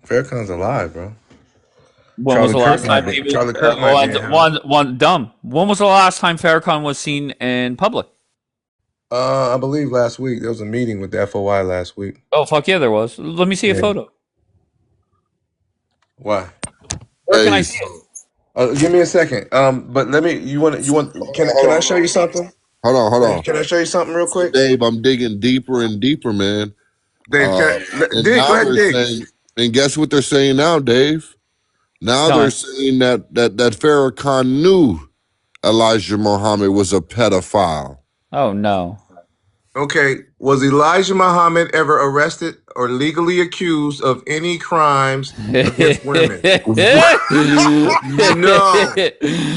Farrakhan's alive, bro. When was the last time he was Charlie Kirk might be in him. one dumb? When was the last time Farrakhan was seen in public? I believe last week there was a meeting with the FOI last week. Oh fuck yeah, there was. Let me see a Yeah. photo. Why? Where can I see it? Give me a second. But let me. You want? Can I show you something? Hold on. Can I show you something real quick? Dave, I'm digging deeper and deeper, man. Dave, And dig. now Go ahead, they're dig. saying, and guess what they're saying now, Dave? Now Tell they're me. saying that Farrakhan knew Elijah Muhammad was a pedophile. Oh no. Okay, was Elijah Muhammad ever arrested or legally accused of any crimes against women? No.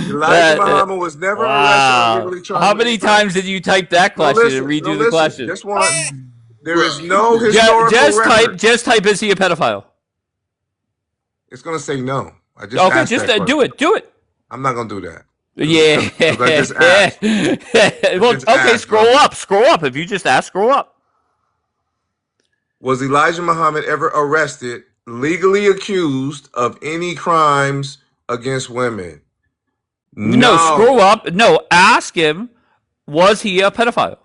Elijah Muhammad was never arrested or legally charged. How many times did you type that question and read through the question? Just one. There is no historical record. Just type, is he a pedophile? It's gonna say no. I just Okay, asked just that do it. Do it. I'm not gonna do that. Yeah. 'Cause I just asked. Well, just okay, asked, scroll up. Scroll up. If you just ask, scroll up. Was Elijah Muhammad ever arrested, legally accused of any crimes against women? No, scroll up. No, ask him, was he a pedophile?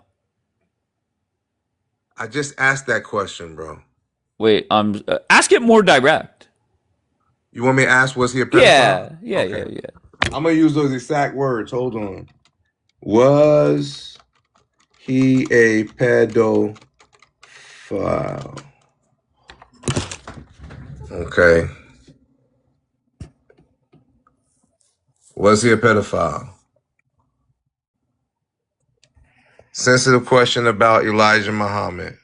I just asked that question, bro. Wait, ask it more direct. You want me to ask, was he a pedophile? Yeah. I'm going to use those exact words. Hold on. Was he a pedophile? Okay. Was he a pedophile? Sensitive question about Elijah Muhammad.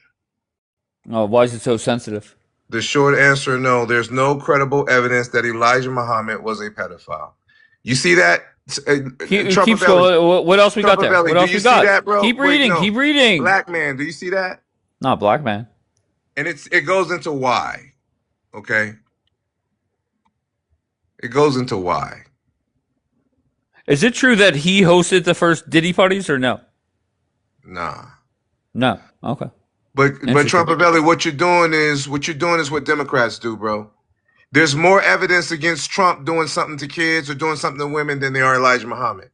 Oh, why is it so sensitive? The short answer, no. There's no credible evidence that Elijah Muhammad was a pedophile. You see that? Keep scrolling. What else we got there? What else we got? That, bro? Keep reading. Keep reading. Black man, do you see that? Not black man. And it goes into why. Okay? It goes into why. Is it true that he hosted the first Diddy parties or no? Nah. No. Okay. But Trumpavelli, what you're doing is what Democrats do, bro. There's more evidence against Trump doing something to kids or doing something to women than there are Elijah Muhammad.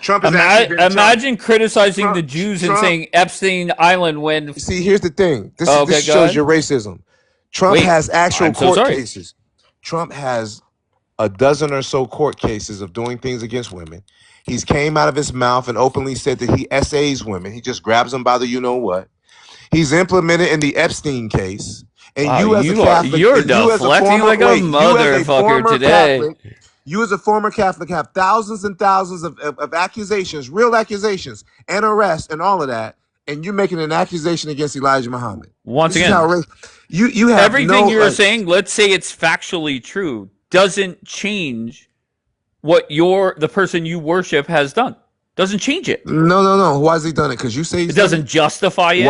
Trump is imagine criticizing the Jews and saying Epstein Island when. See, here's the thing. This shows your racism. Trump has actual court cases. Trump has a dozen or so court cases of doing things against women. He's came out of his mouth and openly said that he SAs women. He just grabs them by the you-know-what. He's implemented in the Epstein case. And wow, you as a Catholic, you're deflecting like a motherfucker today. Catholic, you as a former Catholic have thousands and thousands of accusations, real accusations, and arrests and all of that. And you're making an accusation against Elijah Muhammad. Once again, you have everything you're saying, let's say it's factually true, doesn't change what the person you worship has done. Doesn't change it. No. Why has he done it? Because you say it doesn't justify it.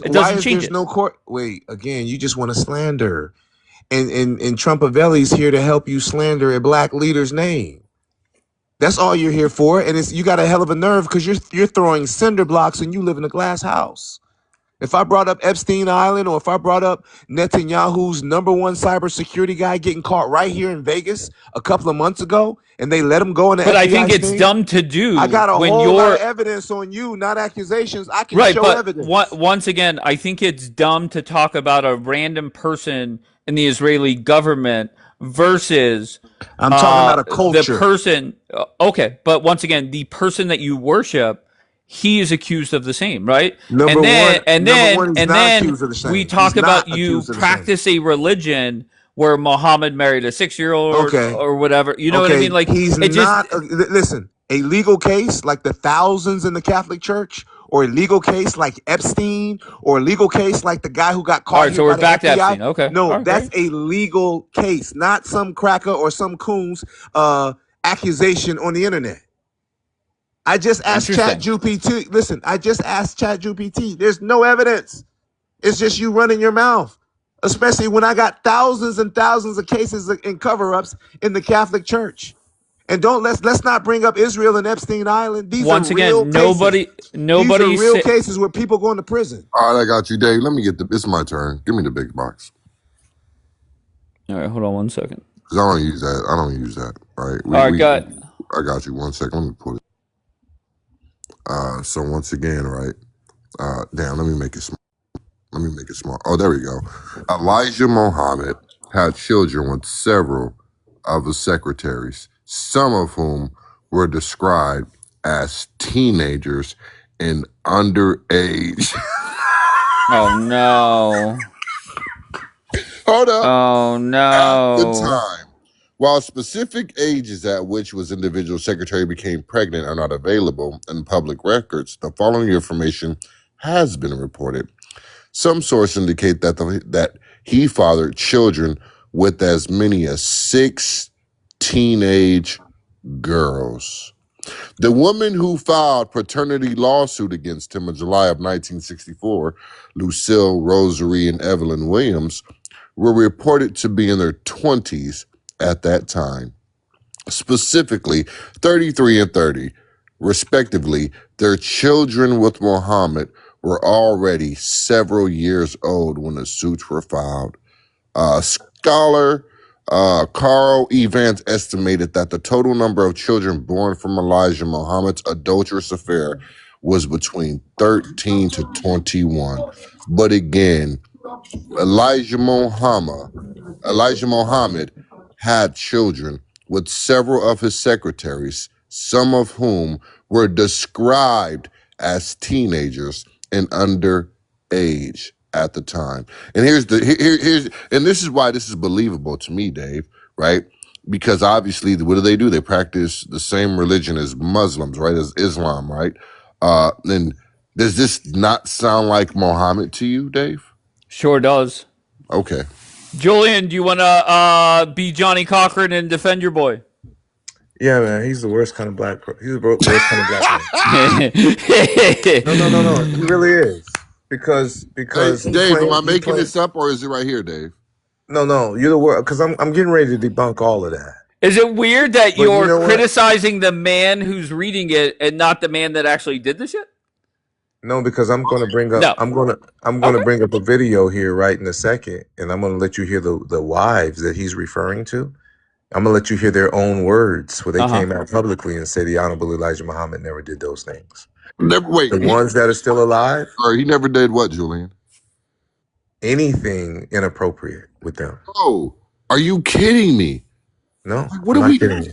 It doesn't change it. No court. Wait, again, you just want to slander. And Trumpavelli's here to help you slander a black leader's name. That's all you're here for. And you got a hell of a nerve because you're throwing cinder blocks and you live in a glass house. If I brought up Epstein Island or if I brought up Netanyahu's #1 cybersecurity guy getting caught right here in Vegas a couple of months ago and they let him go in the FBI I think it's dumb to do. I got a whole lot of evidence on you, not accusations. I can show evidence. Once again, I think it's dumb to talk about a random person in the Israeli government versus I'm talking about a culture. The person, okay, but once again, the person that you worship, he is accused of the same, right? And then we talk about you practice a religion where Muhammad married a 6-year-old or whatever. You know what I mean? Like he's not. Listen, a legal case like the thousands in the Catholic Church, or a legal case like Epstein, or a legal case like the guy who got caught. All right, so we're back to Epstein. Okay, no, that's a legal case, not some cracker or some coon's accusation on the internet. I just asked ChatGPT. Listen, I just asked ChatGPT. There's no evidence. It's just you running your mouth, especially when I got thousands and thousands of cases and cover-ups in the Catholic Church. And let's not bring up Israel and Epstein Island. These once are again, real nobody. These are real cases where people going to prison. All right, I got you, Dave. Let me get it's my turn. Give me the big box. All right, hold on 1 second. Because I don't use that. I don't use that. Right. All right, got it. I got you. 1 second. Let me pull it. So once again, right. Damn. Let me make it small. Oh, there we go. Elijah Muhammad had children with several of his secretaries, some of whom were described as teenagers and underage. Oh, no. Hold up. Oh, no. At the time, while specific ages at which was individual secretary became pregnant are not available in public records, the following information has been reported. Some sources indicate that he fathered children with as many as 6 teenage girls. The woman who filed paternity lawsuit against him in July of 1964, Lucille Rosary and Evelyn Williams, were reported to be in their 20s at that time. Specifically, 33 and 30, respectively. Their children with Muhammad were already several years old when the suits were filed. Scholar Carl Evans estimated that the total number of children born from Elijah Muhammad's adulterous affair was between 13 to 21. But again, Elijah Muhammad had children with several of his secretaries, some of whom were described as teenagers and underage at the time. And here's and this is why this is believable to me, Dave, right? Because obviously, what do? They practice the same religion as Muslims, right? As Islam, right? And does this not sound like Muhammad to you, Dave? Sure does. Okay. Julian, do you want to be Johnny Cochran and defend your boy? Yeah, man, he's the worst kind of black. He's the worst kind of black man. No. He really is. Because hey, Dave, am I making this up or is it right here, Dave? No, you're the worst. Because I'm getting ready to debunk all of that. Is it weird that you're criticizing the man who's reading it and not the man that actually did this shit? No, because I'm going to bring up. No. I'm going to bring up a video here right in a second, and I'm going to let you hear the wives that he's referring to. I'm going to let you hear their own words where they came out publicly and said the Honorable Elijah Muhammad never did those things. Wait, the ones that are still alive? Or he never did what, Julian? Anything inappropriate with them. Oh, are you kidding me? No, what are we doing?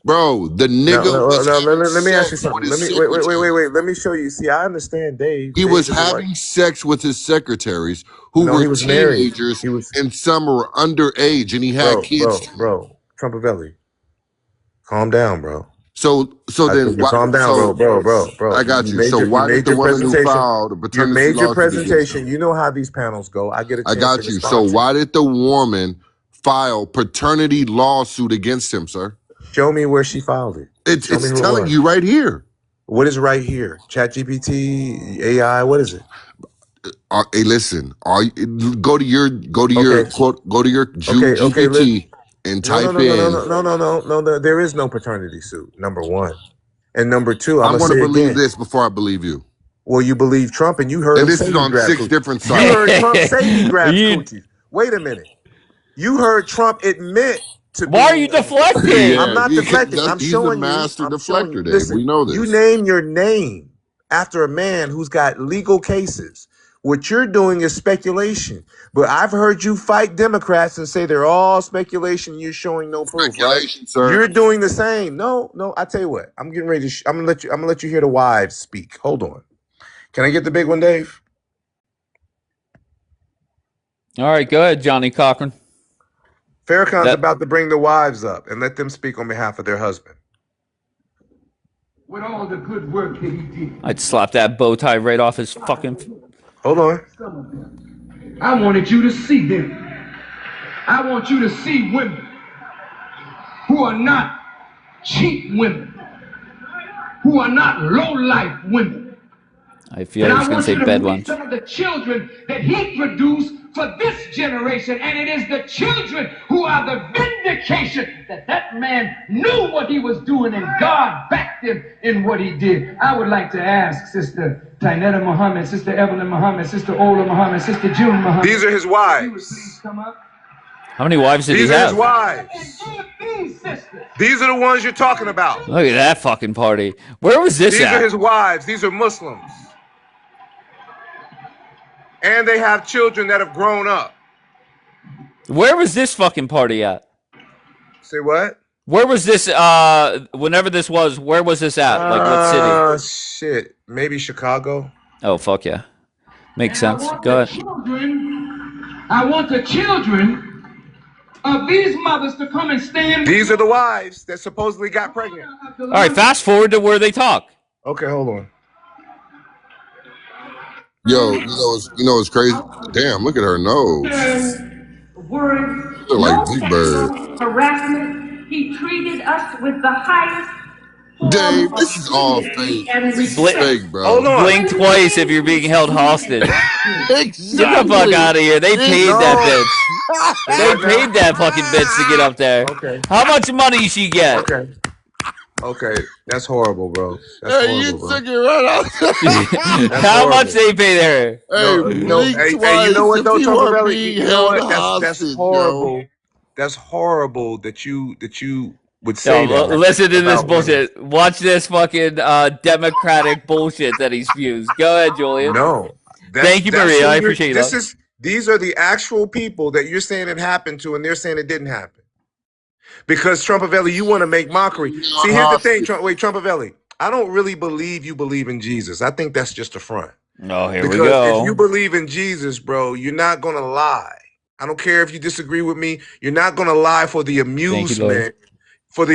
Bro, the nigga let me ask you something. Wait. Let me show you. See, I understand Dave. He was having sex with his secretaries who were teenagers and some were underage and he had kids. Bro, Trumpavelli. Calm down, bro. So then calm down, bro. I got you. So why did the woman who filed a paternity lawsuit presentation? You know how these panels go. I get a chance. I got you. So why did the woman file paternity lawsuit against him, sir? Show me where she filed it. It's telling you right here. What is right here? ChatGPT, AI, what is it? Hey, listen. Go to your GPT and type in. No. There is no paternity suit. Number one, and number two, I'm going to believe this before I believe you. Well, you believe Trump, and you heard him this say is on 6 different sites. You heard Trump say he grabs coochies. Wait a minute. You heard Trump admit to. Why are you deflecting? I'm not deflecting. I'm showing you. He's the master deflector, Dave. We know this. You name your name after a man who's got legal cases. What you're doing is speculation. But I've heard you fight Democrats and say they're all speculation. You're showing no proof, right? Sir. You're doing the same. No. I tell you what. I'm getting ready to. I'm gonna let you hear the wives speak. Hold on. Can I get the big one, Dave? All right, go ahead, Johnny Cochran. Farrakhan's about to bring the wives up and let them speak on behalf of their husband. With all the good work that he did. I'd slap that bow tie right off his fucking... Hold on. I wanted you to see them. I want you to see women who are not cheap women, who are not low-life women. I feel I was going to say bed ones. Some of the children that he produced for this generation, and it is the children who are the vindication that man knew what he was doing and God backed him in what he did. I would like to ask Sister Tynetta Muhammad, Sister Evelyn Muhammad, Sister Ola Muhammad, Sister June Muhammad. These are his wives. Come up. How many wives did he have? These are his wives. These are the ones you're talking about. Look at that fucking party. Where was this at? These are his wives. wives. These are Muslims. And they have children that have grown up. Where was this fucking party at? Say what? Where was this, whenever this was, where was this at? Like, what city? Shit. Maybe Chicago. Oh, fuck yeah. Makes sense. Go ahead. I want the children of these mothers to come and stand. These are the wives that supposedly got pregnant. All right, fast forward to where they talk. Okay, hold on. Yo, you know what's crazy? Damn, look at her nose. Look like Big Bird. Harassment. He treated us with the highest. Dave, this is all fake. Fake, bro. Hold on. Blink twice if you're being held hostage. Exactly. Get the fuck out of here. They paid that bitch. They paid that fucking bitch to get up there. Okay. How much money she get? Okay. That's horrible, bro. That's horrible, you bro. took it right out. How much they pay there? Hey, you know what though, Trumpelli? You know what? That's horrible. Yo. That's horrible that you would say that. Listen to this bullshit. Watch this fucking democratic bullshit that he spews. Go ahead, Julian. No. Thank you, Maria. I appreciate that. These are the actual people that you're saying it happened to, and they're saying it didn't happen. Because Trumpavelli, you want to make mockery. See, here's the thing, Trumpavelli. I don't really believe you believe in Jesus. I think that's just a front. Oh, here we go. If you believe in Jesus, bro, you're not going to lie. I don't care if you disagree with me. You're not going to lie for the amusement, of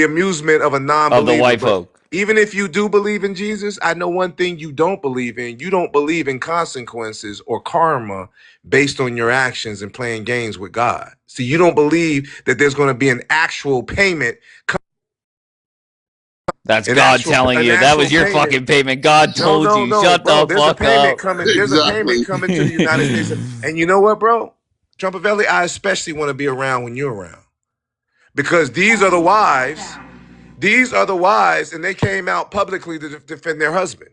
a non-believer. Of the white folk. Even if you do believe in Jesus, I know one thing you don't believe in. You don't believe in consequences or karma based on your actions and playing games with God. See, you don't believe that there's going to be an actual payment. That's God telling you. That was your fucking payment. God told you. Shut the fuck up. There's a payment coming to the United States. And you know what, bro? Trumpavelli, I especially want to be around when you're around. Because these are the wives. These are the wives, and they came out publicly to defend their husband.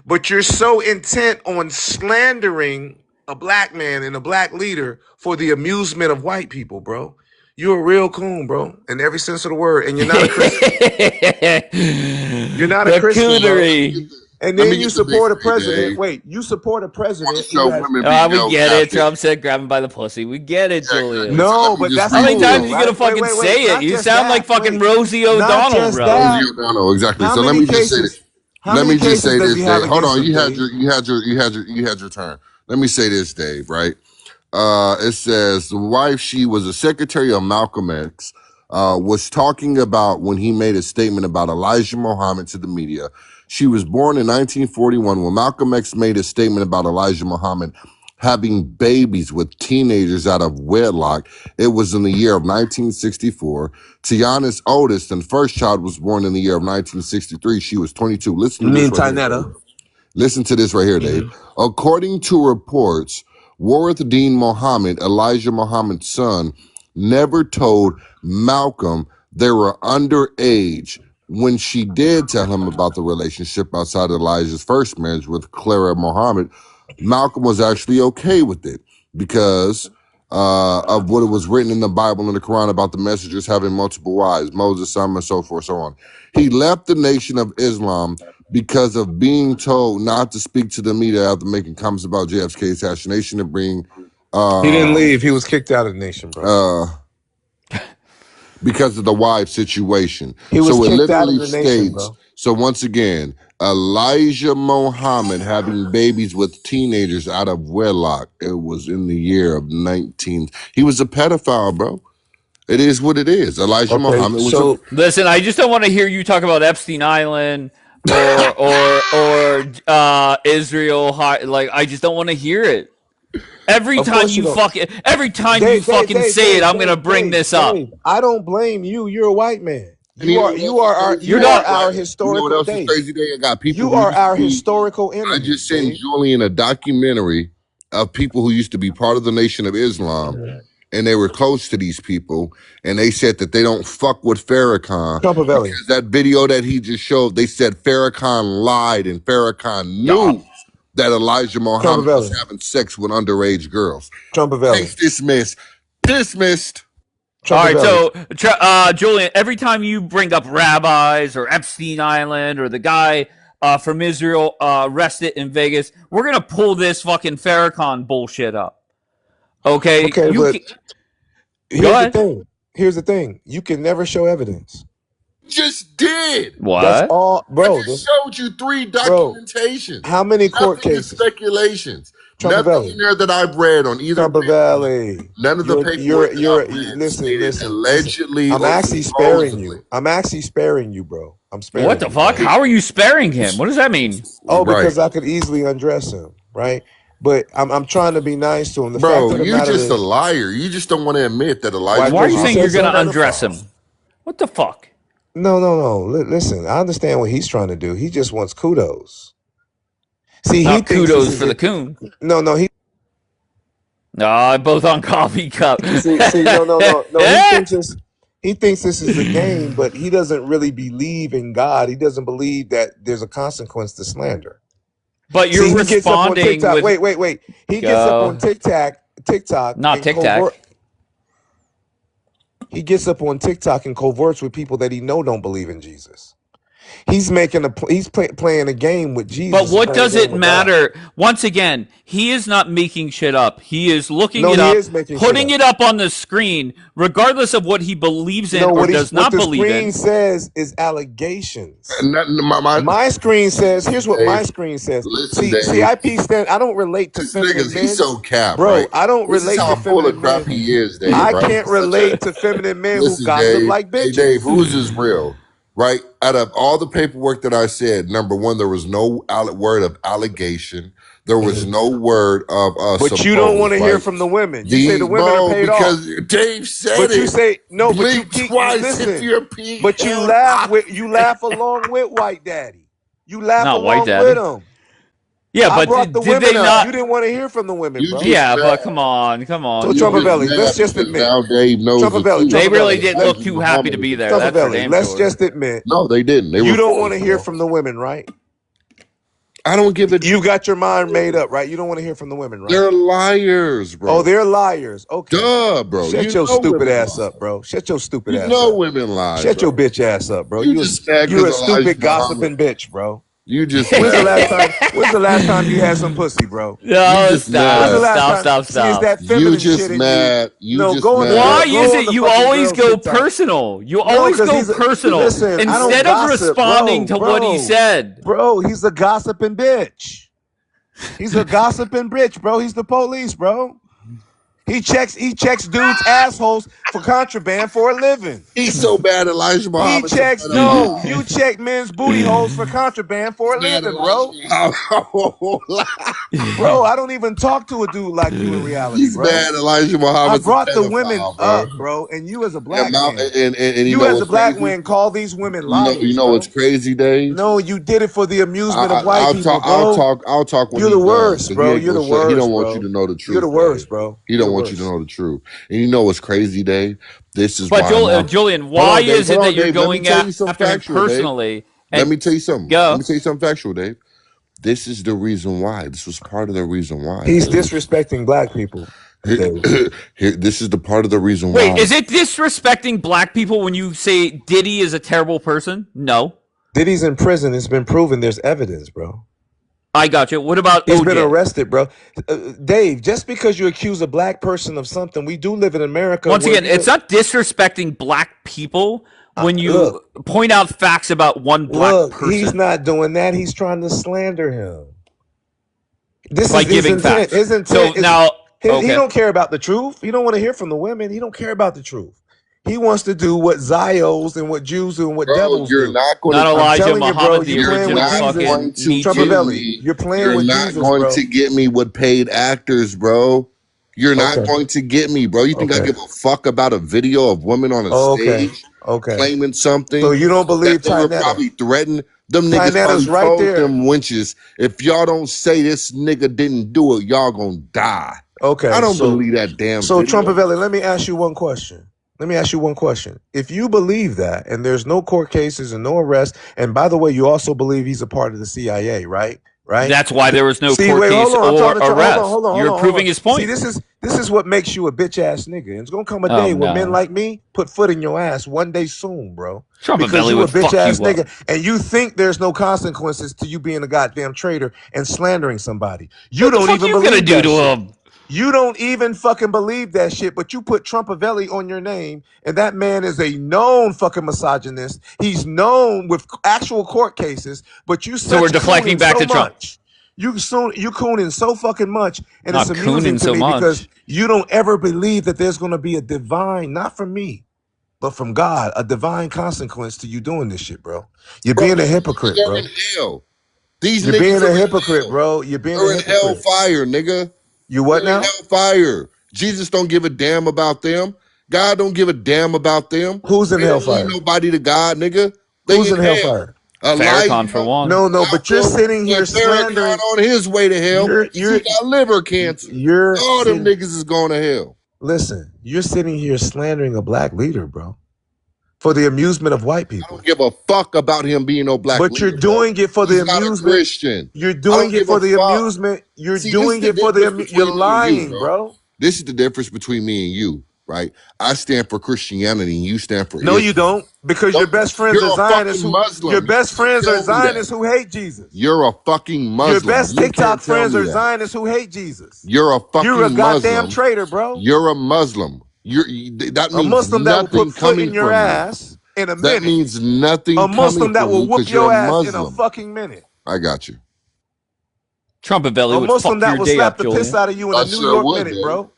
But you're so intent on slandering a black man and a black leader for the amusement of white people, bro. You're a real coon, bro, in every sense of the word, and you're not a Christian. You're not a Christian, bro. And then you support a president. Wait, you support a president. We get it. Trump said grab him by the pussy. We get it, Julian. No, but that's how many times you gonna fucking say it? You sound like fucking Rosie O'Donnell, bro. Rosie O'Donnell, exactly. So let me just say this. Let me just say this, Dave. Hold on, you had your turn. Let me say this, Dave. Right? It says the wife, she was a secretary of Malcolm X, was talking about when he made a statement about Elijah Muhammad to the media. She was born in 1941 when Malcolm X made a statement about Elijah Muhammad having babies with teenagers out of wedlock. It was in the year of 1964. Tiana's oldest and first child was born in the year of 1963. She was 22. Listen to this right here. Listen to this right here, Dave. According to reports, Warith Dean Muhammad, Elijah Muhammad's son, never told Malcolm they were underage. When she did tell him about the relationship outside of Elijah's first marriage with Clara Muhammad, Malcolm was actually okay with it because of what it was written in the Bible and the Quran about the messengers having multiple wives, Moses, Solomon, so forth, so on. He left the Nation of Islam because of being told not to speak to the media after making comments about JFK's assassination and bring... he didn't leave. He was kicked out of the nation, bro. Because of the wife situation. He was kicked out of the nation, bro. So once again, Elijah Muhammad having babies with teenagers out of wedlock. It was in the year of 19... He was a pedophile, bro. It is what it is. Elijah Muhammad was Listen, I just don't want to hear you talk about Epstein Island or Israel. Like, I just don't want to hear it. Every time you fucking say it, I'm gonna bring this up. I don't blame you. You're a white man. You are our historical. You know what else is crazy? I got people. You are our historical enemy. I just sent Julian a documentary of people who used to be part of the Nation of Islam, and they were close to these people, and they said that they don't fuck with Farrakhan. Because that video that he just showed, they said Farrakhan lied, and Farrakhan knew that Elijah Muhammad was having sex with underage girls. Trumpavelli. Case dismissed. Dismissed. All right, so Julian, every time you bring up rabbis or Epstein Island or the guy from Israel arrested in Vegas, we're gonna pull this fucking Farrakhan bullshit up. Okay, but here's the thing. You can never show evidence. Just did. What? That's all, bro. I just showed you 3 documentations. Bro, how many court cases? Speculations. Nothing in there that I've read on either. Trump Valley. None of the paperwork. Listen. Allegedly. I'm actually sparing you. I'm actually sparing you, bro. I'm sparing. What the fuck? How are you sparing him? What does that mean? Oh, because I could easily undress him, right? But I'm trying to be nice to him. Bro, you're just a liar. You just don't want to admit that a liar. Why are you saying you're going to undress him? What the fuck? No. Listen, I understand what he's trying to do. He just wants kudos. See, he kudos for the coon. No, he. Both on coffee cup. See, no. He thinks this is a game, but he doesn't really believe in God. He doesn't believe that there's a consequence to slander. But you're responding with... Wait. He gets up on TikTok. Not TikTok. He gets up on TikTok and coverts with people that he don't believe in Jesus. He's playing a game with Jesus. But what does it matter? Once again, he is not making shit up. He is looking it up, putting it up on the screen, regardless of what he believes in or does not believe in. What the screen says is allegations. My screen says, here's what my screen says. CIP stand. I don't relate to feminine men. He's so capped, bro. Right? I don't relate to feminine men. He is, Dave, I can't relate to feminine men who gossip like bitches. Hey, Dave, whose is real? Right, out of all the paperwork that I said, number one, there was no word of allegation. There was no word of but you don't want to hear from the women. You say the women are paid because off. Dave said but it. You say no, but you keep listen. But you laugh along with White Daddy. You laugh along with him. Yeah, but did they not? You didn't want to hear from the women, bro. Yeah, but come on. So Trumpavelli, let's just admit. They really didn't look too happy to be there. Let's just admit. No, they didn't. You don't want to hear from the women, right? I don't give it. You got your mind made up, right? You don't want to hear from the women, right? They're liars, bro. Oh, they're liars. Okay. Duh, bro. Shut your stupid ass up, bro. Shut your stupid ass up. You know women lie. Shut your bitch ass up, bro. You're a stupid gossiping bitch, bro. You just when's the last time you had some pussy, bro? No, stop. You just mad. Why is it you always go personal? You always go personal instead of responding to what he said. Bro, he's a gossiping bitch. He's a gossiping bitch, bro. He's the police, bro. He checks dudes' assholes for contraband for a living. He's so bad, Elijah Muhammad. You check men's booty holes for contraband for a living, bro. Bro, I don't even talk to a dude like you in reality, He's bro. Bad, Elijah Muhammad. I brought the women up, bro, and you as a black man, and you as a black man call these women liars. You know what's crazy, Dave? No, you did it for the amusement of white people, bro. I'll talk. You're the worst, bro. You're the worst. He don't want you to know the truth. You're the worst, bro. He don't want you to know the truth. And you know what's crazy, Dave? This is why. But Julian, why is it that you're going after him personally? Let me tell you something. Go. Let me tell you something factual, Dave. This is the reason why. This was part of the reason why. He's disrespecting black people. This is the part of the reason why. Wait, is it disrespecting black people when you say Diddy is a terrible person? No. Diddy's in prison. It's been proven. There's evidence, bro. I got you. What about He's been arrested, bro. Dave, just because you accuse a black person of something, we do live in America. Once again, it's not disrespecting black people when you point out facts about one black person. He's not doing that. He's trying to slander him. This by is giving his intent. facts. His intent he don't care about the truth. He don't want to hear from the women. He don't care about the truth. He wants to do what Zios and what Jews do and what devils do. Not Elijah Muhammad, the original fucking You're playing with Jesus, bro. You're not going to get me with paid actors, bro. You're not going to get me, bro. You think I give a fuck about a video of women on a stage claiming something? So you don't believe Tynetta? They were probably threatened. Them niggas probably right there. Them winches. If y'all don't say this nigga didn't do it, y'all gonna die. Okay. I don't believe that damn So video. Trumpavelli, let me ask you one question. If you believe that, and there's no court cases and no arrest, and by the way, you also believe he's a part of the CIA, right? right? That's why there was no court case or arrest. You're proving his point. See, this is what makes you a bitch ass nigga. And it's gonna come a day where men like me put foot in your ass one day soon, bro. Because you a bitch ass nigga, and you think there's no consequences to you being a goddamn traitor and slandering somebody. You don't even believe that shit. You don't even fucking believe that shit, but you put Trumpavelli on your name, and that man is a known fucking misogynist. He's known with actual court cases, but you so we're deflecting back to Trump. You cooning so fucking much, and it's amusing to me because you don't ever believe that there's going to be a divine, not from me, but from God, a divine consequence to you doing this shit, bro. You're being a hypocrite, bro. You're being a hypocrite, bro. You're being a hypocrite. They're in hellfire, nigga. You what now? Hellfire. Jesus don't give a damn about them. God don't give a damn about them. Who's in hellfire? Ain't nobody to God, nigga. Who's in hellfire? Farrakhan for one. No, but you're sitting here slandering. on his way to hell. He got liver cancer. All them niggas is going to hell. Listen, you're sitting here slandering a black leader, bro, for the amusement of white people. I don't give a fuck about him being no black leader. But you're doing it for the amusement. Not a Christian. You're doing it for the amusement. You're doing it for the amusement. You're lying, bro. This is the difference between me and you, right? I stand for Christianity and you stand for No, you don't. Because your best friends are Zionists your best friends are Zionists who hate Jesus. You're a fucking Muslim. Your best TikTok friends are Zionists who hate Jesus. You're a fucking Muslim. You're a goddamn traitor, bro. You're a Muslim. That means a Muslim that will put foot in your ass in a minute. That means nothing. A Muslim that will whoop your ass in a fucking minute. I got you. Trumpavelli would Muslim fuck that your will day slap up, the Julian. piss out of you in a New York minute, bro.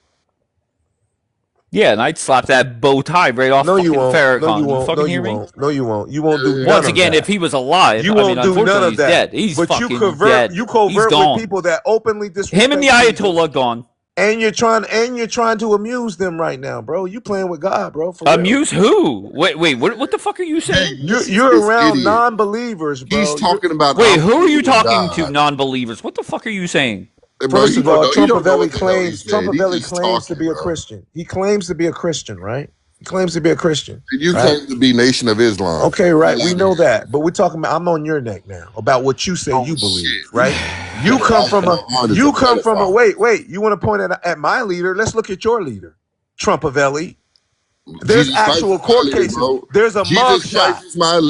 Yeah, and I'd slap that bow tie right off fucking Farrakhan. No, you won't. Fucking no, you won't. No, you won't. You won't do none Once of again, that. if he was alive, you won't do none of that. He's dead. He's but fucking dead. You covert with people that openly disrespect him and the Ayatollah gone. And you're trying to amuse them right now, bro. You playing with God, bro. Amuse who? Wait, what the fuck are you saying? You're around non-believers, bro. He's talking about. Wait, who are you talking to? Non-believers? What the fuck are you saying? First of all, Trumpavelli claims to be a Christian. He claims to be a Christian, right? He claims to be a Christian. And you claim to be Nation of Islam. Okay, right. We know that. But we're talking about, I'm on your neck now, about what you say you believe, right? You come from a, wait. You want to point at my leader? Let's look at your leader, Trumpavelli. There's Jesus actual court cases. There's a mugshot.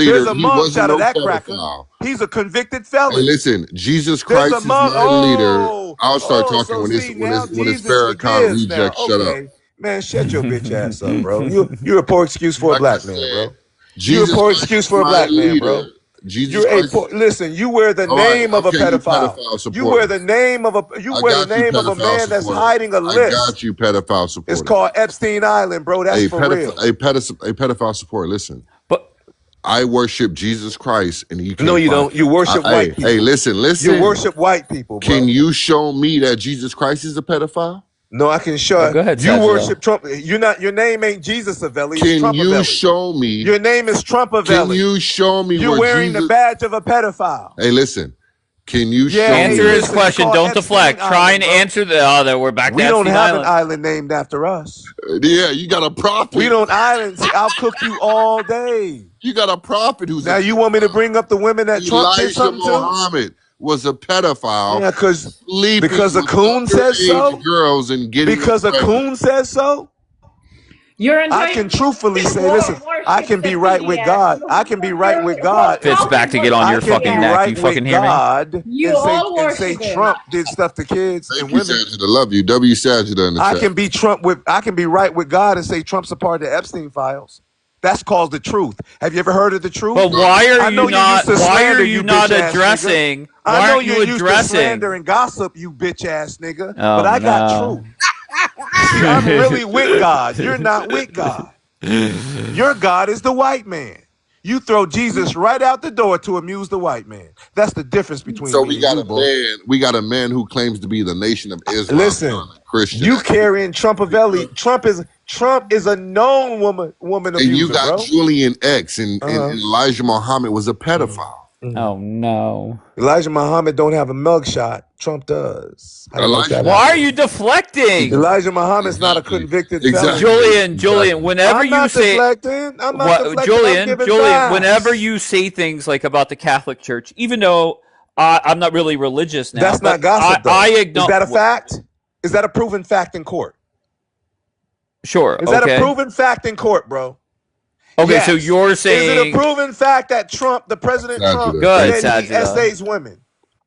There's a mugshot of that cracker. He's a convicted felon. Hey, listen, Jesus Christ is my leader. I'll start talking when this Farrakhan reject shut up. Man, shut your bitch ass up, bro. You're a poor excuse for a black man, bro. You're a poor excuse for a black man, bro. Listen, you wear the name of a pedophile. You wear the name of a man that's hiding a list. I got you, pedophile supporter. It's called Epstein Island, bro. That's for real. A pedophile supporter. Listen, but I worship Jesus Christ, and you can't. No, you don't. You worship white people. Hey, listen. You worship white people, bro. Can you show me that Jesus Christ is a pedophile? No, I can show. Go ahead, you worship Trump. You're not. Your name ain't Jesus Avelli. Can you show me? Your name is Trumpavelli. Can you show me? You're wearing the badge of a pedophile. Hey, listen. Can you show me? Answer his question. Don't deflect. Try and answer the. Oh, that we're back. We don't have an island named after us. Yeah, you got a prophet. We don't island. See, I'll cook you all day. You got a prophet who's now. You want me to bring up the women that Trump did something to? Muhammad was a pedophile. Yeah, because a coon says so. Girls and getting because a coon says so. I can truthfully say, listen, I can be right with God. I can be right with God. Fits back to get on your fucking neck. You fucking hear me? And say Trump did stuff to kids and women. Sagida, love you. W. Sagida in the chat. I can be right with God and say Trump's a part of the Epstein files. That's called the truth. Have you ever heard of the truth? But why are you not? Why are you not addressing? I know you're used to slander and gossip, you bitch ass nigga. But I got truth. See, I'm really with God. You're not with God. Your God is the white man. You throw Jesus right out the door to amuse the white man. That's the difference between. So we got we got a man who claims to be the Nation of Islam. Listen, Christian. You carrying Trumpavelli. Trump is a known woman abuser, and you got bro. Julian X and Elijah Muhammad was a pedophile. Oh no! Elijah Muhammad don't have a mugshot. Trump does. Why are you deflecting? Elijah Muhammad's not a convicted felon. Julian. Whenever you say, Julian, whenever you say things like about the Catholic Church, even though I'm not really religious now. That's not gossip, though. Is that a fact? Is that a proven fact in court? Sure. Is that a proven fact in court, bro? Okay, yes. So you're saying... Is it a proven fact that President Trump, good, he essays women?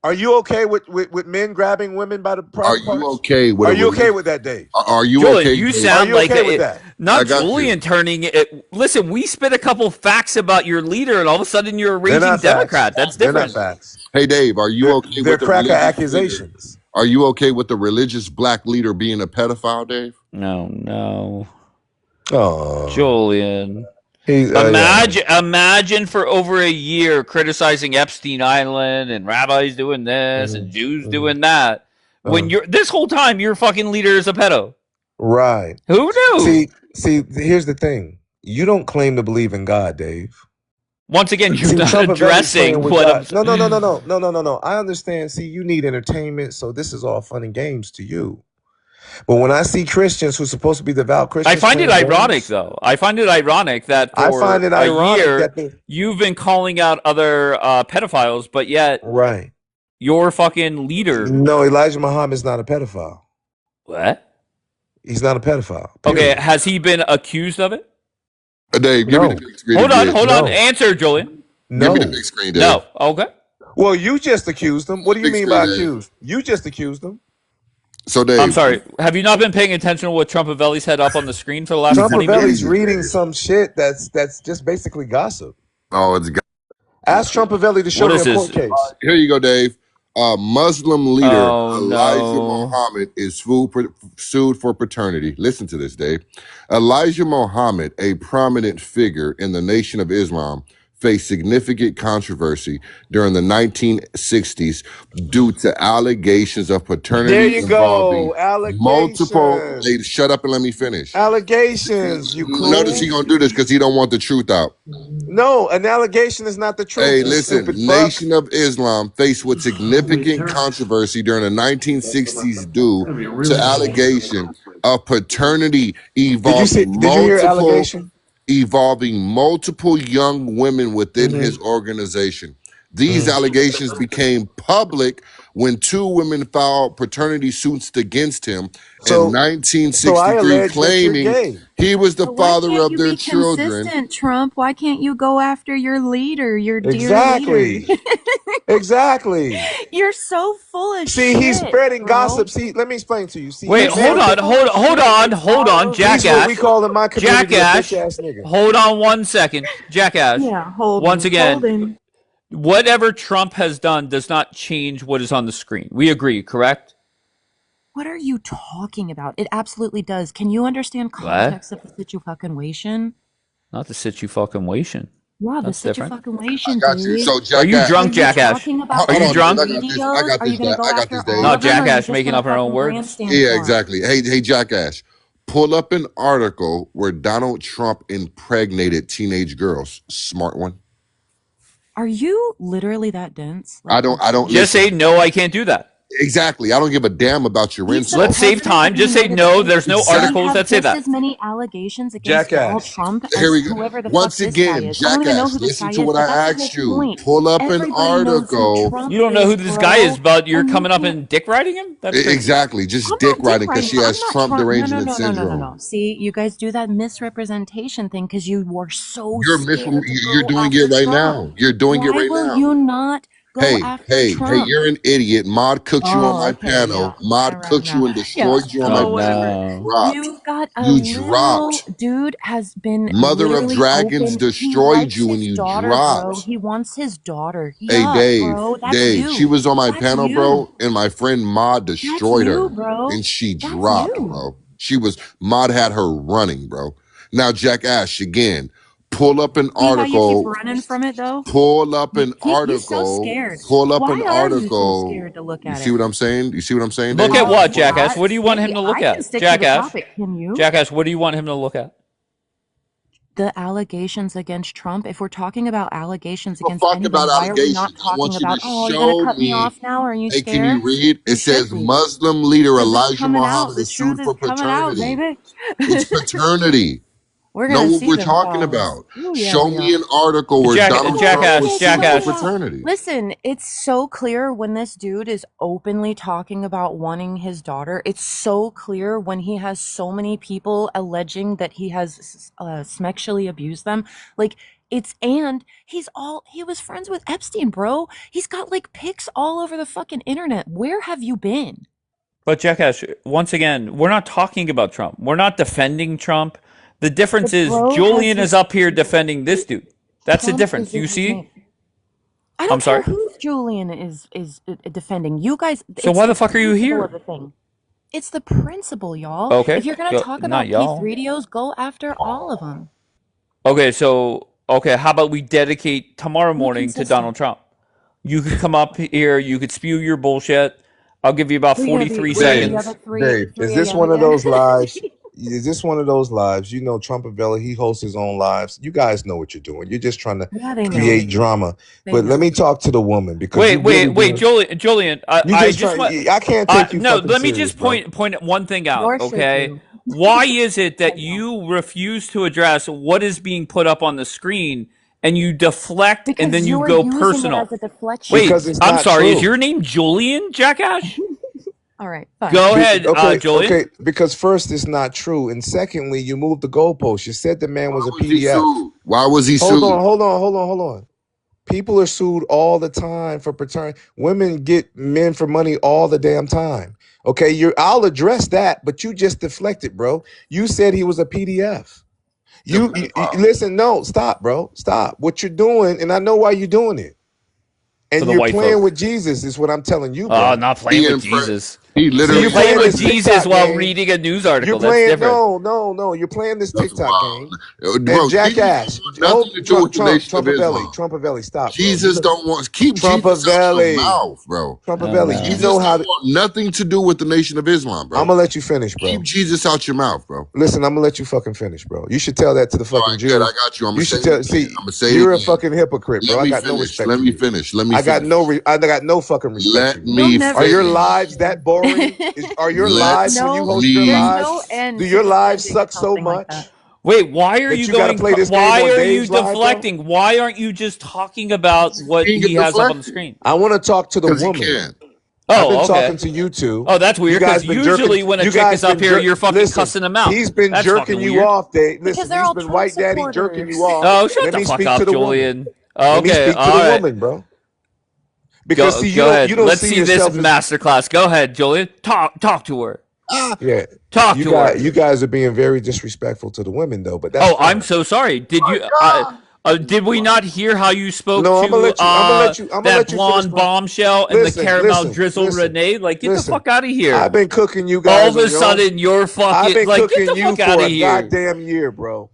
Are you okay with men grabbing women by the private parts? Are you okay with that, Dave? Are you Julian, okay? You sound like with that? Not Julian turning it. Listen, we spit a couple facts about your leader, and all of a sudden you're a raging Democrat. That's different. They're not facts. Hey, Dave, are you okay with the cracker accusations? Are you okay with the religious black leader being a pedophile, Dave? No. Oh, Julian. Imagine for over a year criticizing Epstein Island and rabbis doing this and Jews doing that. When you're this whole time, your fucking leader is a pedo. Right. Who knew? See, here's the thing. You don't claim to believe in God, Dave. Once again, you're not addressing what I'm... No. I understand. See, you need entertainment, so this is all fun and games to you. But when I see Christians who are supposed to be devout Christians, I find it ironic, though. I find it ironic that for a year you've been calling out other pedophiles, but yet your fucking leader... No, Elijah Muhammad's not a pedophile. What? He's not a pedophile. Period. Okay, has he been accused of it? Dave, give me the big screen. Hold on. Answer, Julian. No. Give me the big screen, Dave. No. Okay. Well, you just accused him. What do you mean by accused? You just accused him. So, Dave, I'm sorry. Have you not been paying attention to what Trumpavelli's had up on the screen for the last 20 minutes? Trumpavelli's reading some shit that's just basically gossip. Oh, it's ask Trumpavelli to show me a court case. Here you go, Dave. Muslim leader Elijah Muhammad is sued for paternity. Listen to this, Dave. Elijah Muhammad, a prominent figure in the Nation of Islam, faced significant controversy during the 1960s due to allegations of paternity. There you go. Allegations. Multiple. Hey, shut up and let me finish. Allegations. You cool? Notice he gonna do this because he don't want the truth out. No, an allegation is not the truth. Hey, listen. Nation of Islam faced with significant controversy during the 1960s due to allegation of paternity involving multiple young women within his organization. These allegations became public when two women filed paternity suits against him in 1963, claiming he was the father of their children. Trump, why can't you go after your leader, your dear leader? Exactly. You're so full of shit. See, he's spreading gossip. See, let me explain to you. See, wait, hold on, Jackass. What we call in my community Jackass. A bitch-ass nigga. Hold on 1 second, Jackass. Yeah, once again. Whatever Trump has done does not change what is on the screen. We agree, correct? What are you talking about? It absolutely does. Can you understand context of the situation? Not the situation. Yeah, the situation. I got you. So, Jackass, are you drunk, Jackass? Are you drunk? I got this, Dave. No, Jackass making up her own words. Yeah, exactly. Hey, Jackass. Pull up an article where Donald Trump impregnated teenage girls. Smart one. Are you literally that dense? I don't. Just say no. I can't do that. Exactly. I don't give a damn about your insults. Let's save time. Just say no. There's no articles that say that. As many allegations against Donald Trump as whoever the Once fuck again, this guy is. Jackass, listen to what I asked you. Pull up an article. You don't know who this guy is, but you're coming up and dick riding him? That's exactly. Just dick riding because she has Trump derangement syndrome. No. See, you guys do that misrepresentation thing because you were so You're doing it right now. You're doing it right now. Why will you not? Hey, you're an idiot. Mod cooked you on my panel. Mod cooked you and destroyed you on my panel. You've got dropped. Dude has been Mother of Dragons destroyed you and you dropped. He wants his daughter. Hey, Dave, she was on my panel, bro, and my friend Mod destroyed her. And she dropped, bro. Mod had her running, bro. Now, Jackass, again. Pull up an article. How you keep running from it, though? Pull up an article. You're so scared. Pull up Why an are article. You so scared to look at you see what I'm saying? You see what I'm saying? Look at what, Jackass? What do you want him to look at? Jackass. Can you? Jackass, what do you want him to look at? The allegations against Trump. If we're talking about allegations against anyone, why are we not talking about, you're going to cut me off now? Are you scared? Hey, can you read? It says Muslim leader Elijah Muhammad is sued for paternity. It's paternity. We're gonna see we're them talking falls. about. Ooh, yeah, Show me an article where Donald Trump was sued for paternity. Listen, it's so clear when this dude is openly talking about wanting his daughter. It's so clear when he has so many people alleging that he has sexually abused them. Like, he was friends with Epstein, bro. He's got like pics all over the fucking internet. Where have you been? But Jackass, once again, we're not talking about Trump. We're not defending Trump. The difference is Julian is up here defending this dude. That's Trump the difference. You see? I don't care who Julian is defending. You guys. So why the fuck are you here? It's the principle, y'all. Okay. If you're gonna talk about P3DOs, go after all of them. Okay, so how about we dedicate tomorrow morning to Donald Trump? You could come up here. You could spew your bullshit. I'll give you about 43 seconds. Dave, is this one of those lives? Is this one of those lives? You know, Trumpavelli, he hosts his own lives. You guys know what you're doing. You're just trying to create drama. But let me talk to the woman because wait, Julian. I can't take you. No, let me just point one thing out. Okay, why is it that you refuse to address what is being put up on the screen? And you deflect, and then you go personal. Wait, I'm sorry. True. Is your name Julian, Jackass? All right, fine. Go ahead, Julian. Okay, because first, it's not true, and secondly, you moved the goalpost. You said the man was a PDF. Why was he sued? Hold on. People are sued all the time for paternity. Women get men for money all the damn time. Okay, I'll address that, but you just deflected, bro. You said he was a PDF. You listen, no, stop, bro. Stop. What you're doing, and I know why you're doing it. And you're playing with Jesus, is what I'm telling you, bro. Oh, not playing with Jesus. He literally you're playing with Jesus while reading a news article. That's different. No. You're playing this TikTok game. And Jackass. Trumpavelli, stop. Jesus don't want keep Jesus out your mouth, bro. Trumpavelli, you know how nothing to do with the Nation of Islam, bro. I'm gonna let you finish, bro. Keep Jesus out your mouth, bro. Listen, I'm gonna let you fucking finish, bro. You should tell that to the fucking Jews. Good, I got you. I'm gonna say you're a fucking hypocrite, bro. I got no respect. Let me finish. I got no fucking respect. Let me finish. Are your lives that boring? Are your lives when you host your lives? Do your lives suck so much? Wait, why are you going? Why are you deflecting? Why aren't you just talking about what he has up on the screen? I want to talk to the woman. I've been talking to you two. Oh, that's weird. Because usually when a chick is up here, you're fucking cussing them out. He's been jerking you off, Dave. Listen, he's been white daddy jerking you off. Oh, shut the fuck up, Julian. Let me speak to the woman, bro. Because go ahead. Let's see this masterclass. Go ahead, Julian. Talk to her. Yeah. Talk to her. You guys are being very disrespectful to the women, though. But that's I'm so sorry. Did did we not hear how you spoke to that blonde bombshell and the caramel drizzle Renee? Like, get the fuck out of here. I've been cooking you guys. All of a sudden, you're fucking I've been like, cooking get the fuck you out for of a here. goddamn year, bro.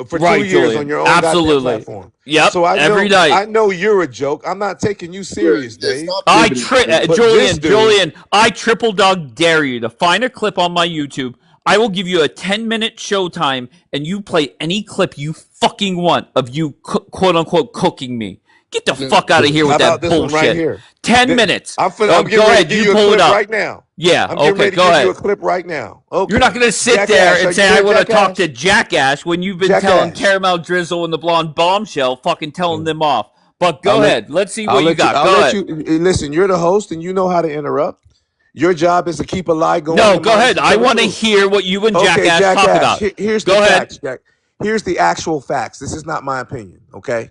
For 2 years Julian. on your own goddamn platform. Yep. So every night. I know you're a joke. I'm not taking you serious, Dave. Julian, I triple dog dare you to find a clip on my YouTube. I will give you a 10-minute showtime, and you play any clip you fucking want of you quote unquote cooking me. Get the fuck out of here with that bullshit. Right here? 10 minutes. I'm go ahead. You pull it up right now. Yeah. I'm okay. Go ahead. You a clip right now. Okay. You're not going to sit there and say I want to talk to Jackass when you've been telling Caramel Drizzle and the Blonde Bombshell, fucking telling them off. But go ahead. Let's see what you got. Go ahead. Listen, you're the host and you know how to interrupt. Your job is to keep a lie going. No, go ahead. I want to hear what you and Jackass talk about. Here's the facts, Jack. Here's the actual facts. This is not my opinion, okay?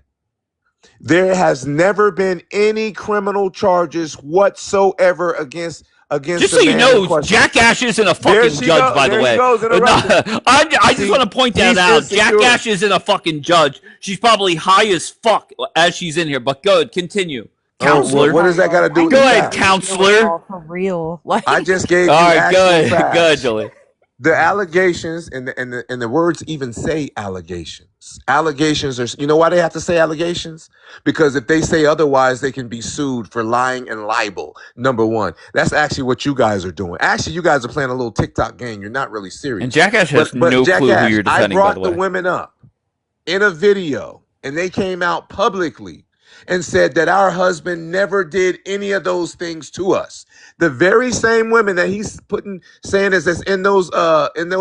There has never been any criminal charges whatsoever against just so you know, Jackass isn't a fucking judge, by the way. I just want to point that out. Jackass isn't a fucking judge. She's probably high as fuck as she's in here. But go ahead, continue. Counselor. What does that got to do with Go ahead, counselor. For real. I just gave you actual facts. Go ahead, Julie. The allegations and the words even say allegations. Allegations are, you know why they have to say allegations? Because if they say otherwise, they can be sued for lying and libel. Number one, that's actually what you guys are doing. Actually, you guys are playing a little TikTok game. You're not really serious. And Jackass has no clue who you're defending, by the way. I brought the women up in a video, and they came out publicly and said that our husband never did any of those things to us. The very same women that he's saying is in those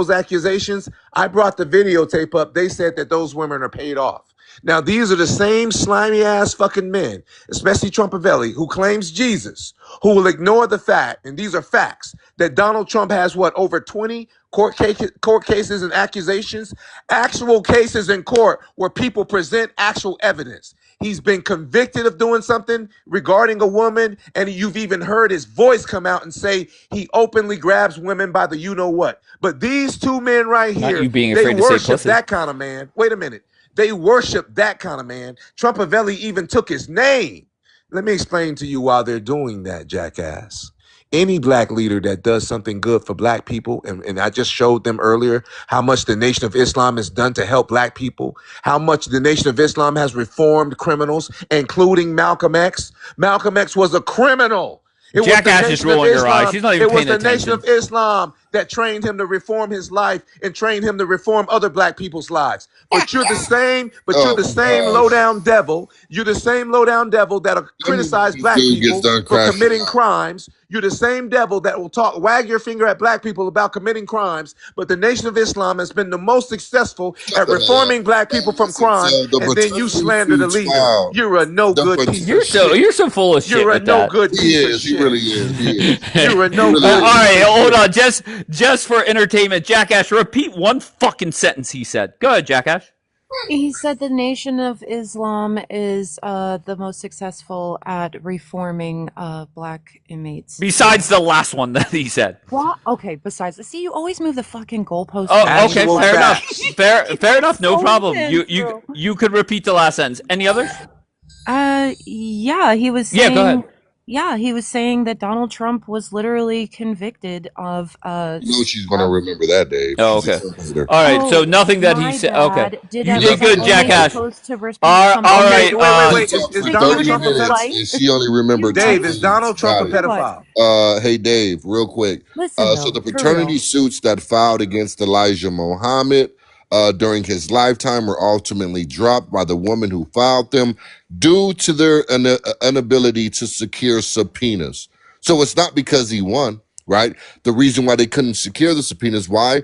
accusations. I brought the videotape up. They said that those women are paid off. Now, these are the same slimy ass fucking men, especially Trumpavelli, who claims Jesus, who will ignore the fact, and these are facts, that Donald Trump has over 20 court cases and accusations, actual cases in court where people present actual evidence. He's been convicted of doing something regarding a woman, and you've even heard his voice come out and say he openly grabs women by the you-know-what. But these two men right here, they worship that kind of man. Wait a minute. They worship that kind of man. Trumpavelli even took his name. Let me explain to you why they're doing that, jackass. Any black leader that does something good for black people, and I just showed them earlier how much the Nation of Islam has done to help black people, how much the Nation of Islam has reformed criminals, including Malcolm X. Malcolm X was a criminal. It Jackass is rolling her eyes. She's not even paying attention. It was the Nation of Islam that trained him to reform his life and trained him to reform other black people's lives. But you're the same. But you're the same low down devil. You're the same low down devil that'll criticize black people for committing crimes. You're the same devil that will wag your finger at black people about committing crimes. But the Nation of Islam has been the most successful at reforming black people from crime. And then you slander the leader. You're a no good piece of shit. You're so full of shit. You're a no good piece of shit. He really is. You're a no good. All right, hold on. Just for entertainment, Jackass, repeat one fucking sentence he said. Go ahead, Jackass. He said the Nation of Islam is the most successful at reforming black inmates. Besides the last one that he said. What? Okay, besides. See, you always move the fucking goalpost. Oh, okay, fair enough. Fair enough, no problem. You could repeat the last sentence. Any others? Yeah, he was saying... Yeah, go ahead. Yeah, he was saying that Donald Trump was literally convicted of... she's going to remember that, Dave. Oh, okay. All right, so nothing that he said... Okay. You did good, Jackass. All right. Wait. Is Donald Trump a pedophile? She only remembered... Dave, is Donald Trump a pedophile? Hey, Dave, real quick. Listen, so the paternity suits that filed against Elijah Muhammad during his lifetime were ultimately dropped by the woman who filed them due to their inability to secure subpoenas. So it's not because he won, right? The reason why they couldn't secure the subpoenas, why?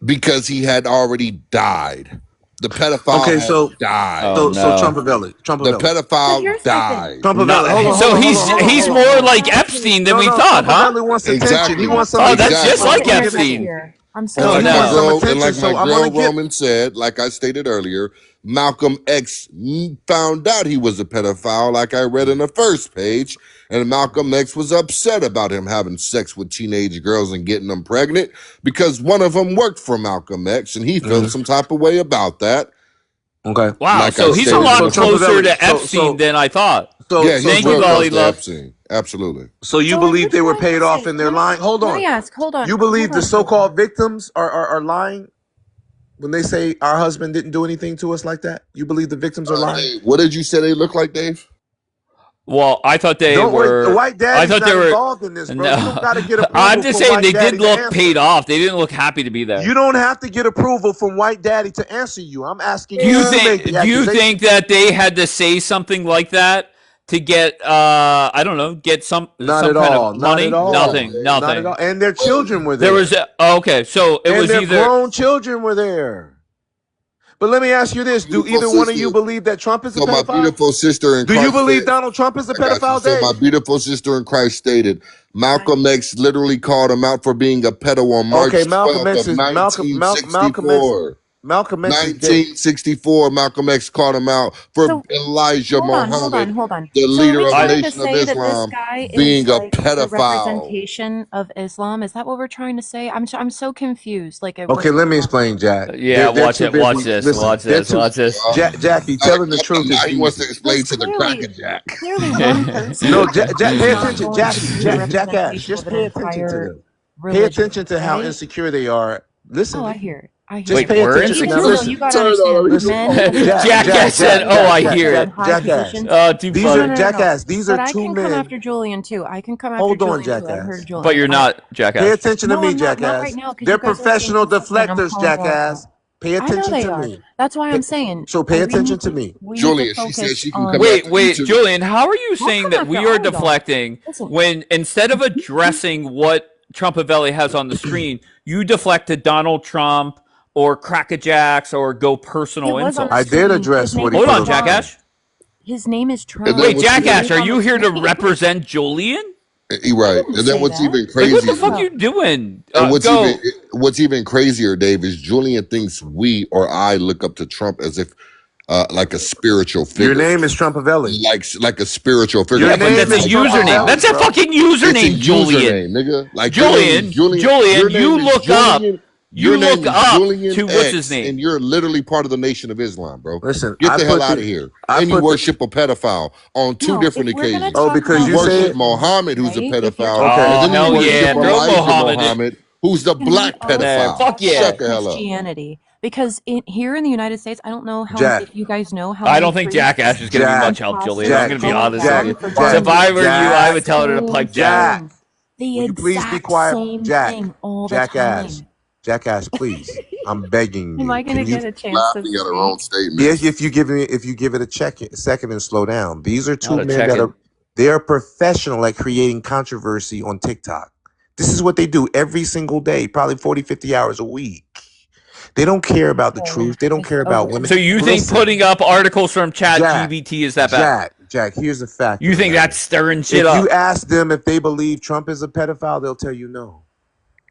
Because he had already died. The pedophile died. So Trumpavelli. The pedophile died. Trumpavelli. So he's more like Epstein than we thought, huh? Trumpavelli wants attention. Exactly. He wants something. Oh, that's just like Epstein. I'm sorry. And like my girl Roman said, like I stated earlier, Malcolm X found out he was a pedophile, like I read in the first page, and Malcolm X was upset about him having sex with teenage girls and getting them pregnant because one of them worked for Malcolm X, and he felt some type of way about that. Okay. Wow. Like so he's a lot closer to Epstein than I thought. Yeah, thank you, Lolly Love. Epstein. Absolutely. So you believe they were paid off in their lying? Hold on. Let me ask. Hold on. You believe the so-called victims are lying when they say our husband didn't do anything to us like that? You believe the victims are lying? Dave, what did you say they look like, Dave? Well, I thought they were. The white daddy's not involved in this, bro. No. You don't gotta get approval. I'm just saying they did look answer. paid off. They didn't look happy to be there. You don't have to get approval from white daddy to answer you. I'm asking you. Do you think that they had to say something like that to get I don't know, get some kind of money? Nothing. Not at all. And their children were there. There was okay, so it was their either grown children were there. But let me ask you this: do either one of you believe that Trump is a pedophile? My beautiful sister in Christ. Do you believe Donald Trump is a pedophile? So my beautiful sister in Christ stated Malcolm X literally called him out for being a pedo on March 12th of 1964. Malcolm X 1964, Malcolm X called him out for Elijah Muhammad, hold on. the leader of the Nation of Islam, being a pedophile. The representation of Islam. Is that what we're trying to say? I'm so confused. Okay, let me explain, Jack. Yeah, watch this. Jackie, telling the truth is he wants to explain to the cracker, Jack. Clearly, one person. No, Jack, pay attention, Jackass. Just pay attention to them. Pay attention to how insecure they are. Listen. Oh, I hear it. Wait, we're insecure? You gotta understand. Jackass said, "Oh, I hear it." Jackass. Jackass. These are two men. I can come after Julian too. I can come after Hold Julian on, Jackass. But you're not, Jackass. Pay attention to me, Jackass. They're professional deflectors, Jackass. Pay attention to me. That's why I'm saying. So pay attention to me. Julian, she said she can come Wait, Julian, how are you saying that we are deflecting when instead of addressing what Trumpavelli has on the screen, you deflect to Donald Trump or Crackerjacks or go personal insults? I did address what he Hold on, Jackass. His name is Trump. Wait, Jackass, are you here to represent Julian? Right. And then what's even crazier? What the fuck are you doing? And what's even crazier, Dave, is Julian thinks we or I look up to Trump as if like a spiritual figure. Your name is Trumpavelli. Like a spiritual figure. Yeah, but that's a username. That's a fucking username, Julian. Nigga. Like Julian, you look up. You look up to what's his name, and you're literally part of the Nation of Islam, bro. Listen, get the hell out of here. And you worship a pedophile on two different occasions. Oh, because you worship Mohammed, who's a pedophile. Oh, hell yeah, throw Mohammed, who's the black pedophile. Fuck yeah, shut the hell up. Christianity. Because here in the United States, I don't know how if you guys know how. I don't think Jackass is going to be much help, Julian. I'm going to be honest with you. If I were you, I would tell her to plug Jack. Will you please be quiet, Jackass. Jackass, please. I'm begging you. Am I going to get a chance to speak? At her own statement. Yes, if you give it a second and slow down. These are two men that are professional at creating controversy on TikTok. This is what they do every single day, probably 40, 50 hours a week. They don't care about the truth. They don't care about women. So you think putting up articles from ChatGPT is that bad? Jack, here's the fact. You think that's stirring shit up? If you ask them if they believe Trump is a pedophile, they'll tell you no.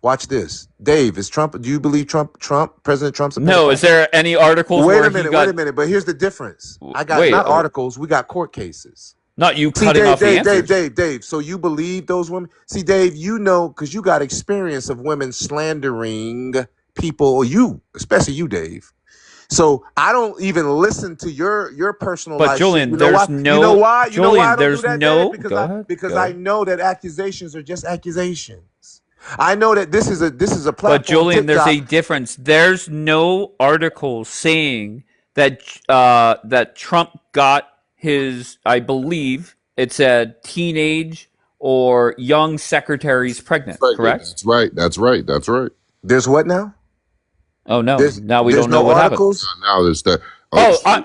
Watch this. Dave, do you believe President Trump's a pedophile? No, is there any articles wait a minute, but here's the difference. I got not articles, we got court cases. Not you cutting off the answers. Dave, so you believe those women? See, Dave, you know, because you got experience of women slandering people, or especially you, Dave. So I don't even listen to your personal life. But Julian, you know why? Julian, there's no... Because I know that accusations are just accusations. I know that this is a platform. But Julian, TikTok. There's a difference. There's no article saying that that Trump got his, I believe it said, teenage or young secretaries pregnant. Correct? That's right. There's what now? Oh no! Now we don't know what articles? Happened. Now there's that.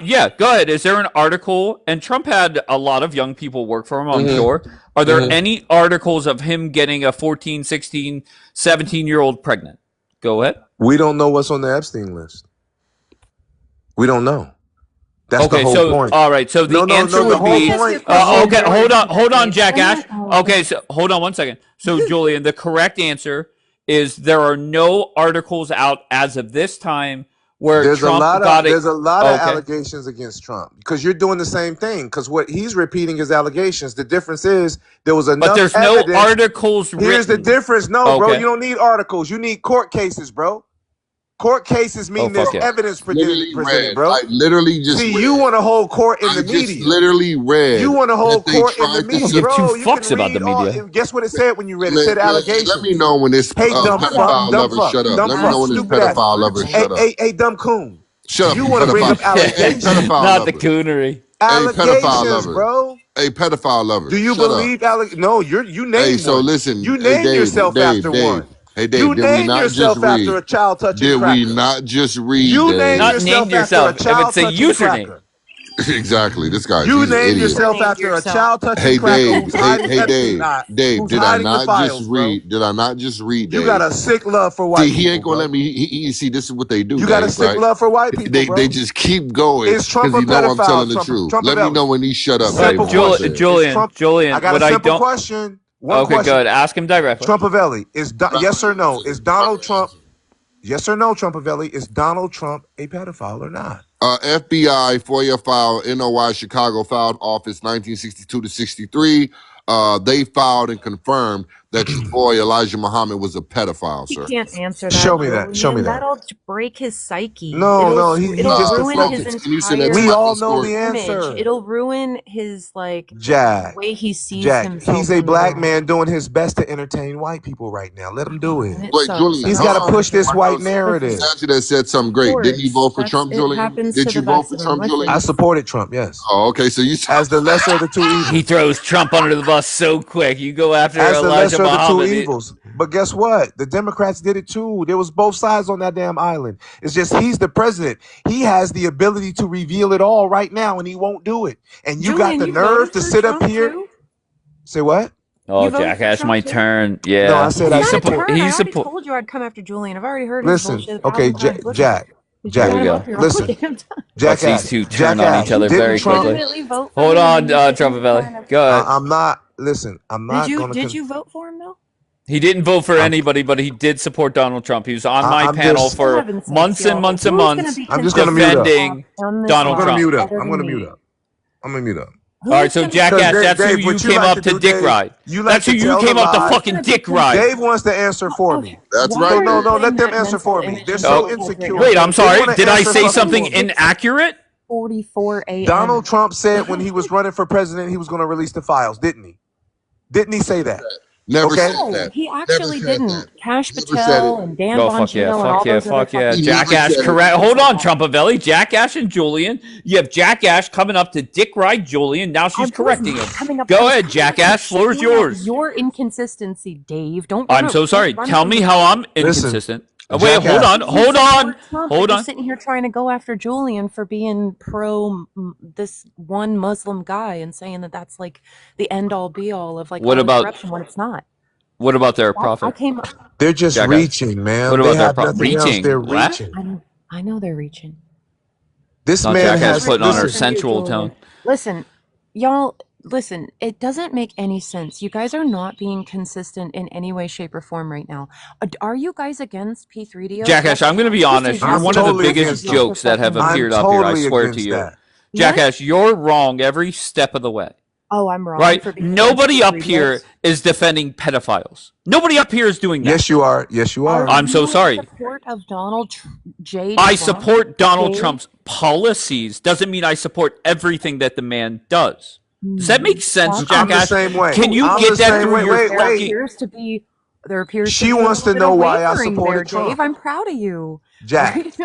Yeah, go ahead. Is there an article? And Trump had a lot of young people work for him, I'm sure. Are there any articles of him getting a 14, 16, 17-year-old pregnant? Go ahead. We don't know what's on the Epstein list. We don't know. That's the whole point. All right. So the answer would be okay. Hold on, Jackass. Okay, so hold on one second. So Julian, the correct answer is there are no articles out as of this time where there's Trump there's a lot of allegations against Trump because you're doing the same thing. Because what he's repeating is allegations. The difference is there was enough. But there's evidence. No articles. Here's the difference. No, bro, you don't need articles. You need court cases, bro. Court cases mean there's evidence presented, bro. I literally just see. You want to hold court in the media. Literally read. You want to hold court in the media, bro. You give two fucks about the media. Guess what it said when you read it? It said allegations. Let me know when this pedophile lover shut up. Let me know when this pedophile lover shut up. Hey, dumb coon. Shut up. You want to bring up allegations? Not the coonery. Allegations, bro. A pedophile lover. Do you believe allegations? No, you named one. Hey, so listen. You named yourself after one. Hey, Dave, you named yourself after a child touching cracker. Did we not just read? You named yourself after a child touching cracker. Exactly. This guy. You named yourself after a child touching cracker. Hey, Dave. Did I not just read? Did I not just read? You got a sick love for white people. He ain't gonna let me. He see, this is what they do. You got a sick love for white people. They just keep going because you know I'm telling the truth. Let me know when he shut up. Julian. I got a simple question. Okay, good. Ask him directly. Trumpavelli, yes or no? Is Donald Trump? Yes or no, Trumpavelli? Is Donald Trump a pedophile or not? FBI FOIA file NOI Chicago filed office 1962 to 63. They filed and confirmed that your boy Elijah Muhammad was a pedophile, sir. He can't answer that. Show me that. Show me that. That'll break his psyche. No, he just ruin his entire. We all know the answer. It'll ruin his the way he sees himself. He's a black man doing his best to entertain white people right now. Let him do it. Wait, Julian, he's got to push this white narrative. That said something great. Didn't you vote for Trump, Julian? Did you vote for Trump, Julian? I supported Trump. Yes. Oh, okay. So you as the lesser of the two evils. He throws Trump under the bus so quick. You go after Elijah Muhammad. But guess what? The Democrats did it too. There was both sides on that damn island. It's just he's the president. He has the ability to reveal it all right now, and he won't do it. And you got the nerve to sit up here. Say what? Oh, jackass, my turn. Yeah. No, I said I support. I already told you I'd come after Julian. I've already heard his bullshit. Okay, Jack. There we go. Listen, Watch these two turn on each other very quickly. Hold on, Trumpavelli. Go ahead. I'm not. Listen, I'm not going to. Did you vote for him though? He didn't vote for anybody, but he did support Donald Trump. He was on my panel for months and months and months defending Donald Trump. I'm going to mute up. All right, so Jackass, that's who you came up to dick ride. That's who you came up to fucking dick ride. Dave wants to answer for me. That's right. No, let them answer for me. They're so insecure. Wait, I'm sorry. Did I say something inaccurate? 44 a.m. Donald Trump said when he was running for president, he was going to release the files, didn't he? Didn't he say that? Never said that. He actually didn't. Cash Patel and Dan Bongino. Fuck yeah. Jackass, correct. Hold on, Trumpavelli. Jackass and Julian. You have Jackass coming up to dick ride Julian. Now she's correcting him. Go ahead, Jackass. Floor is yours. Your inconsistency, Dave. I'm so sorry. Tell me how I'm inconsistent. Wait, hold on. You're sitting here trying to go after Julian for being pro this one Muslim guy and saying that that's like the end all be all of like corruption when it's not. What about their prophet? They're just reaching, man. What about their prophet? Reaching. They're reaching. I know they're reaching. This man has putting on her sensual tone. Listen, y'all. Listen, it doesn't make any sense. You guys are not being consistent in any way, shape, or form right now. Are you guys against P3DO? Jackass, I'm going to be honest. You're one of the biggest jokes that have appeared up here. I swear to you. Jackass, you're wrong every step of the way. Oh, I'm wrong. Right? Nobody up here is defending pedophiles. Nobody up here is doing that. Yes, you are. Yes, you are. I'm so sorry. Support of Donald J. I support Donald Trump's policies. Doesn't mean I support everything that the man does. Does that make sense, Jackass? I'm the same way. Can you get that through your There appears she wants to know why I supported Trump. Dave, I'm proud of you. Jackass,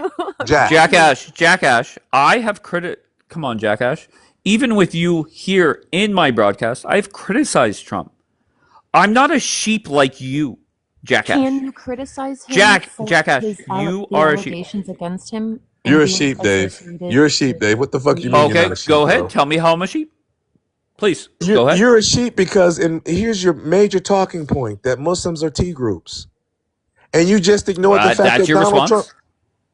I have come on, Jackass. Even with you here in my broadcast, I've criticized Trump. I'm not a sheep like you, Jackass. Can you criticize him? Jackass, you are a sheep. Allegations against him. You're a sheep, Dave. You're a sheep, Dave. What the fuck you mean? Okay, go ahead. Tell me how I'm a sheep. Please, go ahead. You're a sheep because, and here's your major talking point, that Muslims are T groups. And you just ignored the fact that Donald Trump...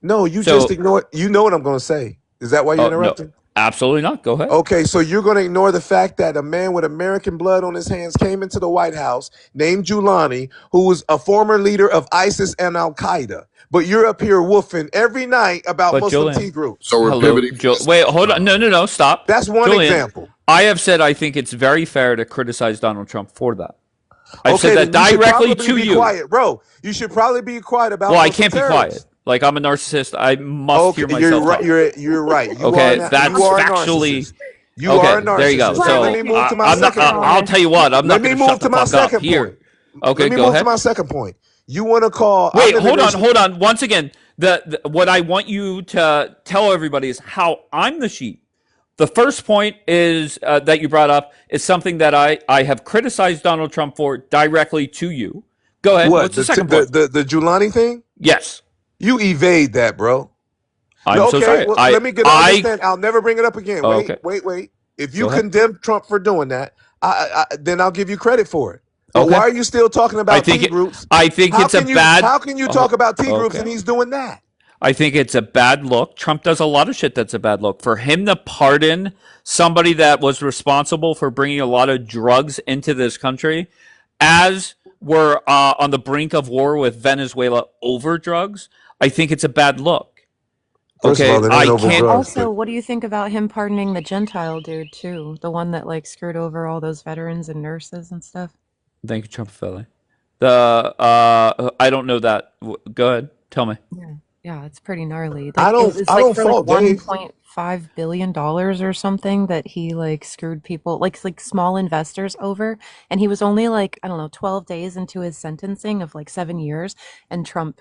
No, you just ignore it. You know what I'm going to say. Is that why you're interrupting? No, absolutely not. Go ahead. Okay, so you're going to ignore the fact that a man with American blood on his hands came into the White House named Giuliani, who was a former leader of ISIS and Al-Qaeda. But you're up here woofing every night about Muslim T groups. So we're pivoting. Wait, hold on. No, stop. That's one example. I have said I think it's very fair to criticize Donald Trump for that. I've said that directly to you. Quiet, bro. You should probably be quiet about. Well, I can't be quiet. Like, I'm a narcissist. I must hear myself. You're right. That's factually. You are a narcissist. There you go. So let me move to my second point. I'll tell you what. I'm not going to shut the fuck up here. Okay, let me go move ahead. to my second point. You want to call? Wait, hold on. Once again, what I want you to tell everybody is how I'm the sheep. The first point is that you brought up is something that I have criticized Donald Trump for directly to you. Go ahead. What? What's the second point? The Giuliani thing? Yes. You evade that, bro. I'm so sorry. Well, let me get understand. I'll never bring it up again. Wait. If you condemn Trump for doing that, then I'll give you credit for it. But why are you still talking about T groups? I think it's a bad. How can you talk about T groups and he's doing that? I think it's a bad look. Trump does a lot of shit that's a bad look. For him to pardon somebody that was responsible for bringing a lot of drugs into this country, as we're on the brink of war with Venezuela over drugs, I think it's a bad look. First of all, I can't. Also, what do you think about him pardoning the Gentile dude too? The one that like screwed over all those veterans and nurses and stuff. Thank you, Trumpavelli. I don't know that. Go ahead, tell me. Yeah, it's pretty gnarly. I don't fault Dave. $1.5 billion or something that he like screwed people like small investors over, and he was only like 12 days into his sentencing of like 7 years, and Trump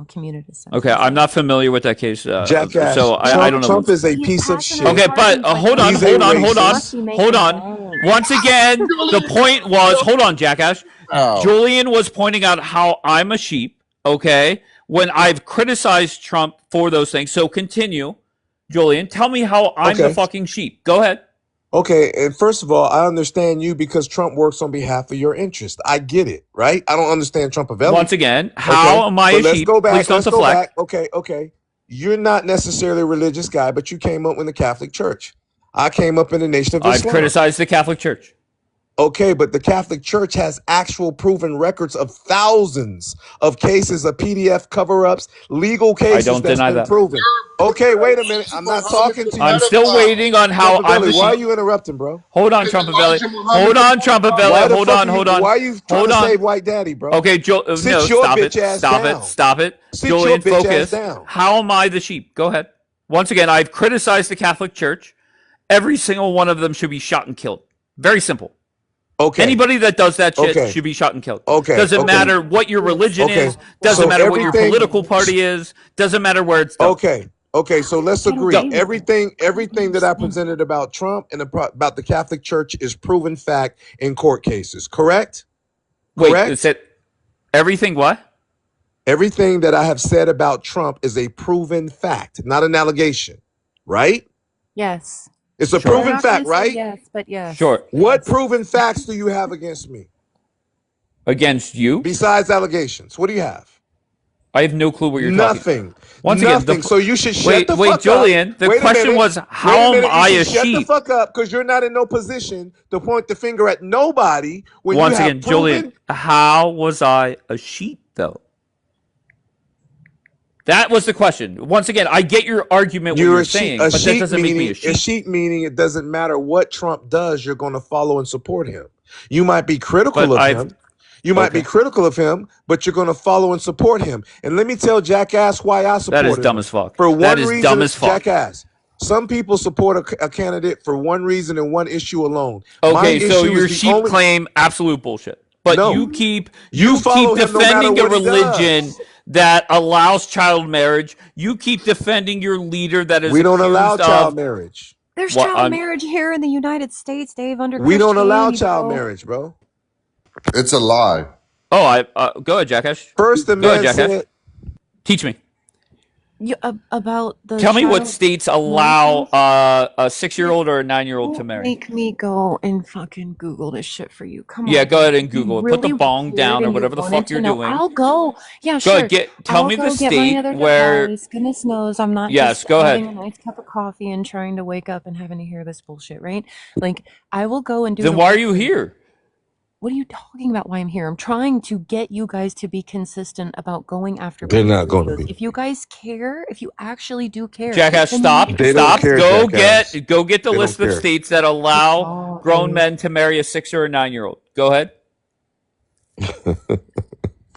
commuted his sentence. Okay, I'm not familiar with that case, Jackass. so I don't know. Trump is a piece of shit. Okay, but hold on. Once again, the point was, hold on, Jackass. Julian was pointing out how I'm a sheep, okay, when I've criticized Trump for those things. So continue, Julian. Tell me how I'm the fucking sheep. Go ahead. Okay, and first of all, I understand you because Trump works on behalf of your interest. I get it, right? I don't understand Trumpavelli. Once again, how am I a sheep? Go back. Please don't deflect. Okay. You're not necessarily a religious guy, but you came up in the Catholic Church. I came up in the Nation of Islam. I've criticized the Catholic Church. Okay, but the Catholic Church has actual proven records of thousands of cases of PDF cover-ups, legal cases that's been proven. Okay, wait a minute. I'm not talking to you. I'm still waiting on how I'm the sheep. Why are you interrupting, bro? Hold on, Trumpavelli. Hold on, Trumpavelli. Hold on. Why are you trying to save White Daddy, bro? Okay, no, stop it. Julian, focus. How am I the sheep? Go ahead. Once again, I've criticized the Catholic Church. Every single one of them should be shot and killed. Very simple. Okay. Anybody that does that shit should be shot and killed. Okay. Doesn't matter what your religion is. Doesn't matter what your political party is. Doesn't matter where it's done. Okay. So let's agree. Everything that I presented about Trump and about the Catholic Church is proven fact in court cases. Correct? Wait, is it everything what? Everything that I have said about Trump is a proven fact, not an allegation. Right? Yes. It's a proven fact, right? Yes, but yes. Sure. What proven facts do you have against me? Against you? Besides allegations. What do you have? I have no clue what you're talking about. Once again, so you should shut the fuck up. Wait, Julian, the question was, how am I a sheep? Shut the fuck up, because you're not in no position to point the finger at nobody when Once again, Julian, how was I a sheep, though? That was the question. Once again, I get your argument, what you're saying, but that doesn't make me a sheep. A sheep meaning it doesn't matter what Trump does, you're going to follow and support him. You might be critical of him. You might be critical of him, but you're going to follow and support him. And let me tell Jackass why I support him. That is dumb as fuck. For one reason, dumb as fuck. Jackass. Some people support a candidate for one reason and one issue alone. Okay, so your sheep claim absolute bullshit. But you keep defending a religion that allows child marriage. You keep defending your leader that is. We don't allow child marriage. There's child marriage here in the United States, Dave. Under we don't allow child marriage, bro. It's a lie. Oh, go ahead, Jackass. First, the man said, "Teach me." About the Tell me what states allow a 6-year-old or a 9-year-old to marry. Make me go and fucking Google this shit for you. Come on. Yeah, go ahead and Google it. Put the bong down or whatever the fuck you're doing. I'll go. Yeah, go sure. Ahead, tell me the state where. Goodness knows I'm not. Yes, just go ahead. Having a nice cup of coffee and trying to wake up and having to hear this bullshit, right? Like I will go and do. Then why are you here? What are you talking about? Why I'm here? I'm trying to get you guys to be consistent about going after. They're not going to be. If you guys care, if you actually do care, Jackass, stop. Go get the list of states that allow grown men to marry a 6 or a 9-year-old. Go ahead.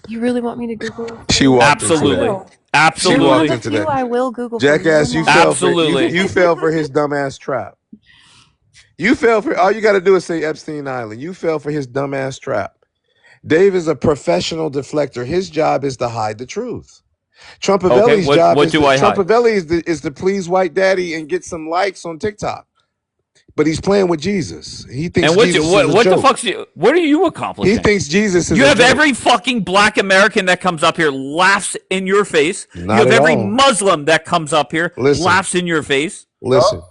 You really want me to Google? She walked Absolutely. into that. I will Google. Jackass, you fell for his dumbass trap. You fell for, all you got to do is say Epstein Island. You fell for his dumbass trap. Dave is a professional deflector. His job is to hide the truth. Trumpavelli's job is to please White Daddy and get some likes on TikTok. But he's playing with Jesus. He thinks Jesus is a joke. What are you accomplishing? He thinks Jesus is You have every fucking black American that comes up here laughs in your face. You have every Muslim that comes up here laughs in your face. Listen.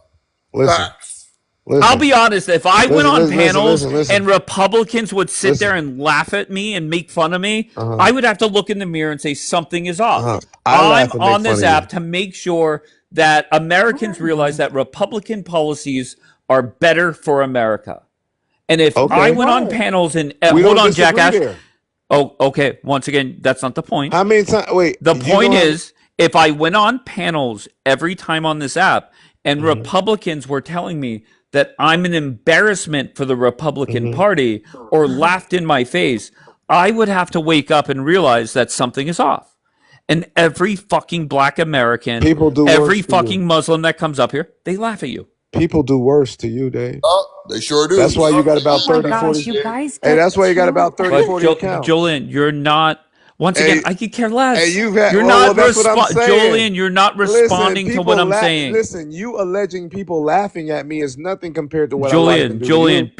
I'll be honest, if I went on panels and Republicans would sit there and laugh at me and make fun of me, I would have to look in the mirror and say something is off. I'm on this app to make sure that Americans realize that Republican policies are better for America. And if I went on panels and hold on, Jackass. Oh, okay. Once again, that's not the point. How many times? Wait. The point is, if I went on panels every time on this app and Republicans were telling me that I'm an embarrassment for the Republican Party or laughed in my face, I would have to wake up and realize that something is off. And every fucking black American, every fucking Muslim that comes up here, they laugh at you. People do worse to you, Dave. Oh, they sure do. That's why you got about 30, 40. You guys that's why you got about 30, 40 accounts. Julian, you're not. Once again, I could care less. Hey, you're not Julian, you're not responding to what I'm saying. Listen, you alleging people laughing at me is nothing compared to what I watched them do to you.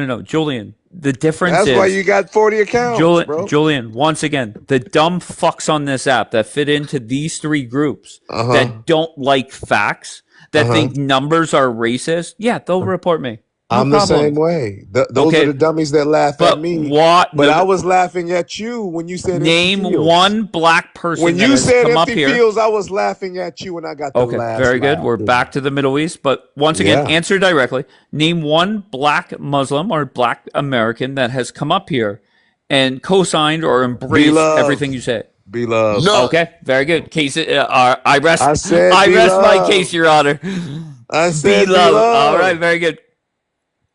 No. Julian, the difference is... That's why you got 40 accounts, bro. Julian, once again, the dumb fucks on this app that fit into these three groups that don't like facts, that think numbers are racist, yeah, they'll report me. No I'm problem. the same way. Those are the dummies that laugh at me. But I was laughing at you when you said name one black person. When you said empty fields, I was laughing at you when I got the last. Very good. We're back to the Middle East. But once again, answer directly. Name one black Muslim or black American that has come up here and co-signed or embraced everything you say. Be loved. No. Okay, very good. Case. I rest my case, Your Honor. I said be loved. All right, very good.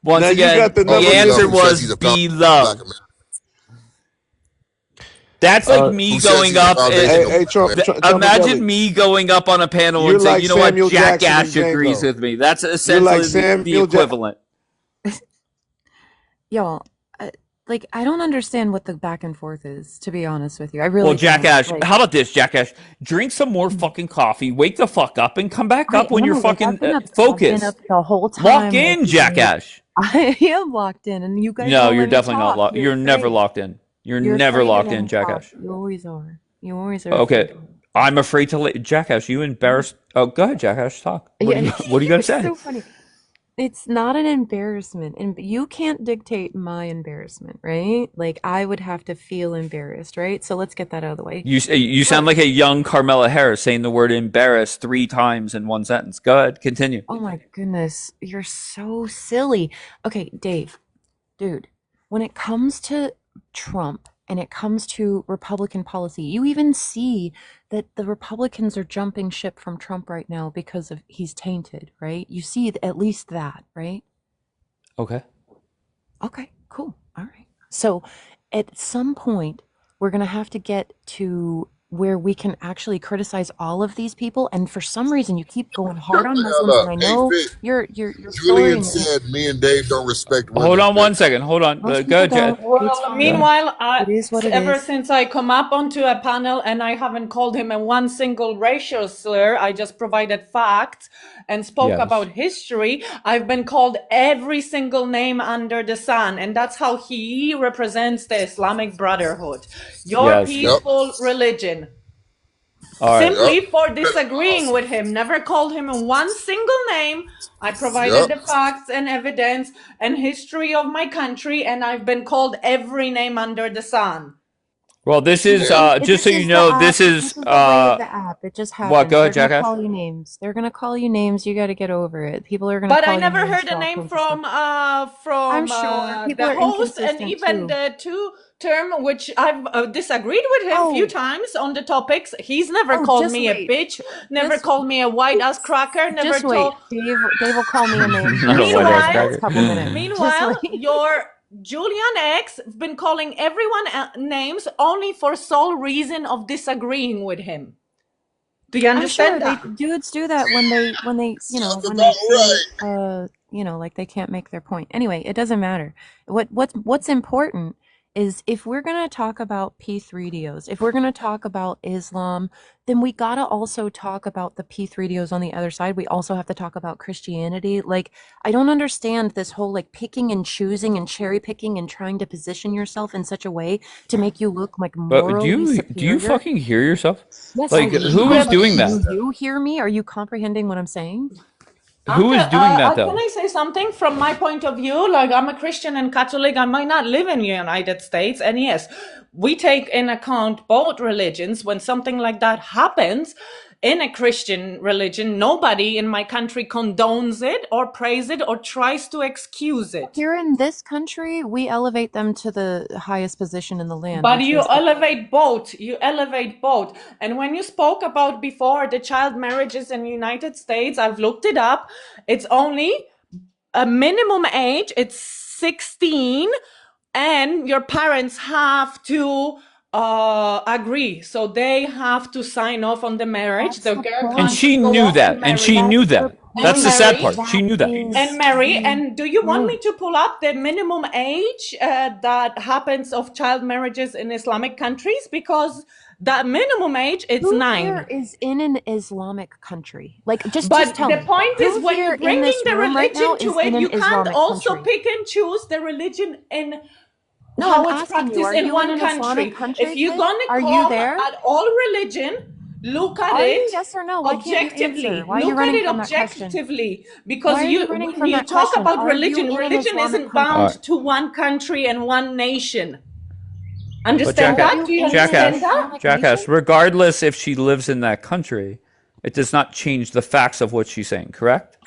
Once again, the answer was be loved. That's like me going up. Trump, imagine me going up on a panel and saying, "You know what? Jack Ash agrees with me." That's essentially the equivalent. Y'all, I don't understand what the back and forth is, to be honest with you. I really Jack Ash, how about this, Jack Ash? Drink some more fucking coffee, wake the fuck up, and come back up when you're fucking focused. I've been up the whole time. Lock in, Jack Ash. I am locked in, and you guys. No, you're definitely not locked. You're never locked in. You're never locked in, Jackass. You always are. You always are. Okay. I'm afraid to let Jackass. You embarrassed. Oh, go ahead, Jackass. Talk. What are you going to say? So funny. It's not an embarrassment, and you can't dictate my embarrassment, right? Like, I would have to feel embarrassed, right? So let's get that out of the way. You sound like a young Carmela Harris saying the word embarrassed 3 times in one sentence. Go ahead, continue. Oh my goodness, you're so silly. Okay, Dave, dude, when it comes to Trump and it comes to Republican policy, you even see that the Republicans are jumping ship from Trump right now because of he's tainted, right? You see at least that, right? Okay, cool. All right. So at some point, we're going to have to get to where we can actually criticize all of these people, and for some reason you keep going hard on Muslims, and I know you're Julian said me and Dave don't respect women. Hold on one second. Hold on. Go ahead, Chad. Well, meanwhile, ever since I come up onto a panel and I haven't called him a one single racial slur, I just provided facts and spoke about history. I've been called every single name under the sun, and that's how he represents the Islamic Brotherhood, your peaceful religion. Simply for disagreeing with him. Never called him in one single name. I provided the facts and evidence and history of my country, and I've been called every name under the sun. Well, this is just so you know, this is the app. It just happens. What? Go ahead, Jackass. Call you names. They're gonna call you names. You got to get over it. People are gonna. But I never heard a name from I'm sure the host, and even the term which I've disagreed with him a few times on the topics. He's never called me a bitch. Never called me a white ass cracker. Never just wait. Dave will call me a name. Meanwhile, your Julian X has been calling everyone names only for sole reason of disagreeing with him. Do you understand that? Dudes do that when they like they can't make their point. Anyway, it doesn't matter. What's important is if we're going to talk about P3DOs, if we're going to talk about Islam, then we got to also talk about the P3DOs on the other side. We also have to talk about Christianity. Like, I don't understand this whole like picking and choosing and cherry picking and trying to position yourself in such a way to make you look like morally superior. Do you fucking hear yourself? Yes, like, who is doing that? Do you hear me? Are you comprehending what I'm saying? Who is doing that, though? Can I say something from my point of view? Like, I'm a Christian and Catholic. I might not live in the United States. And yes, we take in account both religions. When something like that happens in a Christian religion, nobody in my country condones it or praise it or tries to excuse it. Here in this country, we elevate them to the highest position in the land. But you elevate both. You elevate both. And when you spoke about before the child marriages in the United States, I've looked it up. It's only a minimum age. It's 16. And your parents have to agree, so they have to sign off on the marriage. The girl and she knew that, and she knew that. That's the sad part. She knew that. And Mary, and do you want me to pull up the minimum age that happens of child marriages in Islamic countries? Because that minimum age, it's 9. Who here is in an Islamic country? Like, just tell the me. point is, when you're bringing the religion to it, you can't also country. pick and choose the religion in no, how it's practiced in one country. If you're gonna call at all religion, look at it yes or no? objectively. Look at it objectively, because when you talk about religion isn't bound to one country and one nation. Understand that? Do you understand that? Jackass, regardless if she lives in that country, it does not change the facts of what she's saying, correct?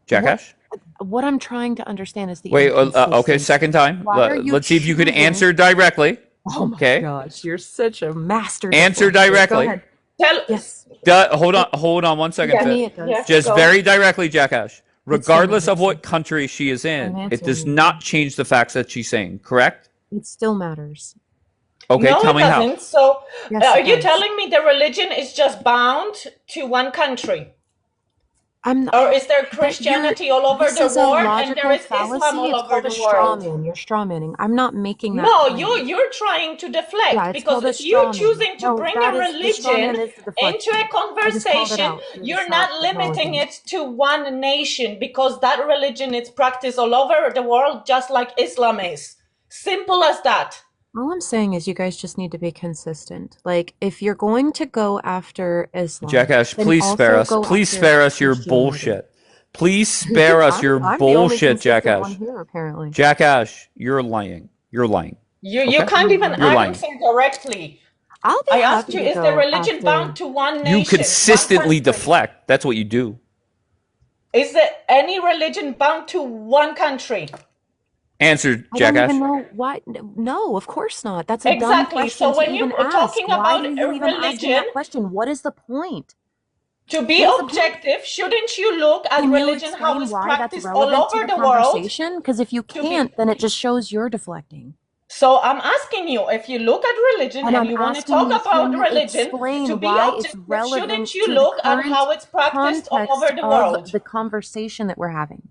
Jackass? What I'm trying to understand is the okay, second time. Let's see if you can answer directly. Oh my gosh, you're such a master. Answer directly. Go ahead. Yes. Hold on 1 second. Just very directly, Jackass. Regardless of what country she is in, it does not change the facts that she's saying, correct? It still matters. Okay, no, tell me how. So, are you telling me the religion is just bound to one country? Or is there Christianity all over the world and there is Islam all over the world? You're strawmanning. I'm not making that. No, you're trying to deflect, because if you're choosing to bring a religion into a conversation, you're not limiting it to one nation, because that religion is practiced all over the world, just like Islam is. Simple as that. All I'm saying is you guys just need to be consistent. Like, if you're going to go after Islam... Jackass, please spare us. Please spare us your bullshit. Please spare us your bullshit, Jackass. Here, apparently. Jackass, you're lying. You're lying. You can't even answer directly. I asked you, is the religion bound to one nation? You consistently deflect. That's what you do. Is there any religion bound to one country? Answer, Jackass. I don't even know why. No, of course not. That's a dumb question. So when you're talking about a religion, what is the point? To be objective, shouldn't you look at religion how it's practiced all over the world? Because if you can't, then it just shows you're deflecting. So I'm asking you, if you look at religion and you want to talk about religion, to be objective, shouldn't you look at how it's practiced all over the world? The conversation that we're having.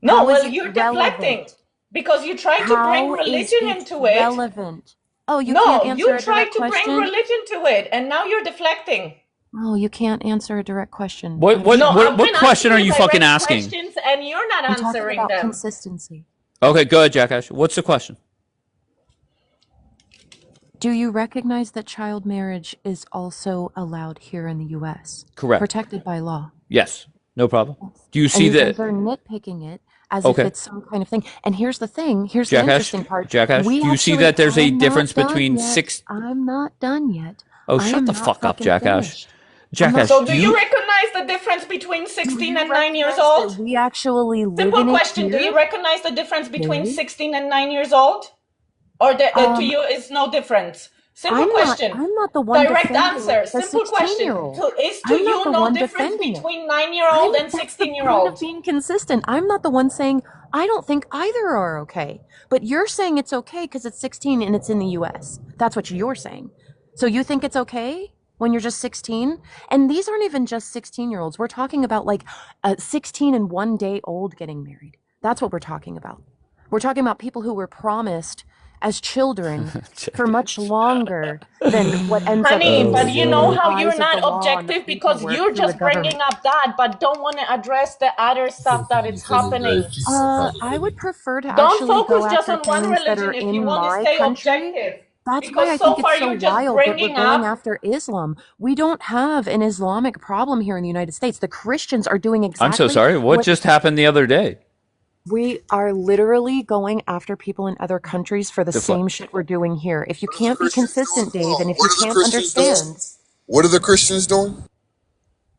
No, well, you're deflecting because you try to bring religion into it. Relevant. Oh, you can't answer you try to bring religion to it, and now you're deflecting. Oh, you can't answer a direct question. What question are you fucking asking? Questions and you're not answering them. Consistency. Okay, go ahead, Jackass. What's the question? Do you recognize that child marriage is also allowed here in the U.S.? Correct. Protected by law. Yes, no problem. Do you see that? They're nitpicking it as if it's some kind of thing. And here's the thing. Here's the interesting part. Jackass, do you see that there's a difference between six? I'm not done yet. Oh, shut the fuck up, Jackass. Jackass. So do you recognize the difference between 16 and 9 years old? We actually live Simple question. Do you recognize the difference between 16 and 9 years old? Or to you is no difference? Simple question. I'm not the one. Direct answer. Simple question. Is to you no difference between 9-year-old and 16-year-old? Of being consistent. I'm not the one saying I don't think either are okay. But you're saying it's okay because it's 16 and it's in the U.S. That's what you're saying. So you think it's okay when you're just 16? And these aren't even just 16-year-olds. We're talking about like 16 and 1 day old getting married. That's what we're talking about. We're talking about people who were promised as children for much longer than what ends up being. But you know how you're not objective because you're just bringing up that, but don't want to address the other stuff that is happening. I would prefer to don't focus just on one religion if you want to stay objective. That's why I think it's so wild that we're going after Islam. We don't have an Islamic problem here in the United States. The Christians are doing exactly. I'm so sorry. What just happened the other day? We are literally going after people in other countries for the same shit we're doing here. If you can't be consistent, Dave, and if you can't understand... What are the Christians doing?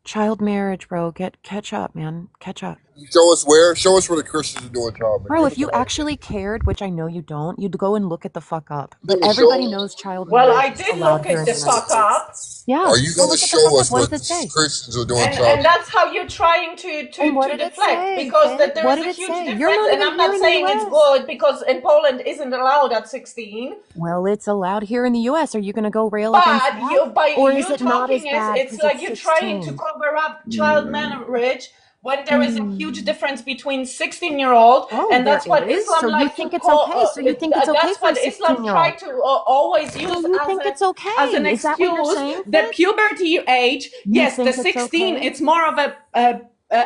Child marriage, bro. Catch up, man. Catch up. Show us where. Show us where the Christians are doing child marriage. Bro, if you actually cared, which I know you don't, you'd go and look it the fuck up. But everybody knows child Well, marriage I is did allowed look here it in the the United fuck States. up. Yeah. Are you going to show us what Christians are doing child marriage? And that's how you're trying to deflect, because that there is a huge difference. And I'm not saying it's good because in Poland isn't allowed at 16. Well, it's allowed here in the U.S. Are you going to go rail against that? Or is it not as bad? It's like you're trying to cover up child marriage when there is a huge difference between 16-year-old, and that's what Islam likes to call. So you think it's okay that's what Islam tried to always use as an excuse. The puberty age, yes, the 16. It's more of a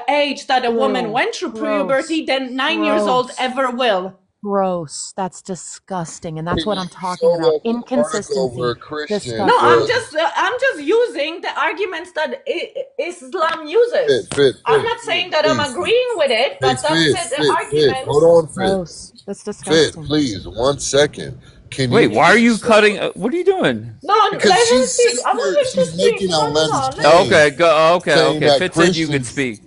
age that a woman went through puberty than 9 years old ever will. Gross. That's disgusting, and that's what I'm talking about. Inconsistency. No, I'm just using the arguments that Islam uses. I'm not saying that I'm agreeing with it, but that's the argument. Hold on, Gross. That's disgusting. Please, 1 second. Wait, why are you cutting? What are you doing? No, because she's making outlandish claims. Okay, go. Okay. Fitz said you could speak.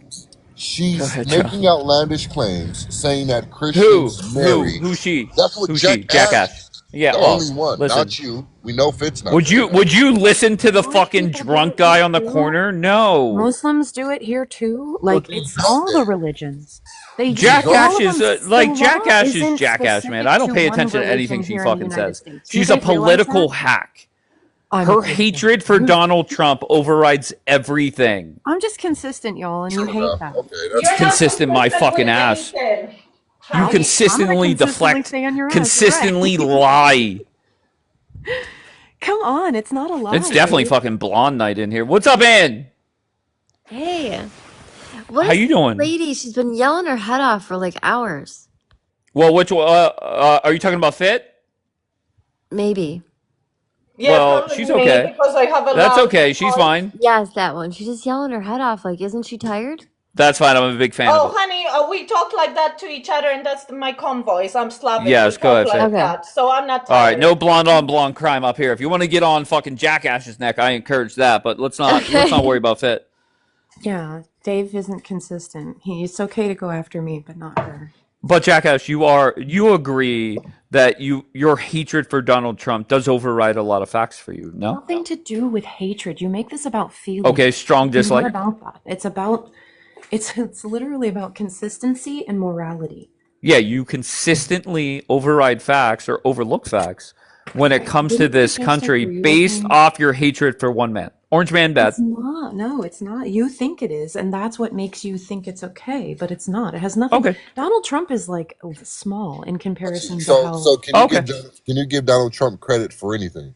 She's making outlandish claims, saying that Christians marry. Who's she? That's what Jackass. Yeah, the only one, listen. not you. We know Fitz not. Would you listen to the fucking drunk guy on the corner? No. Muslims do it here too. Like it's all the religions. Jackass is Jackass is Jackass, man. I don't pay attention to anything she fucking says. She's a political hack. Her hatred for Donald Trump overrides everything. I'm just consistent, y'all, and you hate that. Okay, that's consistent, my fucking ass. You consistently deflect, consistently lie. Come on, it's not a lie. It's definitely fucking blonde night in here. What's up, Ann? Hey. How you doing? Lady, she's been yelling her head off for like hours. Well, which are you talking about Fit? Maybe. Yeah, well, she's okay. Because I have That's okay. She's fine. Yes, that one. She's just yelling her head off. Like, isn't she tired? That's fine. I'm a big fan of it. Oh, honey, we talk like that to each other, and that's my calm voice. I'm Slavic. Yes, go ahead, like that, so I'm not tired. All right, no blonde on blonde crime up here. If you want to get on fucking Jackass's neck, I encourage that. But let's not worry about Fit. Yeah, Dave isn't consistent. It's okay to go after me, but not her. But Jackass, you agree that your hatred for Donald Trump does override a lot of facts for you, no? Nothing to do with hatred. You make this about feelings. Okay, strong dislike. It's not about that. It's literally about consistency and morality. Yeah, you consistently override facts or overlook facts when it comes to this country based off your hatred for one man. Orange man bad. It's not. No, it's not. You think it is, and that's what makes you think it's okay, but it's not. It has nothing. Okay. Donald Trump is like small in comparison to how. So can you give Donald Trump credit for anything?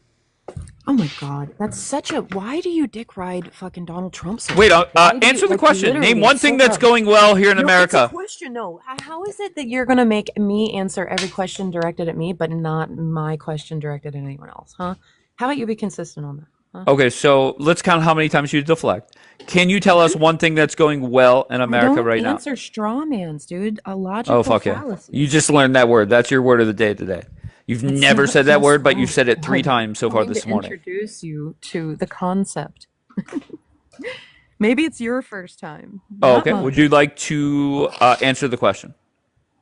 Oh my God, that's such a. Why do you dick ride fucking Donald Trump? So wait, answer the question. Name one thing that's going well here in America. It's a question. No, how is it that you're gonna make me answer every question directed at me, but not my question directed at anyone else? Huh? How about you be consistent on that? Huh? Okay, so let's count how many times you deflect. Can you tell us one thing that's going well in America right now? Answer straw mans, dude. A logical fallacy. You just learned that word. That's your word of the day today. You've never said that word, but you've said it 3 times so far this morning. Introduce you to the concept. Maybe it's your first time. Oh, okay. Would you like to answer the question?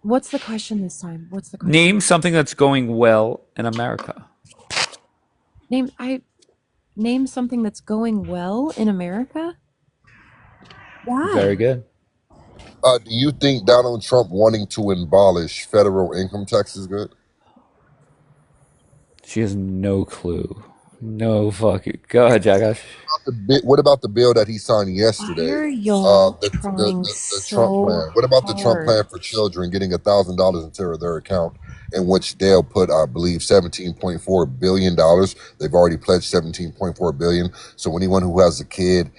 What's the question this time? Name something that's going well in America. Name something that's going well in America? Why? Very good. Do you think Donald Trump wanting to abolish federal income tax is good? She has no clue. No fucking. Go ahead, Jackass. What about the bill that he signed yesterday? The Trump plan. What about the Trump plan for children getting $1,000 into their account, in which they'll put, I believe, $17.4 billion. They've already pledged $17.4 billion. So anyone who has a kid,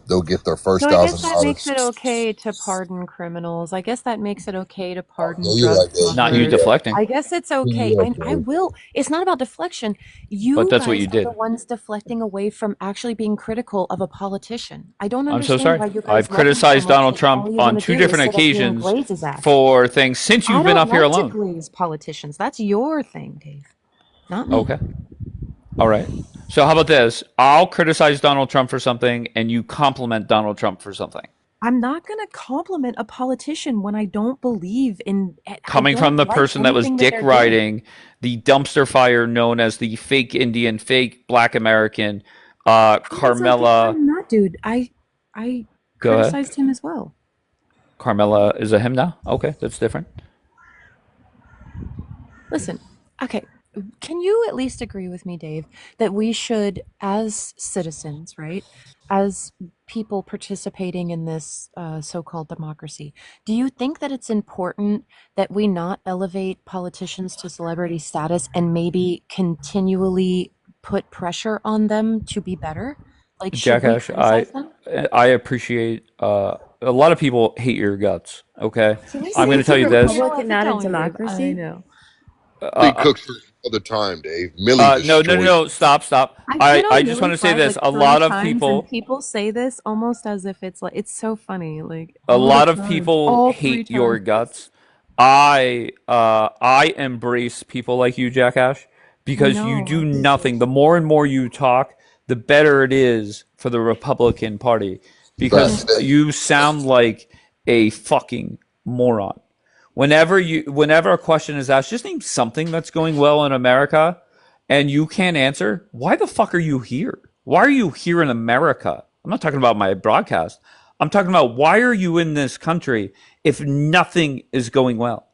they'll get their first $1,000. I guess that makes it okay to pardon criminals. I guess that makes it okay to pardon drug dealers. Not you deflecting. I guess it's okay. I will. It's not about deflection. But that's what you did. Are the ones deflecting away from actually being critical of a politician. I don't understand. I'm so sorry. Why you guys I've criticized Donald Trump on 2 different occasions for things since you've been up here alone. Glaze politicians. That's your thing, Dave. Not me. Okay. All right. So how about this? I'll criticize Donald Trump for something, and you compliment Donald Trump for something. I'm not going to compliment a politician when I don't believe in it. Coming from the person that was dick riding the dumpster fire known as the fake Indian, fake Black American, Carmela. I'm not, dude. I criticized him as well. Carmela is a him now? Okay, that's different. Listen, okay. Can you at least agree with me, Dave, that we should, as citizens, right, as people participating in this so-called democracy, do you think that it's important that we not elevate politicians to celebrity status and maybe continually put pressure on them to be better? Like, Jackash, I appreciate. A lot of people hate your guts. Okay, I'm going to tell you this. Republican, not a democracy. I know. Cooks for all the time, Dave. Millie no. Stop. I just want to say this. A lot of people say this almost as if it's like it's so funny. Like a lot of people hate your guts. I embrace people like you, Jackash, because you do nothing. The more and more you talk, the better it is for the Republican Party, because you sound like a fucking moron. Whenever a question is asked, just name something that's going well in America, and you can't answer. Why the fuck are you here? Why are you here in America? I'm not talking about my broadcast. I'm talking about why are you in this country if nothing is going well?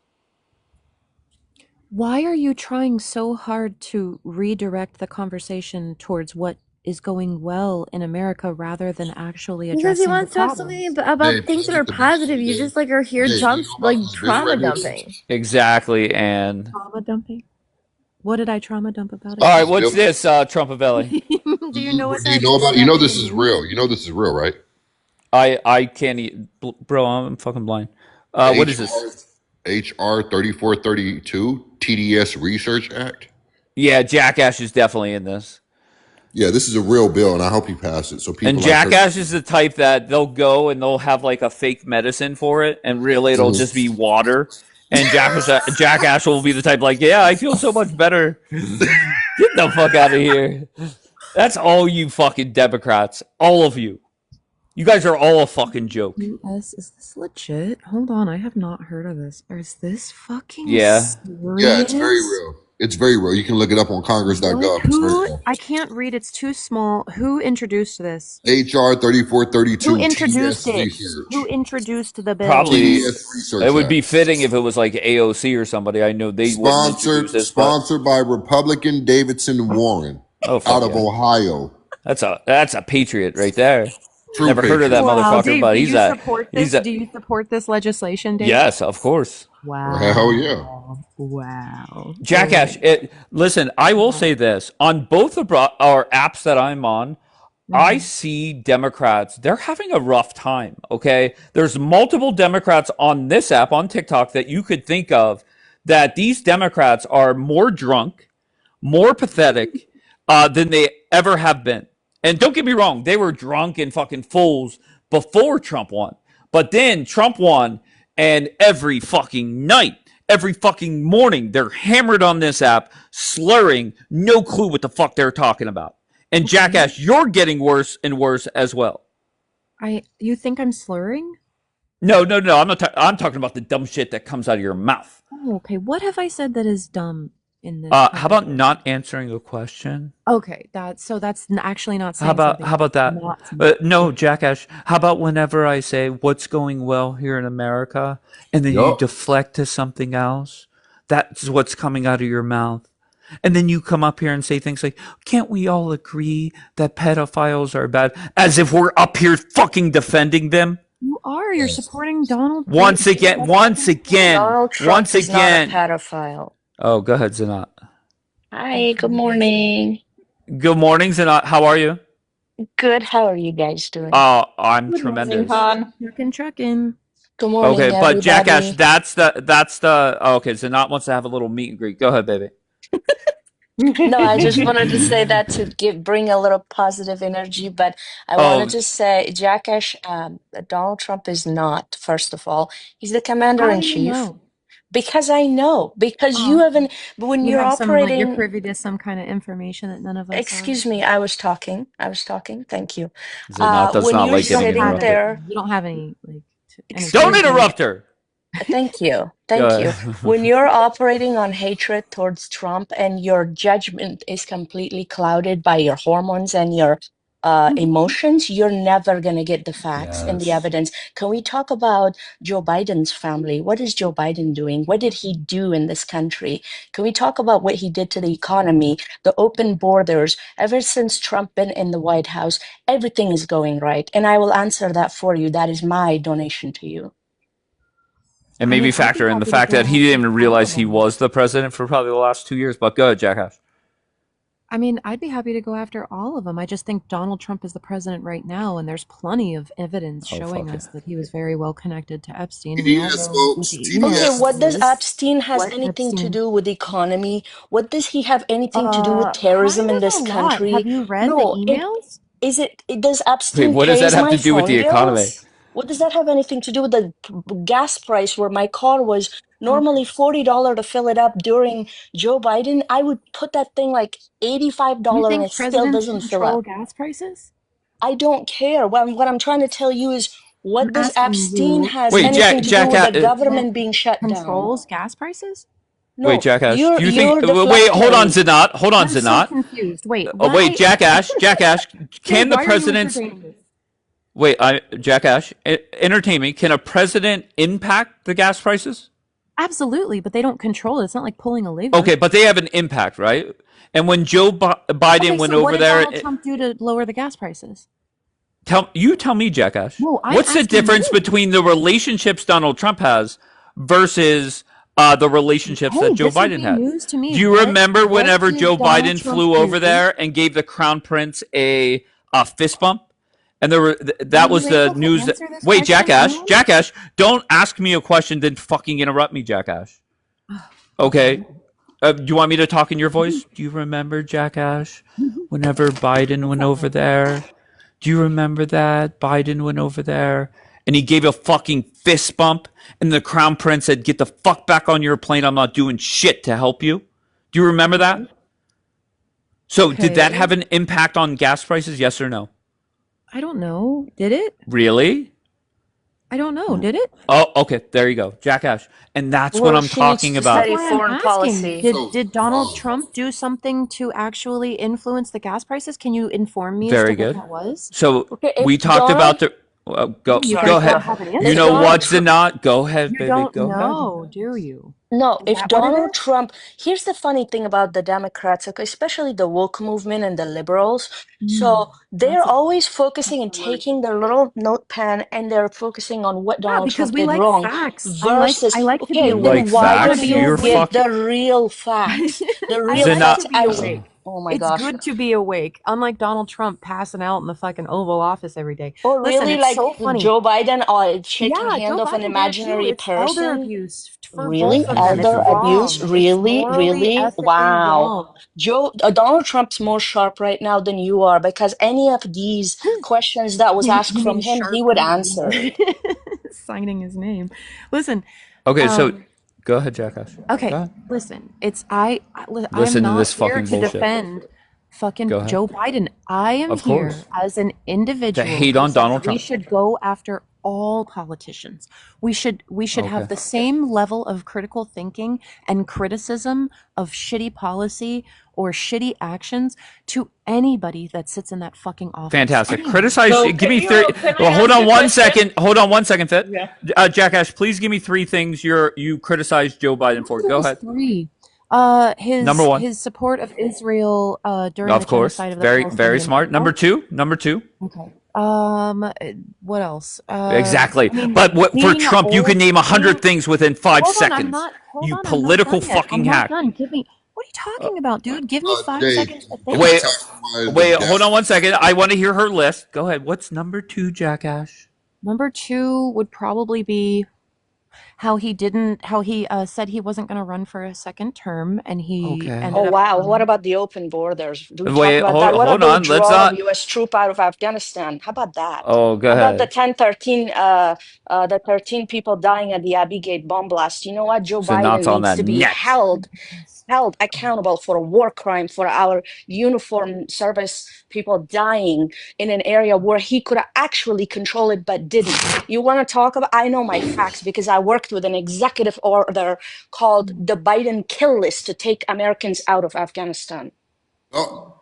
Why are you trying so hard to redirect the conversation towards what is going well in America rather than actually addressing because he wants to talk something about things that are positive. You just like are here trauma dumping. Exactly, and trauma dumping. What did I trauma dump about it? All right, what's this, Trumpavelli? Do you know what? Do you know about? You know this is real. You know this is real, right? I can't bro. I'm fucking blind. What is this? HR 3432 TDS Research Act. Yeah, Jackash is definitely in this. Yeah, this is a real bill, and I hope he passes. So people. And Jackash is the type that they'll go and they'll have like a fake medicine for it, and really it'll just be water. And Jackash will be the type like, yeah, I feel so much better. Get the fuck out of here. That's all you fucking Democrats, all of you. You guys are all a fucking joke. US, is this legit? Hold on, I have not heard of this. Or is this fucking serious? Yeah, it's very real. It's very real. You can look it up on congress.gov. I can't read. It's too small. Who introduced this? HR 3432. Who introduced it? Who introduced the bill? Probably it would be fitting if it was like AOC or somebody. I know they sponsored by Republican Davidson Warren out of Ohio. That's a patriot right there. True Never heard of that motherfucker, Dave, but do you support this legislation, Dave? Yes, of course. Wow. Hell yeah. Wow. Jackash, listen, I will say this. On both of our apps that I'm on, I see Democrats, they're having a rough time, okay? There's multiple Democrats on this app, on TikTok, that you could think of that these Democrats are more drunk, more pathetic than they ever have been. And don't get me wrong, they were drunk and fucking fools before Trump won. But then Trump won, and every fucking night, every fucking morning, they're hammered on this app, slurring, no clue what the fuck they're talking about. And Jackash, you're getting worse and worse as well. You think I'm slurring? No. I'm not. I'm talking about the dumb shit that comes out of your mouth. Oh, okay. What have I said that is dumb? In this how about not answering a question? Okay, that's actually not saying how about that? No, Jackash. How about whenever I say what's going well here in America, and then you deflect to something else? That's what's coming out of your mouth. And then you come up here and say things like, can't we all agree that pedophiles are bad? As if we're up here fucking defending them. You are. You're supporting Donald Trump. Once again. Donald Trump is not a pedophile. Oh, go ahead, Zanat. Hi, good morning. Good morning, Zanat. How are you? Good. How are you guys doing? Oh, I'm tremendous. Trucking. Good morning, okay, everybody. But Jackash, that's the. Okay, Zanat wants to have a little meet and greet. Go ahead, baby. No, I just wanted to say that to bring a little positive energy, but I wanted to say, Jackash, Donald Trump is not, first of all. He's the commander-in-chief. Because I know. Because you haven't. When you're operating, you're privy to some kind of information that none of us excuse are. me, I was talking. Thank you. When you're sitting there, you don't have any don't interrupt her. Thank you. When you're operating on hatred towards Trump and your judgment is completely clouded by your hormones and your emotions, you're never going to get the facts and the evidence. Can we talk about Joe Biden's family? What is Joe Biden doing? What did he do in this country? Can we talk about what he did to the economy, the open borders? Ever since Trump been in the White House, everything is going right. And I will answer that for you. That is my donation to you. And maybe factor in the fact that he didn't even realize he was the president for probably the last 2 years. But go ahead, Jackass. I mean, I'd be happy to go after all of them. I just think Donald Trump is the president right now, and there's plenty of evidence showing us that he was very well connected to Epstein. Yes, folks. Okay, what does Epstein has anything to do with the economy? What does he have anything to do with terrorism in this country? Have you read the emails? Does Epstein what does that have to do with the economy? What does that have anything to do with the gas price where my car was normally $40 to fill it up during Joe Biden? I would put that thing like $85 and it still doesn't fill up. Gas prices? I don't care. What I'm trying to tell you is what does Epstein has anything to do with the government being shut down? Controls gas prices? No, wait, Jackass. Do you think? Wait, hold on, Zinat. Hold on, Zinat. I'm so confused. Wait. Wait, Jackass. Can the president's wait, Jackass, entertain me. Can a president impact the gas prices? Absolutely, but they don't control it. It's not like pulling a lever. Okay, but they have an impact, right? And when Joe Biden went over there, what did Donald Trump do to lower the gas prices? Tell me, Jackass. No, what's the difference between the relationships Donald Trump has versus the relationships that Joe Biden had? News to me. Do you remember whenever Joe Biden flew over there and gave the crown prince a fist bump? And that was the news. Wait, Jackass, don't ask me a question, then fucking interrupt me, Jackass. Okay. Do you want me to talk in your voice? Do you remember, Jackass, whenever Biden went over there? Do you remember that? Biden went over there and he gave a fucking fist bump and the crown prince said, get the fuck back on your plane. I'm not doing shit to help you. Do you remember that? So did that have an impact on gas prices? Yes or no? I don't know. Did it? Really? I don't know. Did it? Oh, okay. There you go. Jackass. And that's what I'm talking about. Foreign policy. Did Donald Trump do something to actually influence the gas prices? Can you inform me Very as to good. what that was? So we talked about the... go ahead. You know what's not? Go ahead, baby. Go ahead. No, do you? No, if Donald Trump, here's the funny thing about the Democrats, okay, especially the woke movement and the liberals. So they're always focusing and taking their little notepad and they're focusing on what Donald Trump did wrong. Facts. Versus, I like okay, then why don't you get the real facts? The real facts. Oh my gosh. It's good to be awake. Unlike Donald Trump passing out in the fucking Oval Office every day. Or really, like so funny. Joe Biden shaking hand of an imaginary person. Elder abuse. Really? Elder abuse? Really? Wow. Donald Trump's more sharp right now than you are because any of these questions that was asked from him, he would answer. Signing his name. Listen. Okay, so... Go ahead, Jackass. Okay, listen. I'm Listen not to this here fucking to bullshit. Defend fucking Joe Biden. I am here as an individual. To hate on Donald Trump. We should go after all politicians. We should have the same level of critical thinking and criticism of shitty policy or shitty actions to anybody that sits in that fucking office. Fantastic. Criticize. Give me 30. Well, hold on 1 second. Hold on 1 second, Fit. Yeah. Jackass, please give me 3 things you criticized Joe Biden for. Go ahead. 3. Number 1. His support of Israel during the genocide of the Palestinians. Very smart. Number 2. Okay. What else? Exactly. But for Trump, you can name 100 things within 5 seconds. You political fucking hack. Give me. What are you talking about, dude? Give me 5 seconds to think. Wait, hold on 1 second. I want to hear her list. Go ahead. What's number 2, Jackass? Number 2 would probably be how he said he wasn't going to run for a second term, and he ended Oh up. wow! What about the open borders? Do we Wait, talk about that? What hold about on. the Let's withdrawal of not. U.S. troop out of Afghanistan? How about that? Oh, go How about the ahead. 1013, the 13 people dying at the Abbey Gate bomb blast? You know what? Joe So not Biden on needs that to be net. held accountable for a war crime for our uniform service people dying in an area where he could actually control it but didn't. You want to talk about, I know my facts because I worked with an executive order called the Biden kill list to take Americans out of Afghanistan. Oh,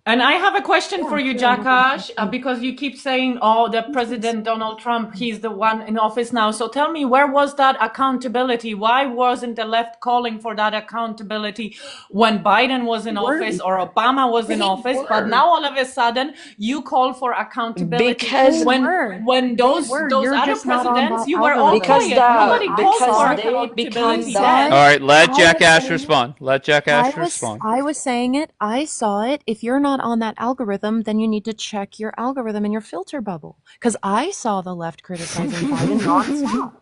And I have a question for you, Jakash, because you keep saying, oh, the President Donald Trump, he's the one in office now. So tell me, where was that accountability? Why wasn't the left calling for that accountability when Biden was in office or Obama was in office? But now all of a sudden you call for accountability. Because when those other presidents, you were all quiet. Nobody called for accountability then. All right, let Jackass respond. Let Jackass respond. I was saying it. I saw it. If you're not on that algorithm, then you need to check your algorithm and your filter bubble. Because I saw the left criticizing Biden nonstop.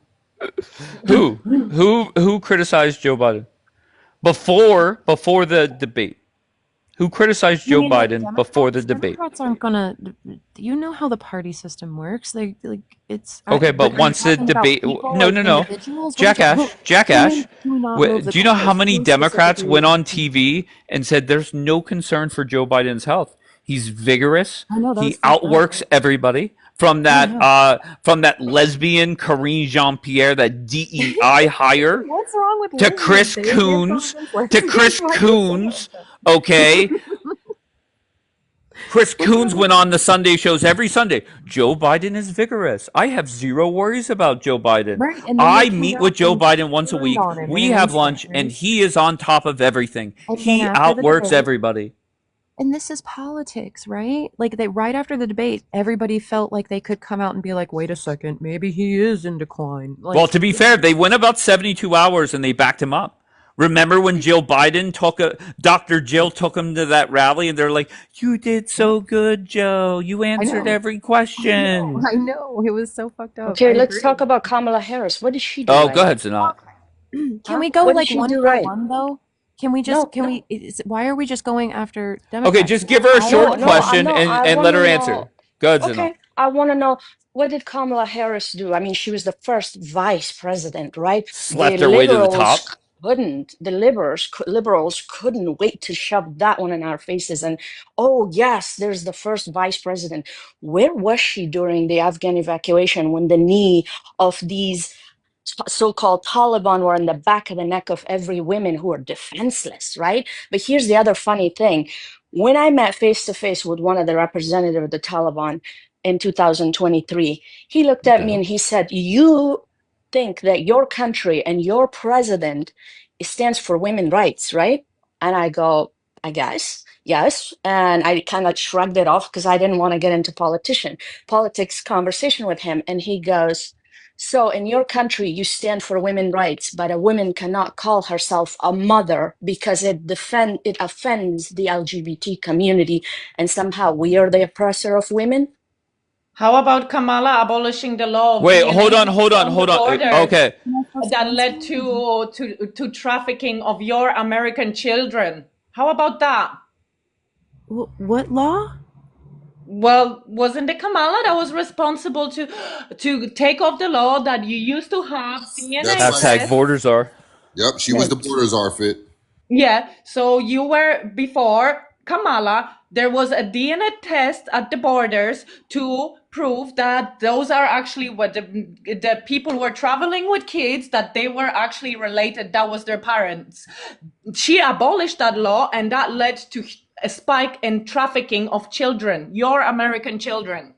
Who criticized Joe Biden before the debate? Who criticized Joe Biden before the debate? Democrats aren't gonna. You know how the party system works. It's okay, but once the debate, no, Jackass. Do you know how many Democrats went on TV and said there's no concern for Joe Biden's health? He's vigorous. He outworks everybody. From that lesbian Karine Jean-Pierre, that DEI hire. What's wrong with to Chris Coons? To Chris Coons. Okay. Chris Coons went on the Sunday shows every Sunday. Joe Biden is vigorous. I have zero worries about Joe Biden. Right, I meet with Joe Biden once a week. We have lunch, and he is on top of everything. He outworks everybody. And this is politics, right? Like right after the debate, everybody felt like they could come out and be like, wait a second, maybe he is in decline. Like, well, to be fair, they went about 72 hours and they backed him up. Remember when Jill Biden Dr. Jill took him to that rally and they're like, you did so good, Joe. You answered every question. I know. It was so fucked up. Okay, let's talk about Kamala Harris. What did she do? Oh, go ahead, Sanat. Can we go like one by one, though? Can we just, why are we just going after Democrats? Okay, just give her a short question and let her answer. Go ahead, Sanat. Okay, I want to know, what did Kamala Harris do? I mean, she was the first vice president, right? Slept her way to the top. The liberals couldn't wait to shove that one in our faces. And, oh, yes, there's the first vice president. Where was she during the Afghan evacuation when the knee of these so-called Taliban were in the back of the neck of every woman who are defenseless, right? But here's the other funny thing. When I met face-to-face with one of the representatives of the Taliban in 2023, he looked at me and he said, you think that your country and your president stands for women's rights, right? And I go, I guess, yes. And I kind of shrugged it off because I didn't want to get into politics conversation with him. And he goes, so in your country, you stand for women's rights, but a woman cannot call herself a mother because it offends the LGBT community, and somehow we are the oppressor of women. How about Kamala abolishing the law? Wait, hold on. Okay. That led to trafficking of your American children. How about that? What law? Well, wasn't it Kamala that was responsible to take off the law that you used to have? Hashtag borders are. Yep, she was the borders are fit. Yeah, so you were before Kamala. There was a DNA test at the borders to prove that those are actually what the people were traveling with kids, that they were actually related. That was their parents. She abolished that law, and that led to a spike in trafficking of children, your American children.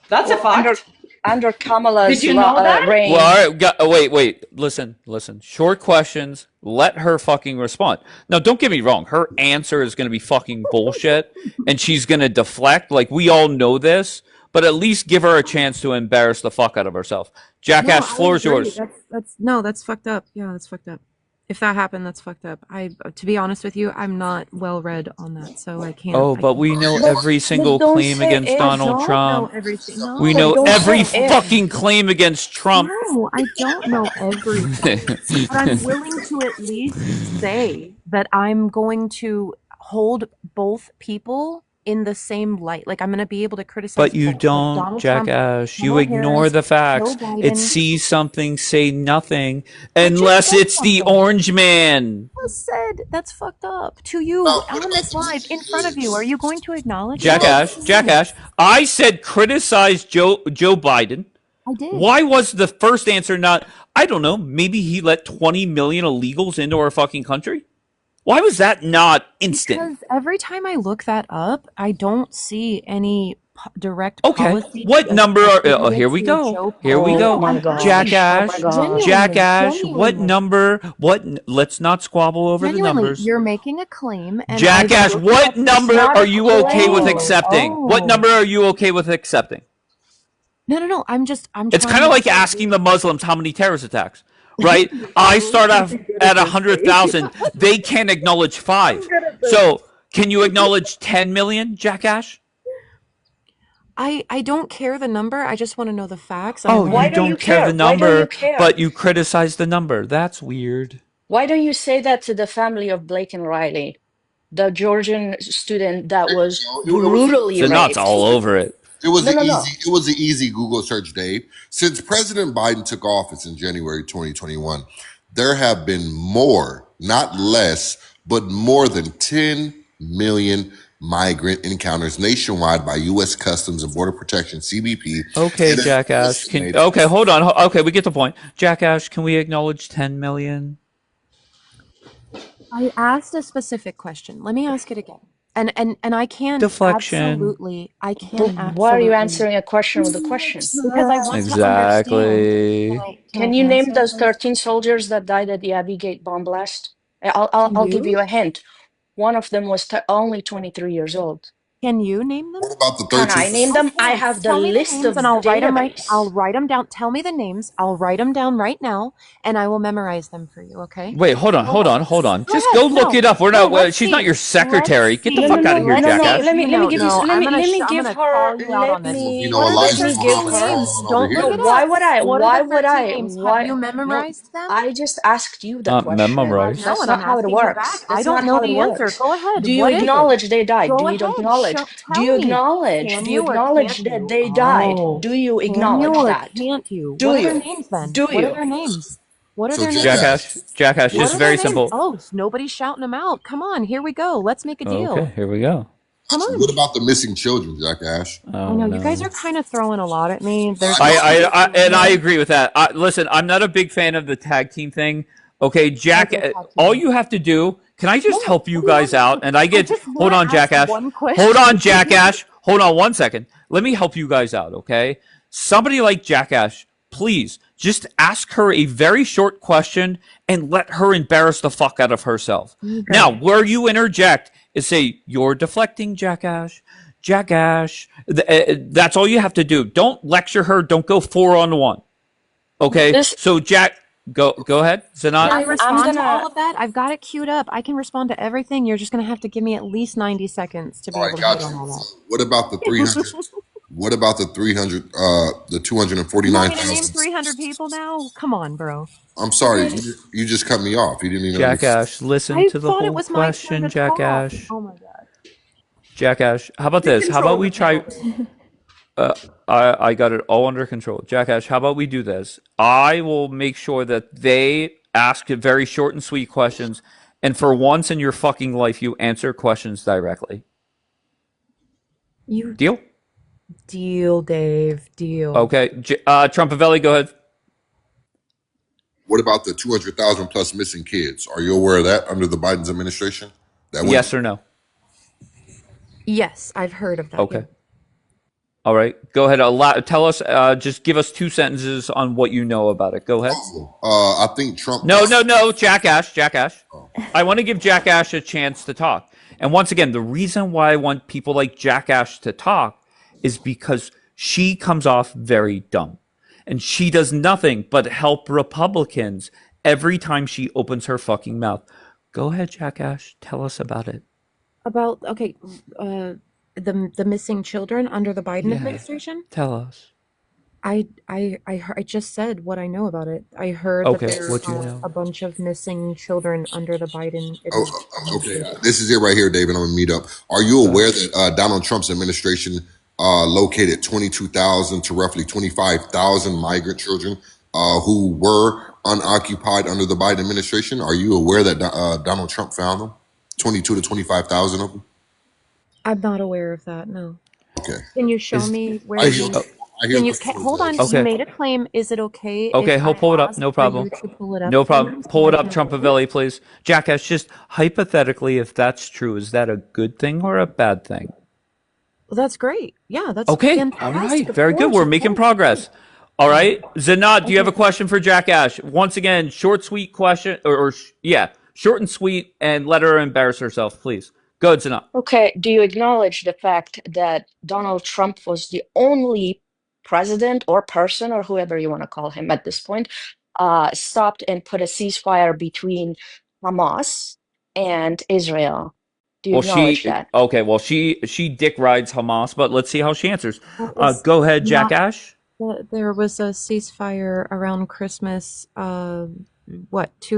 That's a fact. Under Kamala's Did you know that? reign. Well, all right, wait. Listen. Short questions. Let her fucking respond. Now, don't get me wrong. Her answer is going to be fucking bullshit, and she's going to deflect. Like, we all know this, but at least give her a chance to embarrass the fuck out of herself. Jackass, floor is yours. That's fucked up. Yeah, that's fucked up. If that happened, that's fucked up. To be honest with you, I'm not well read on that, so I can't. Oh, but we know every single claim against Donald Trump. We know every fucking claim against Trump. No, I don't know everything. But I'm willing to at least say that I'm going to hold both people in the same light. Like, I'm going to be able to criticize. But you don't, jackass. You ignore the facts. It sees something, say nothing, unless it's the orange man. I said that's fucked up to you on this live in front of you. Are you going to acknowledge Jackass? I said criticize Joe Biden. I did. Why was the first answer not, I don't know, maybe he let 20 million illegals into our fucking country? Why was that not instant? Because every time I look that up, I don't see any direct policy. What number are here we go. Here we go. Jackass. What number? Let's not squabble over the numbers. You're making a claim. And Jackass, what number are you okay with accepting? What number are you okay with accepting? No. It's kind of like asking the Muslims how many terrorist attacks. Right? I start off at 100,000. They can't acknowledge 5. So can you acknowledge 10 million, Jackass? I don't care the number. I just want to know the facts. Why you don't care the number, but you criticize the number. That's weird. Why don't you say that to the family of Blake and Riley, the Georgian student that was brutally raped? Not all over it. It was It was an easy Google search, Dave. Since President Biden took office in January 2021, there have been more, not less, but more than 10 million migrant encounters nationwide by U.S. Customs and Border Protection, CBP. Okay, Jackass. Okay, hold on. Okay, we get the point. Jackass, can we acknowledge 10 million? I asked a specific question. Let me ask it again. And I can't deflection. I can't. Why are you answering a question with a question? Because I want to understand. Can you name those 13 soldiers that died at the Abbey Gate bomb blast? I'll give you a hint. One of them was only 23 years old. Can you name them? What about the 13? Can I name them? I have the list of and I'll write them I'll write them down. Tell me the names. I'll write them down right now, and I will memorize them for you. Okay? Wait, hold on. Just go look it up. We're not. She's not your secretary. Get the fuck out of here, Jackass. Let me give her. Let me give her. Don't look it up. Why would I? Have you memorized them? I just asked you the question. Memorized. That's not how it works. I don't know the answer. Go ahead. Do you acknowledge they died? Do you acknowledge? Do you acknowledge that they died? Do you acknowledge that? Can't you? Do you? What are their names then? What are their names? What are their names? Jackass, just very simple. Oh, nobody's shouting them out. Come on, here we go. Let's make a deal. Okay, here we go. Come on. What about the missing children, Jackass? I know you guys are kind of throwing a lot at me. I agree with that. Listen, I'm not a big fan of the tag team thing. Okay, Jack, all you have to do, can I just help you guys out? And hold on, Jackass. Hold on, Jackass. Hold on 1 second. Let me help you guys out, okay? Somebody like Jackass, please, just ask her a very short question and let her embarrass the fuck out of herself. Okay. Now, where you interject is say, you're deflecting, Jackass. Jackass. That's all you have to do. Don't lecture her. Don't go 4-on-1. Okay? So, Jack... Go ahead, Zanat. I respond to all of that. I've got it queued up. I can respond to everything. You're just going to have to give me at least 90 seconds to be able to get on all that. What about the 300? What about the 300? The 249,000. You name 300 people now? Come on, bro. I'm sorry. You just cut me off. You didn't even. Jackass, listen to the whole question, Jackass. Oh my god. Jackass, how about this? How about we try? I got it all under control. Jackass, how about we do this? I will make sure that they ask very short and sweet questions, and for once in your fucking life, you answer questions directly. Deal? Deal, Dave. Deal. Okay. Trumpavelli, go ahead. What about the 200,000 plus missing kids? Are you aware of that under the Biden's administration? Yes or no? Yes, I've heard of that. Okay. Yeah. All right, go ahead. Tell us. Just give us 2 sentences on what you know about it. Go ahead. I think Trump. No, Jackass. Oh. I want to give Jackass a chance to talk. And once again, the reason why I want people like Jackass to talk is because she comes off very dumb, and she does nothing but help Republicans every time she opens her fucking mouth. Go ahead, Jackass. Tell us about it. About the missing children under the Biden administration. Tell us. I just said what I know about it. I heard that there's a bunch of missing children under the Biden administration. Okay, this is it right here, David. I'm gonna meet up. Are you aware that Donald Trump's administration located 22,000 to roughly 25,000 migrant children who were unoccupied under the Biden administration? Are you aware that Donald Trump found them? 22 to 25,000 of them? I'm not aware of that, no. Okay. Can you show me where you... hold on, you made a claim. Is it okay? Okay, he'll pull it up. No problem. No problem. Pull it up, Trumpavelli, please. Jackass, just hypothetically, if that's true, is that a good thing or a bad thing? Well, that's great. Yeah, that's fantastic. All right, very good. We're making progress. All right, Zanat, do you have a question for Jackass? Once again, short, sweet question, short and sweet, and let her embarrass herself, please. Go ahead, Zanat. Okay, do you acknowledge the fact that Donald Trump was the only president or person, or whoever you want to call him at this point, stopped and put a ceasefire between Hamas and Israel? Do you acknowledge that? Okay, well, she dick rides Hamas, but let's see how she answers. Go ahead, Jackass. There was a ceasefire around Christmas, 2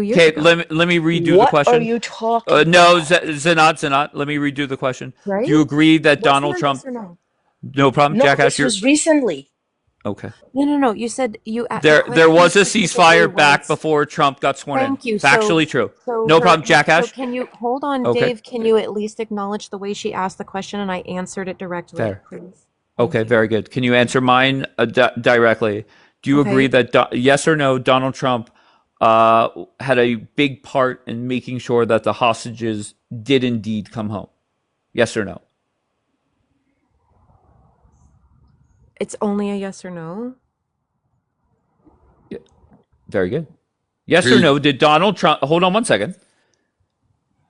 years ago? Okay, let me redo the question. What are you talking about? No, Zanat, let me redo the question. Right? Do you agree that Donald Trump... Yes or no? No problem, no, Jackass. This was recently. Okay. No. You said you... There was a ceasefire back before Trump got sworn in. Thank you. Factually true. No problem, Jackass. So can you... Hold on, Dave. Can you at least acknowledge the way she asked the question and I answered it directly, please? Okay, very good. Can you answer mine directly? Do you agree that, yes or no, Donald Trump had a big part in making sure that the hostages did indeed come home? Yes or no? It's only a yes or no? Yeah. Very good. Yes or no, did Donald Trump... Hold on one second.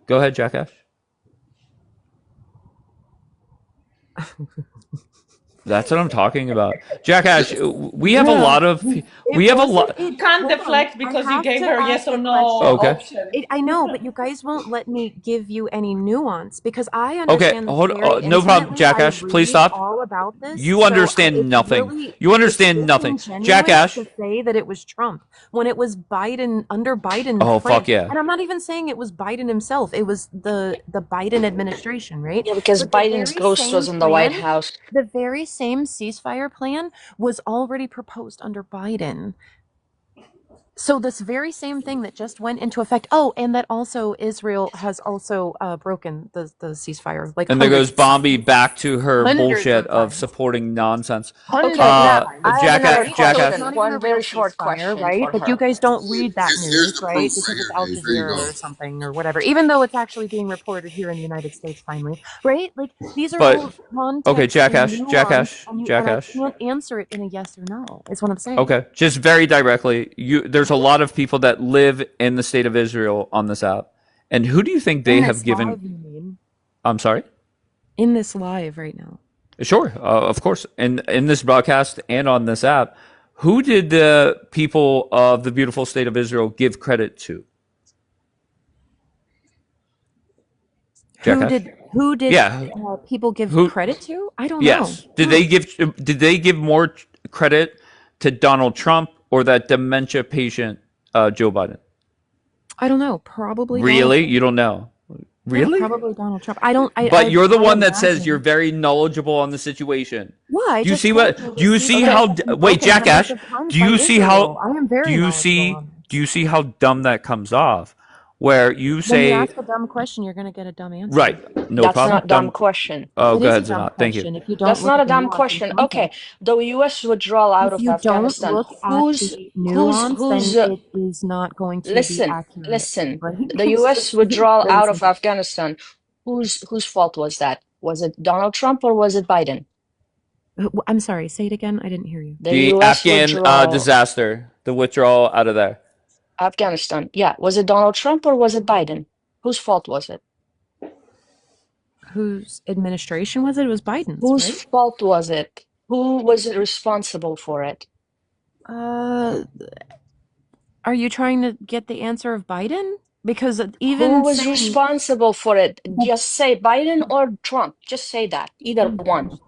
Go ahead, Jackass. That's what I'm talking about. Jackass, we have a lot of... You can't deflect because you gave her yes or no option. I know, but you guys won't let me give you any nuance because I understand no problem, Jackass. Please stop. All about this. You understand nothing. Really, you understand nothing. Jackass. To say that it was Trump when it was Biden, under Biden. Oh, fuck yeah. And I'm not even saying it was Biden himself. It was the Biden administration, right? Yeah, because Biden's ghost was in the White House. The very same ceasefire plan was already proposed under Biden. So this very same thing that just went into effect. Oh, and that also Israel has also broken the ceasefire. And there goes Bombi back to her bullshit of supporting nonsense. Jackass. One very short question, right? But you guys don't read that news, right? Because it's Al Jazeera or something or whatever. Even though it's actually being reported here in the United States, finally, right? Like these are all context. Okay, Jackass. And I can't answer it in a yes or no. Is what I'm saying. Okay, just very directly. There's a lot of people that live in the state of Israel on this app. And who do you think they have given... Live, you mean? I'm sorry? In this live right now. Sure, of course. In this broadcast and on this app, who did the people of the beautiful state of Israel give credit to? Who did people give credit to? I don't know. Yes. Did they give more credit to Donald Trump or that dementia patient Joe Biden? I don't know. Probably. Really? You don't know? Really? Yeah, probably Donald Trump. I don't. But you're the one that says you're very knowledgeable on the situation. Why? Do you see what? Do you see how? Wait, Jackass. Do you see how? I am very. Do you see how dumb that comes off? Where you say, when you ask a dumb question, you're going to get a dumb answer. Right. No That's problem. Not a dumb question. Oh, go ahead, Zanat. Thank you. That's not a dumb question. Okay. The U.S. withdrawal out of Afghanistan. Whose it is not going to be accurate. Listen. The U.S. withdrawal out of Afghanistan. Whose fault was that? Was it Donald Trump or was it Biden? I'm sorry. Say it again. I didn't hear you. The Afghan disaster. The withdrawal out of there. Afghanistan. Yeah. Was it Donald Trump or was it Biden? Whose fault was it? Whose administration was it? It was Biden's. Whose fault was it? Who was responsible for it? Are you trying to get the answer of Biden? Because even who was responsible for it? Just say Biden or Trump. Just say that. Either one.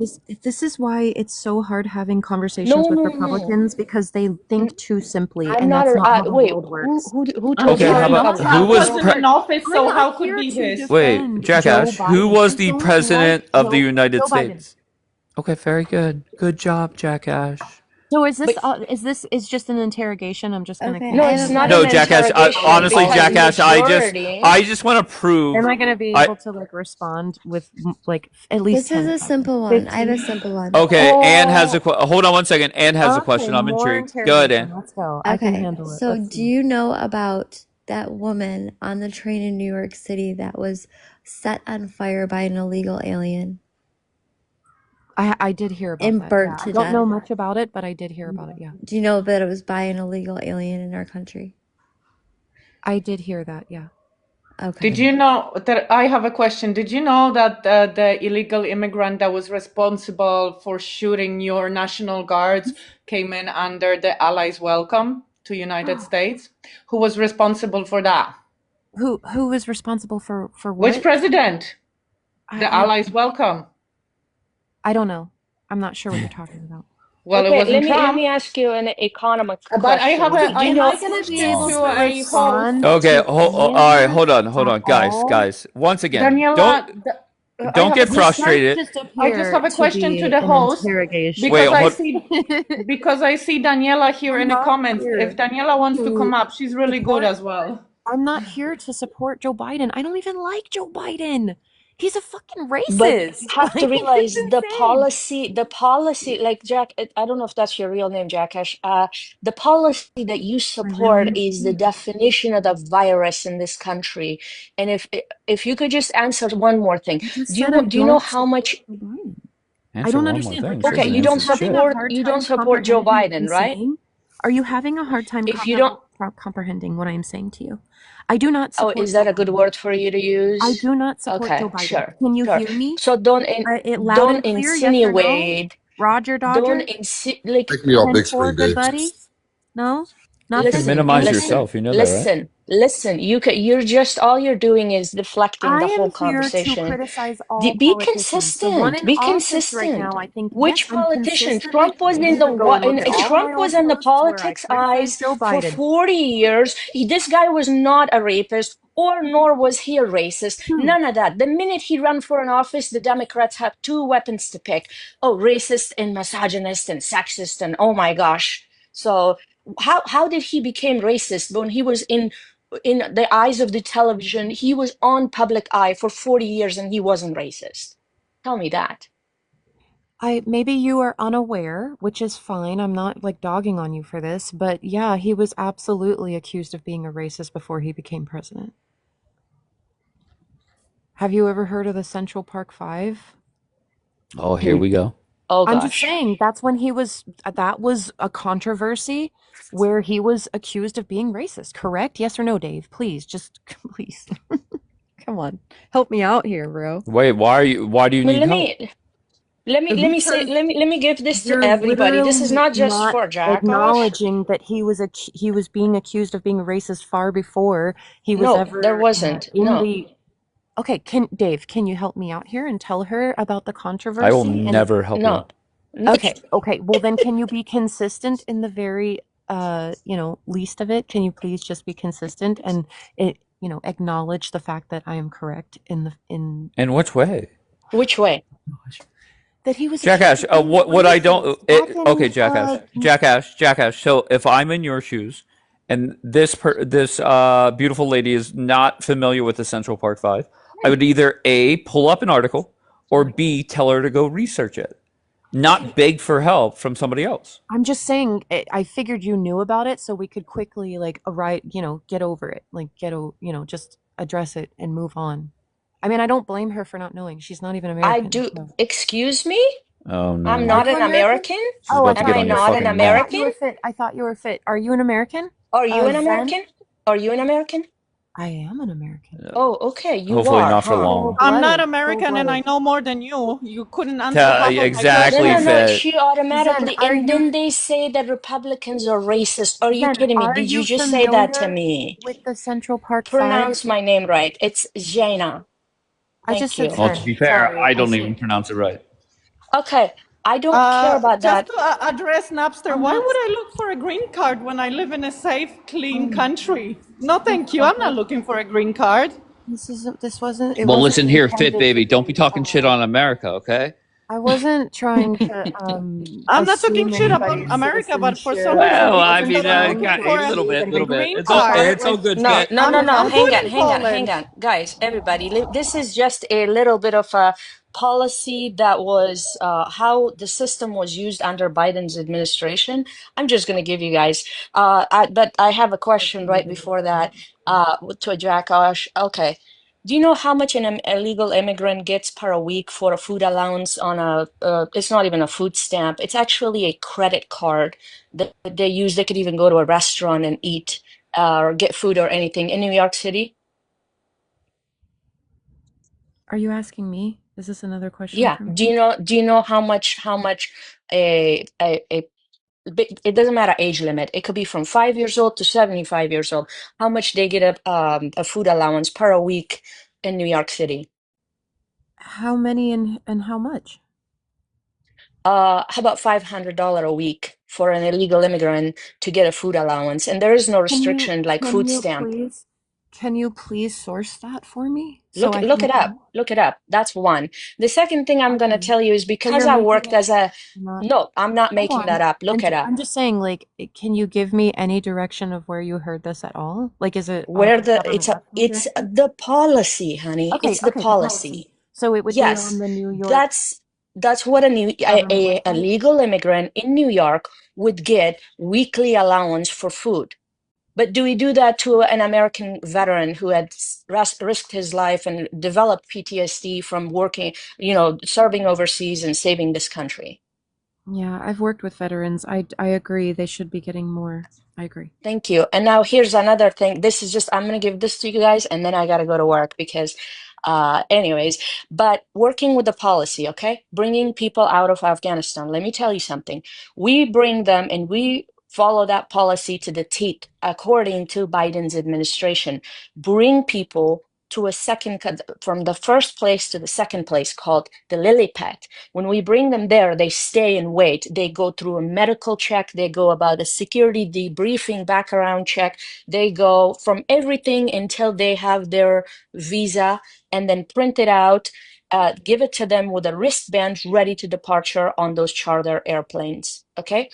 This is why it's so hard having conversations with Republicans because they think too simply, and that's not how the world works. Who told you? Who was in office? So how could be his? Wait, Jackass. Who was the president of the United States? Okay, very good. Good job, Jackass. So is this just an interrogation? I'm just gonna no, it's not. No, Jackass. Honestly, Jackass. I just want to prove. Am I gonna be able to like respond with like at least? This is a simple one. I have a simple one. Okay, Anne has a hold on one second. Anne has a question. I'm intrigued. Go ahead, Anne. Let's go. Okay. I can handle it. So, do you know about that woman on the train in New York City that was set on fire by an illegal alien? I did hear about and that. burnt to I death. don't know much about it, but I did hear about it. Yeah. Do you know that it was by an illegal alien in our country? I did hear that. Yeah. Okay. Did you know that I have a question? Did you know that the illegal immigrant that was responsible for shooting your National Guards came in under the Allies' welcome to United States? Who was responsible for that? Who was responsible for what? Which president? The Allies' welcome. I don't know. I'm not sure what you're talking about. Well, it wasn't Trump. Let me ask you an economic question. But I have a. Am I going to be able to respond? Okay, all right, hold on, guys. Once again, Daniela, don't get frustrated. I just have a question to the host because I see Daniela here in the comments. If Daniela wants to come up, she's really good as well. I'm not here to support Joe Biden. I don't even like Joe Biden. He's a fucking racist. But you have to realize the policy, like Jack, I don't know if that's your real name, Jackass. The policy that you support is the definition of the virus in this country. And if you could just answer one more thing, do you know how much? I don't understand. Okay, you don't support Joe Biden, right? Are you having a hard time comprehending what I am saying to you? I do not support. Oh, is that a good word for you to use? I do not support Joe Biden. Sure. Can you hear me? So don't insinuate. Yes no? Roger Dodger. Don't Take me off big screen, good buddy. No, not listen, minimize yourself. You know that, right? Listen. You're just all you're doing is deflecting the whole conversation. I am here to criticize all Be consistent. Be consistent. Right now, I think which politician? Trump was in the politics' eyes for 40 years. This guy was not a rapist. Nor was he a racist. None of that. The minute he ran for an office, the Democrats had two weapons to pick. Oh, racist and misogynist and sexist and oh my gosh. So how did he become racist when he was in the eyes of the television? He was on public eye for 40 years and he wasn't racist. Tell me that. Maybe you are unaware, which is fine. I'm not like dogging on you for this, but yeah, he was absolutely accused of being a racist before he became president. Have you ever heard of the Central Park Five? Oh, here we go. Oh, gosh. I'm just saying that was a controversy where he was accused of being racist, correct? Yes or no, Dave? Please. Come on. Help me out here, bro. Wait, why do you need help? Let me give this to everybody. This is not just for Jack. Acknowledging that he was being accused of being racist far before he was ever. There wasn't. Okay, Dave, can you help me out here and tell her about the controversy? I will never help you. Okay. Well, then can you be consistent in the very, least of it? Can you please just be consistent and, acknowledge the fact that I am correct in. In which way? Which way? That he was Jackass. What I don't. Okay, Jackass. So if I'm in your shoes, and this beautiful lady is not familiar with the Central Park Five, I would either A, pull up an article, or B, tell her to go research it, not beg for help from somebody else. I'm just saying, I figured you knew about it, so we could quickly get over it, just address it and move on. I mean, I don't blame her for not knowing. She's not even American. I do. So. Excuse me? Oh, no. I'm not an American? Am I not an American? I thought you were fit. Are you an American? Are you an American? Are you an American? I am an American. Oh, okay. You Hopefully are, not for huh? long. I'm not American and I know more than you. You couldn't answer half of my Exactly, questions. No. Fit. She automatically. Zen, And then they say that Republicans are racist. Are you Zen, kidding me? are Did you you just say that to familiar me? with the Central Park Five? Pronounce my name right. It's Jaina. I just Thank said you. Well, to Zen. be fair, Sorry. I don't even pronounce it right. Okay. I don't care about Just that. to address Napster, I'm why not. would I look for a green card when I live in a safe, clean Oh, country? No, thank you. I'm not okay. looking for a green card. This wasn't. It Well, wasn't listen here, Fit intended to baby. Don't be be. talking shit on America, okay? I wasn't trying to I'm not talking assume shit about anybody's America, but for some citizenship. reason Well, you I I think wasn't mean, that I'm trying looking to for a a little bit, assume. green It's card. it's all good, No, Fit. no, no, no. I'm Hang good on, in hang on, hang Poland. on. Guys, everybody, this is just a little bit of a policy that was how the system was used under Biden's administration. I'm just going to give you guys, but I have a question right before that to Jackosh. Okay. Do you know how much an illegal immigrant gets per week for a food allowance on it's not even a food stamp. It's actually a credit card that they use. They could even go to a restaurant and eat or get food or anything in New York City? Are you asking me? Is this another question Yeah. for me? Do you know how much a it doesn't matter age limit. It could be from 5 years old to 75 years old. How much they get a food allowance per week in New York City? How many and how much? How about $500 a week for an illegal immigrant to get a food allowance? And there is no restriction like food stamp. Can you please source that for me so Look I look can? it up. Look it up. That's one. The second thing I'm gonna Okay. tell you is So because you're I making worked it as a not. no, I'm not Hold making that on. up. Look it up. I'm just saying, like, can you give me any direction of where you heard this at all? Like, is it Where a government it's website? the policy, honey. Okay, It's the the policy. policy. So it would be on Yes, the New York that's what government a website? legal immigrant in New York would get weekly allowance for food. But do we do that to an American veteran who had risked his life and developed PTSD from working, serving overseas and saving this country? Yeah, I've worked with veterans. I agree they should be getting more. I agree. Thank you. And now here's another thing. This is just, I'm going to give this to you guys and then I got to go to work because, anyways, but working with the policy, okay? Bringing people out of Afghanistan. Let me tell you something. We bring them and we follow that policy to the teeth according to Biden's administration. Bring people to a from the first place to the second place called the lily pad. When we bring them there, they stay and wait. They go through a medical check. They go about a security debriefing, background check. They go from everything until they have their visa and then print it out, give it to them with a wristband ready to departure on those charter airplanes. Okay.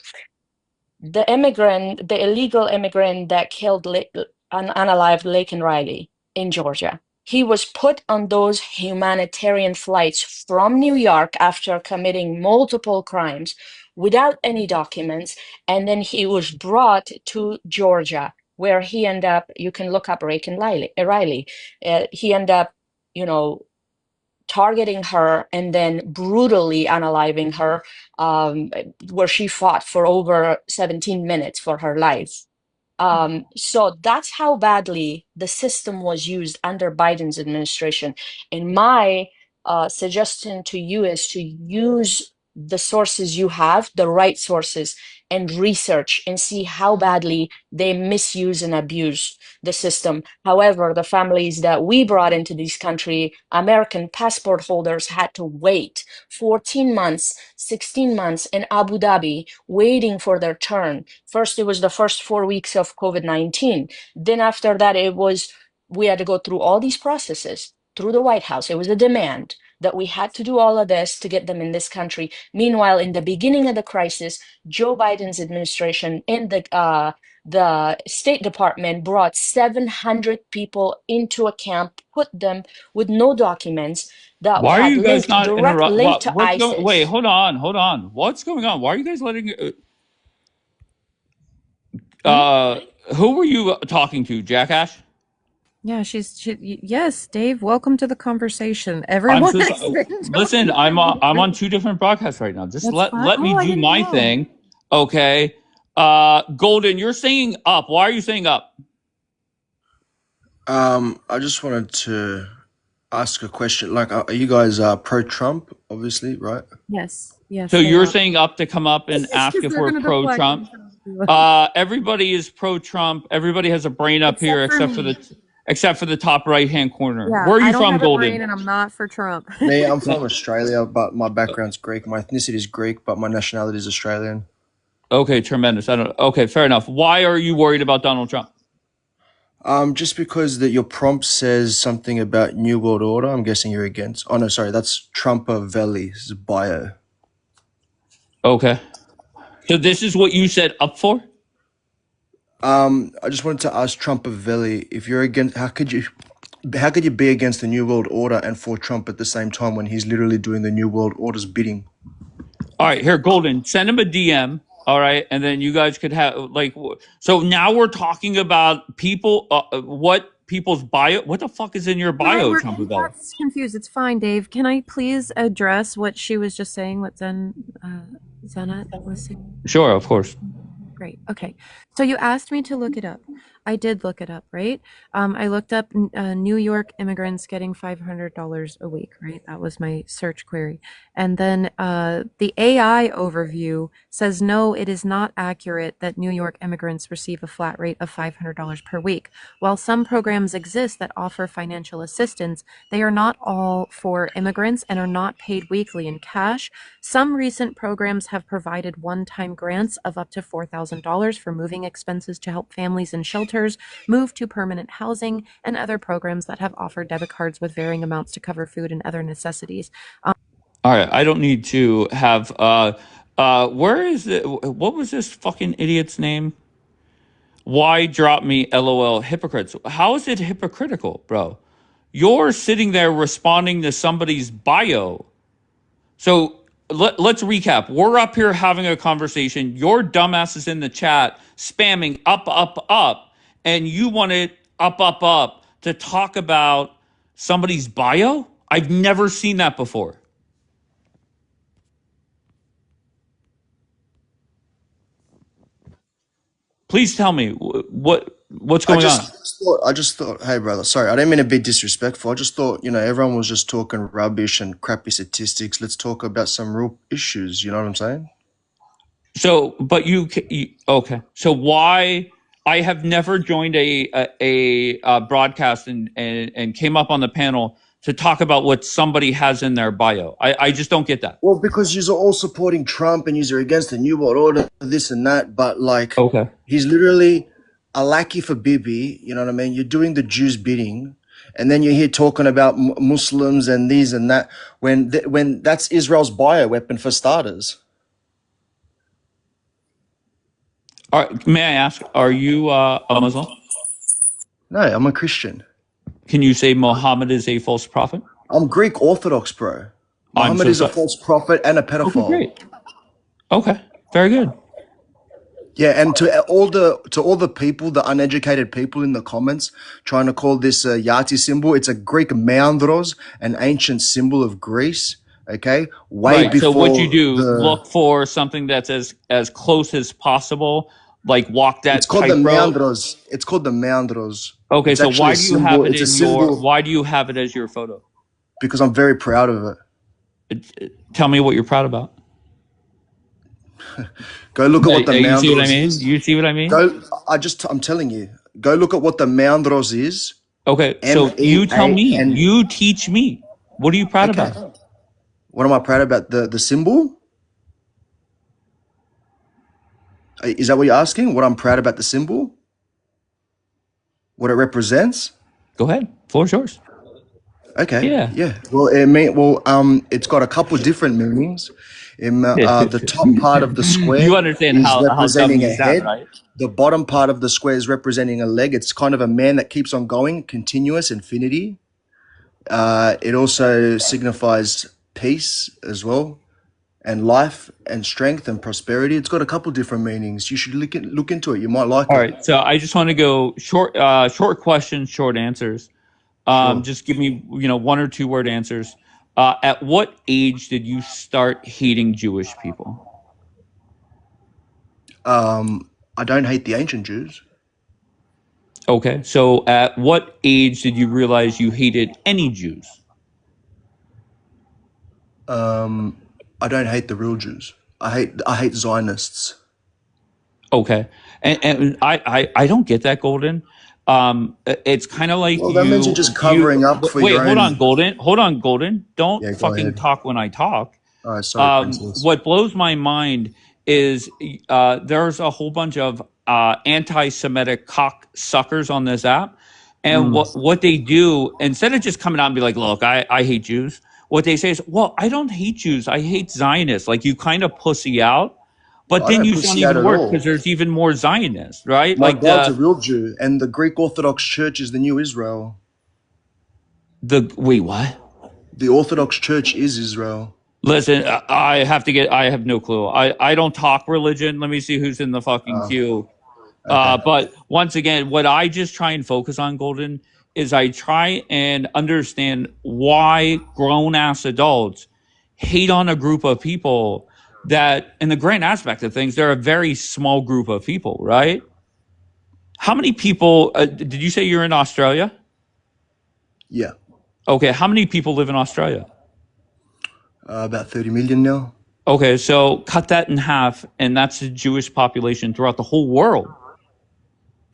The illegal immigrant that killed unalived Laken Riley in Georgia. He was put on those humanitarian flights from New York after committing multiple crimes without any documents. And then he was brought to Georgia, where he ended up, you can look up Laken Riley. He ended up, targeting her and then brutally unaliving her, where she fought for over 17 minutes for her life. So that's how badly the system was used under Biden's administration. And my suggestion to you is to use the sources you have, the right sources, and research and see how badly they misuse and abuse the system. However, the families that we brought into this country, American passport holders, had to wait 14 months, 16 months in Abu Dhabi, waiting for their turn. First, it was the first 4 weeks of COVID-19. Then after that, we had to go through all these processes through the White House. It was a demand that we had to do all of this to get them in this country. Meanwhile, in the beginning of the crisis, Joe Biden's administration and the State Department brought 700 people into a camp, put them with no documents that Why are had you guys not direct interrupt? link to What's ISIS. going? Wait, hold on. What's going on? Why are you guys letting? Who were you talking to, Jackash? Yeah, yes, Dave, welcome to the conversation. Everyone has been listen, I'm on two different broadcasts right now. Just let me do my thing. Okay. Golden, you're saying up. Why are you saying up? I just wanted to ask a question. Like, are you guys pro-Trump? Obviously, right? Yes, So yes, they you're are. saying up to come up and It's ask because if they're we're gonna deflect pro-Trump? themselves. Everybody is pro-Trump. Everybody has a brain up here, Except for me. except for the top right-hand corner. Yeah, Where are I you don't from, have a brain Golden? and I'm not for Trump. Me, I'm from Australia, but my background's Greek. My ethnicity is Greek, but my nationality is Australian. Okay, tremendous. Okay, fair enough. Why are you worried about Donald Trump? Just because that your prompt says something about New World Order, I'm guessing you're against. Oh no, sorry, that's Trumpavelli's bio. Okay. So this is what you said up for? I just wanted to ask Trumpavelli if you're against. How could you be against the New World Order and for Trump at the same time when he's literally doing the New World Order's bidding? All right, here, Golden, send him a DM. All right, and then you guys could have so now we're talking about people. What people's bio? What the fuck is in your bio, He got confused. It's fine, Dave. Can I please address what she was just saying? What Zenat was saying? Sure, of course. Great. Okay. So you asked me to look it up. I did look it up, right? I looked up New York immigrants getting $500 a week, right? That was my search query. And then the AI overview says, no, it is not accurate that New York immigrants receive a flat rate of $500 per week. While some programs exist that offer financial assistance, they are not all for immigrants and are not paid weekly in cash. Some recent programs have provided one-time grants of up to $4,000 for moving expenses to help families in shelters move to permanent housing, and other programs that have offered debit cards with varying amounts to cover food and other necessities. All right, I don't need to have where is it? What was this fucking idiot's name? Why drop me LOL hypocrites? How is it hypocritical, bro? You're sitting there responding to somebody's bio. So let's recap. We're up here having a conversation. Your dumbass is in the chat spamming up, up, up, and you wanted up to talk about somebody's bio? I've never seen that before. Please tell me what's going on. I just thought, hey brother, sorry, I didn't mean to be disrespectful. I just thought, everyone was just talking rubbish and crappy statistics. Let's talk about some real issues. You know what I'm saying? So, but you okay? So why? I have never joined a broadcast and came up on the panel to talk about what somebody has in their bio. I just don't get that. Well, because you're all supporting Trump and you're against the New World Order, this and that, but he's literally a lackey for Bibi. You know what I mean? You're doing the Jews' bidding, and then you're here talking about Muslims and these and that when that's Israel's bioweapon for starters. All right, may I ask, are you a Muslim? No, I'm a Christian. Can you say Muhammad is a false prophet? I'm Greek Orthodox, bro. Muhammad is a false prophet and a pedophile. Okay, great. Okay, very good. Yeah, and to all the people, the uneducated people in the comments, trying to call this a Yahtzee symbol, it's a Greek meandros, an ancient symbol of Greece. Okay, way before. So what you do, look for something that's as close as possible, like walk that. It's called the meandros. It's called the meandros. Okay, so why do you have it in your? Why do you have it as your photo? Because I'm very proud of it. Tell me what you're proud about. Go look at what the meandros is. You see what I mean? You see what I mean? I'm telling you. Go look at what the meandros is. Okay, so you tell me. You teach me. What are you proud about? What am I proud about? The symbol? Is that what you're asking? What I'm proud about the symbol? What it represents? Go ahead. Floor is yours. Okay. Yeah. Well, it's got a couple different meanings. In the top part of the square, you understand is how representing dumb a head. That, right? The bottom part of the square is representing a leg. It's kind of a man that keeps on going, continuous infinity. It also signifies peace as well, and life and strength and prosperity. It's got a couple different meanings. You should look into it. You might like it. All right. So I just want to go short questions, short answers. Sure. Just give me, 1 or 2 word answers. At what age did you start hating Jewish people? I don't hate the ancient Jews. Okay, so at what age did you realize you hated any Jews? I don't hate the real Jews. I hate Zionists. Okay, and I don't get that, Golden. It's kind of like that means you're just covering up for wait, your hold own... on, Golden. Don't fucking talk when I talk. Sorry, Princess. What blows my mind is there's a whole bunch of anti-Semitic cocksuckers on this app, and what they do, instead of just coming out and be like, look, I hate Jews, what they say is, well, I don't hate Jews, I hate Zionists. Like, you kind of pussy out. But then you sound even worse because there's even more Zionists, right? My dad's a real Jew, and the Greek Orthodox Church is the new Israel. Wait, what? The Orthodox Church is Israel. Listen, I have no clue. I don't talk religion. Let me see who's in the fucking queue. Okay. But once again, what I just try and focus on, Golden, is I try and understand why grown-ass adults hate on a group of people that, in the grand aspect of things, they're a very small group of people, right? How many people, did you say you're in Australia? Yeah. Okay, how many people live in Australia? About 30 million now. Okay, so cut that in half, and that's the Jewish population throughout the whole world.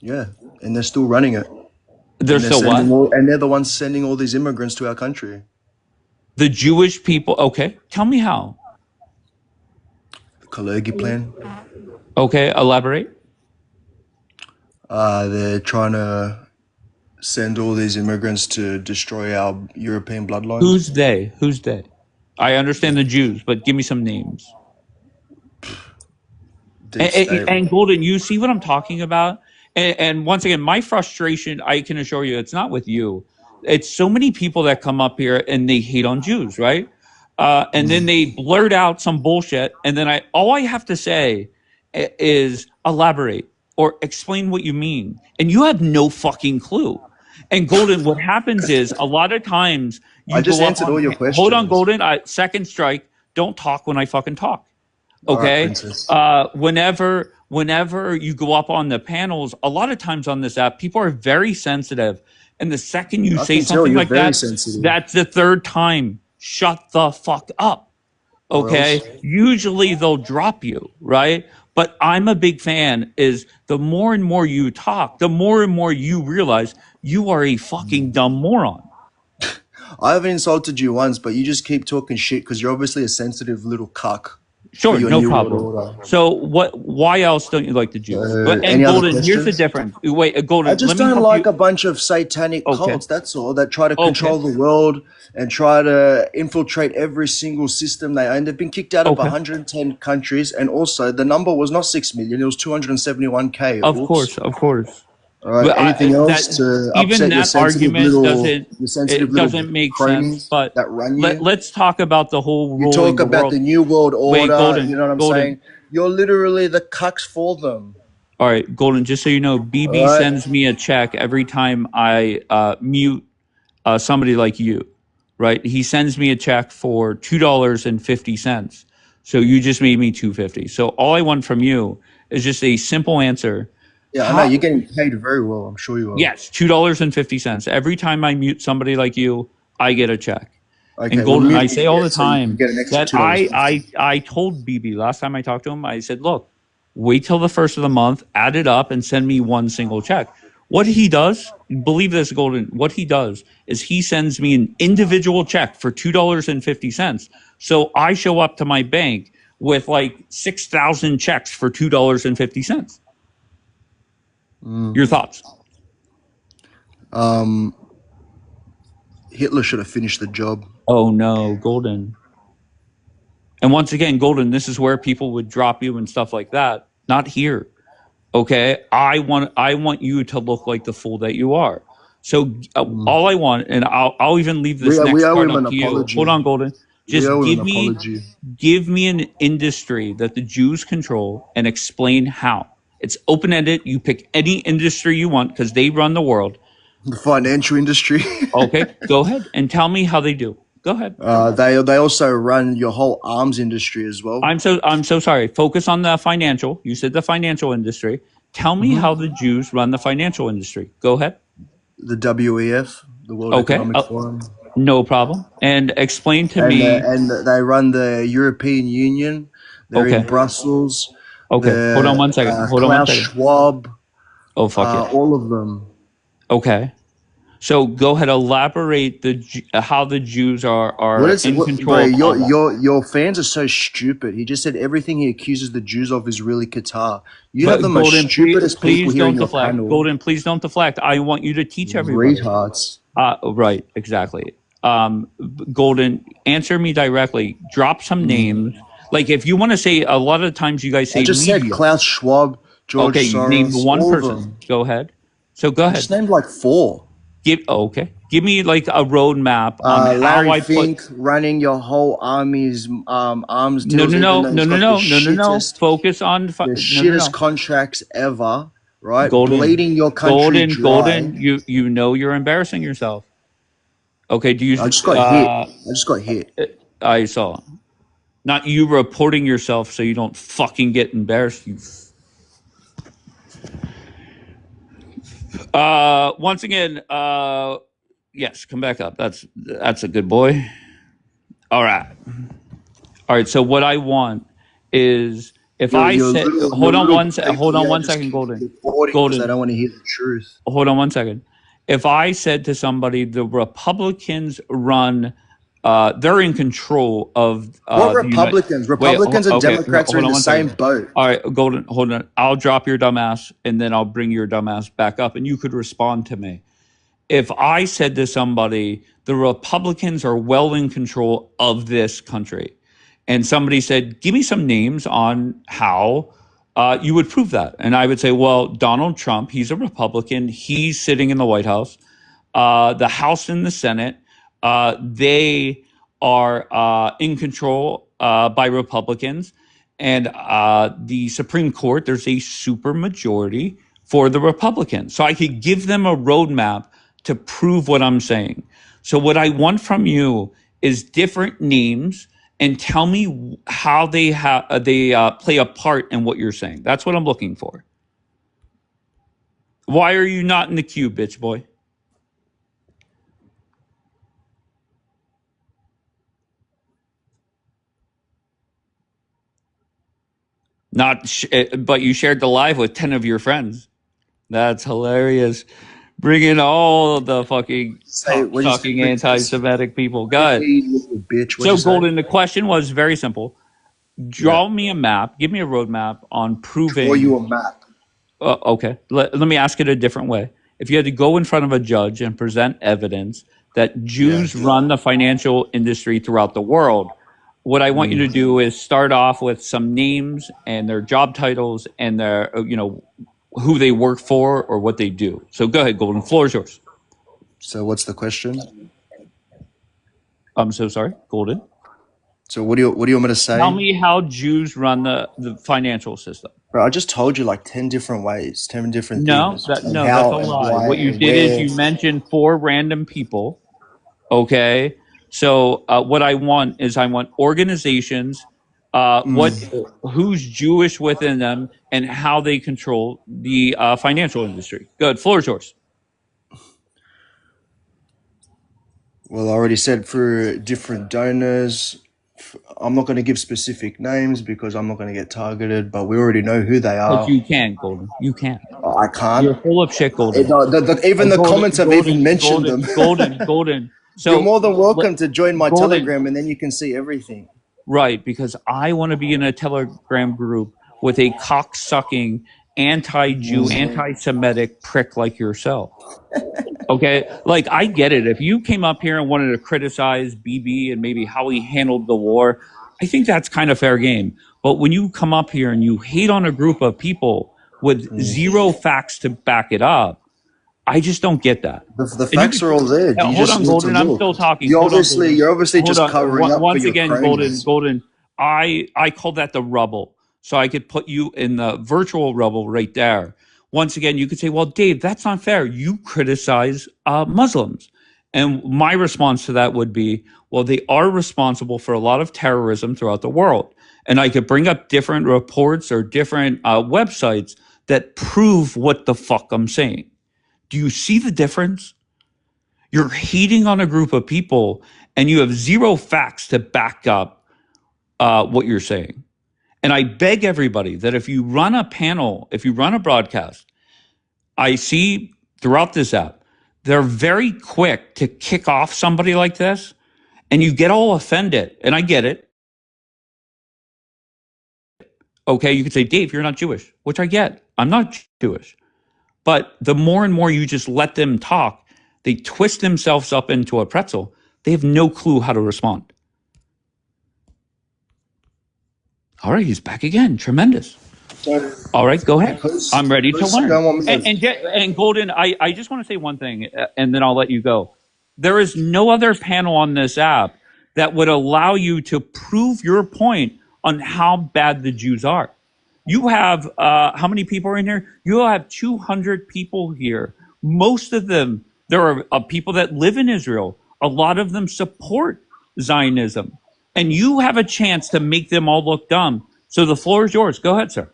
Yeah, and they're still running it. They're still what? And they're the ones sending all these immigrants to our country. The Jewish people, okay, tell me how. Kalergi plan. Okay, elaborate. They're trying to send all these immigrants to destroy our European bloodlines. Who's they? Who's they? I understand the Jews, but give me some names. And Golden, you see what I'm talking about? And once again, my frustration, I can assure you, it's not with you. It's so many people that come up here and they hate on Jews, right? And then they blurt out some bullshit, and then all I have to say is elaborate or explain what you mean, and you have no fucking clue. And Golden, what happens is a lot of times I just answered all your questions. Hold on, Golden. Second strike. Don't talk when I fucking talk. Okay. Whenever you go up on the panels, a lot of times on this app, people are very sensitive, and the second you say something like that, that's the third time. Shut the fuck up. Okay. Usually they'll drop you, right? But I'm a big fan is the more and more you talk, the more and more you realize you are a fucking dumb moron. I haven't insulted you once, but you just keep talking shit because you're obviously a sensitive little cuck. Sure, no problem. So why else don't you like the Jews? And Golden, here's the difference. Wait, Golden. I just don't like a bunch of satanic cults, that's all, that try to control the world and try to infiltrate every single system they own. They've been kicked out of 110 countries, and also the number was not 6 million, it was 271K. Of course. All right, anything else to even that argument doesn't make sense. But let's talk about the whole. You talk about the new world order. Wait, Golden, you know what I'm saying? You're literally the cucks for them. All right, Golden. Just so you know, BB sends me a check every time I mute somebody like you. Right? He sends me a check for $2.50. So you just made me $2.50. So all I want from you is just a simple answer. Yeah, I know you're getting paid very well. I'm sure you are. Yes, $2.50. Every time I mute somebody like you, I get a check. Okay, and Golden, I say all the time that I told BB last time I talked to him, I said, look, wait till the first of the month, add it up, and send me one single check. What he does, believe this, Golden, what he does is he sends me an individual check for $2.50. So I show up to my bank with like 6,000 checks for $2.50. Your thoughts? Hitler should have finished the job. Oh no, Golden. And once again, Golden, this is where people would drop you and stuff like that. Not here. Okay? I want you to look like the fool that you are. So all I want, and I'll even leave this next part up to you. Hold on, Golden. Just give me an industry that the Jews control and explain how. It's open-ended. You pick any industry you want because they run the world. The financial industry. Okay, go ahead and tell me how they do. Go ahead. They also run your whole arms industry as well. I'm so sorry. Focus on the financial. You said the financial industry. Tell me how the Jews run the financial industry. Go ahead. The WEF, the World Economic Forum. No problem. And explain to me. And they run the European Union. They're in Brussels. Okay. Hold on one second. Klaus Schwab. Oh, fuck yeah. All of them. Okay. So go ahead, elaborate how the Jews are in control. Bro, your fans are so stupid. He just said everything he accuses the Jews of is really Qatar. You have the most stupidest people here in your panel. Golden, please don't deflect. I want you to teach everybody. Retards. Right, exactly. Golden, answer me directly. Drop some names. Like if you want to say, a lot of times you guys say. I just said Klaus Schwab, George Soros. Name one person. Go ahead. So go ahead. I just named like 4. Give me like a roadmap on Larry how I Fink running your whole army's arms deals. No. Focus on the shittest contracts ever, right? Bleeding your country dry. Golden. You know you're embarrassing yourself. Okay, do you? I just got hit. I saw. Not you reporting yourself so you don't fucking get embarrassed. You. Once again, yes, come back up. That's a good boy. All right. So what I want is if I said, hold on one second, Golden. Golden, I don't want to hear the truth. Hold on one second. If I said to somebody, the Republicans run, they're in control of. What Republicans? Republicans and Democrats are in the same boat. All right, Golden, hold on. I'll drop your dumbass, and then I'll bring your dumbass back up, and you could respond to me. If I said to somebody, the Republicans are well in control of this country, and somebody said, give me some names on how you would prove that. And I would say, well, Donald Trump, he's a Republican. He's sitting in the White House. The House and the Senate, they are in control by Republicans. And the Supreme Court, there's a super majority for the Republicans. So I could give them a roadmap to prove what I'm saying. So what I want from you is different names and tell me how they play a part in what you're saying. That's what I'm looking for. Why are you not in the queue, bitch boy? But you shared the live with 10 of your friends. That's hilarious. Bring in all the fucking talking anti-Semitic people. God. So, Golden, the question was very simple. Draw me a map. Give me a roadmap on proving. Draw you a map. Okay. Let me ask it a different way. If you had to go in front of a judge and present evidence that Jews run the financial industry throughout the world, what I want you to do is start off with some names and their job titles and their, who they work for or what they do. So go ahead, Golden. Floor is yours. So what's the question? I'm so sorry, Golden. So what do you want me to say? Tell me how Jews run the financial system. Bro, I just told you like 10 different ways, 10 different things. That's a lie. What you did is you mentioned 4 random people. Okay. So what I want organizations, who's Jewish within them, and how they control the financial industry. Good. Floor is yours. Well, I already said for different donors. I'm not going to give specific names because I'm not going to get targeted, but we already know who they are. But you can, Golden. You can. I can't. You're full of shit, Golden. Even the comments have even mentioned them. Golden. So you're more than welcome to join my Telegram, and then you can see everything. Right, because I want to be in a Telegram group with a cock-sucking, anti-Jew, anti-Semitic prick like yourself. Okay? Like, I get it. If you came up here and wanted to criticize BB and maybe how he handled the war, I think that's kind of fair game. But when you come up here and you hate on a group of people with zero facts to back it up, I just don't get that. The facts are all there. Hold on, Golden. I'm still talking. You're obviously just covering up once for again, your crimes. Golden. I call that the rubble. So I could put you in the virtual rubble right there. Once again, you could say, well, Dave, that's not fair. You criticize Muslims. And my response to that would be, well, they are responsible for a lot of terrorism throughout the world. And I could bring up different reports or different websites that prove what the fuck I'm saying. Do you see the difference? You're hating on a group of people and you have zero facts to back up what you're saying. And I beg everybody that if you run a panel, if you run a broadcast, I see throughout this app, they're very quick to kick off somebody like this, and you get all offended. And I get it. Okay, you could say, Dave, you're not Jewish, which I get. I'm not Jewish. But the more and more you just let them talk, they twist themselves up into a pretzel. They have no clue how to respond. All right, he's back again. Tremendous. All right, go ahead. I'm ready to learn. And Golden, I just want to say one thing, and then I'll let you go. There is no other panel on this app that would allow you to prove your point on how bad the Jews are. You have, how many people are in here? You have 200 people here. Most of them, there are people that live in Israel. A lot of them support Zionism. And you have a chance to make them all look dumb. So the floor is yours. Go ahead, sir.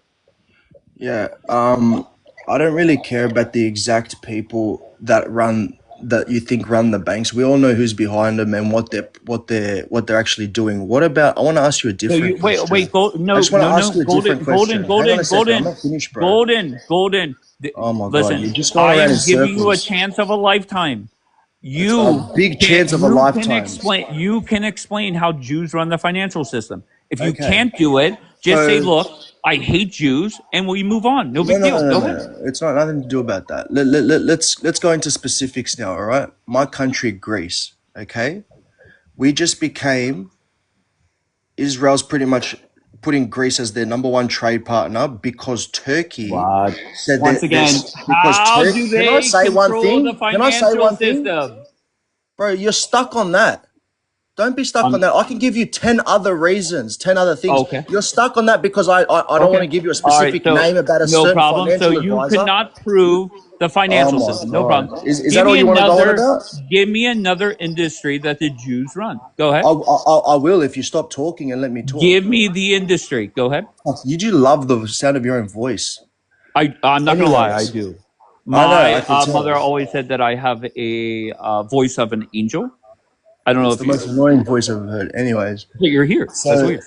Yeah, I don't really care about the exact people that you think run the banks. We all know who's behind them and what they're actually doing. What about? I want to ask you a different question. Wait, no, I just want to ask you a Golden, different question. Golden, Hang on a second, I'm not finished, bro. Golden. Oh my Listen, God, you're just going around in circles. I am giving you a chance of a lifetime. It's a big chance of a lifetime. You can explain how Jews run the financial system. If you can't do it, just say, look, I hate Jews, and we move on. No big deal. Go ahead. It's not nothing to do about that. Let's go into specifics now, all right? My country, Greece, okay? We just became, Israel's pretty much putting Greece as their number one trade partner because Turkey said once that again, how do they Can I say one thing? Can I say one thing? Bro, you're stuck on that. Don't be stuck on that. I can give you 10 other reasons, 10 other things. Okay. You're stuck on that because I don't want to give you a specific name about a certain financial advisor. So you cannot prove the financial system. No problem. Is that all you want to go on about? Give me another industry that the Jews run. Go ahead. I will if you stop talking and let me talk. Give me the industry. Go ahead. You do love the sound of your own voice. I'm not going to lie. I do. My mother always said that I have a voice of an angel. I don't know if it's the most annoying voice I've ever heard. Anyways. But you're here. That's weird.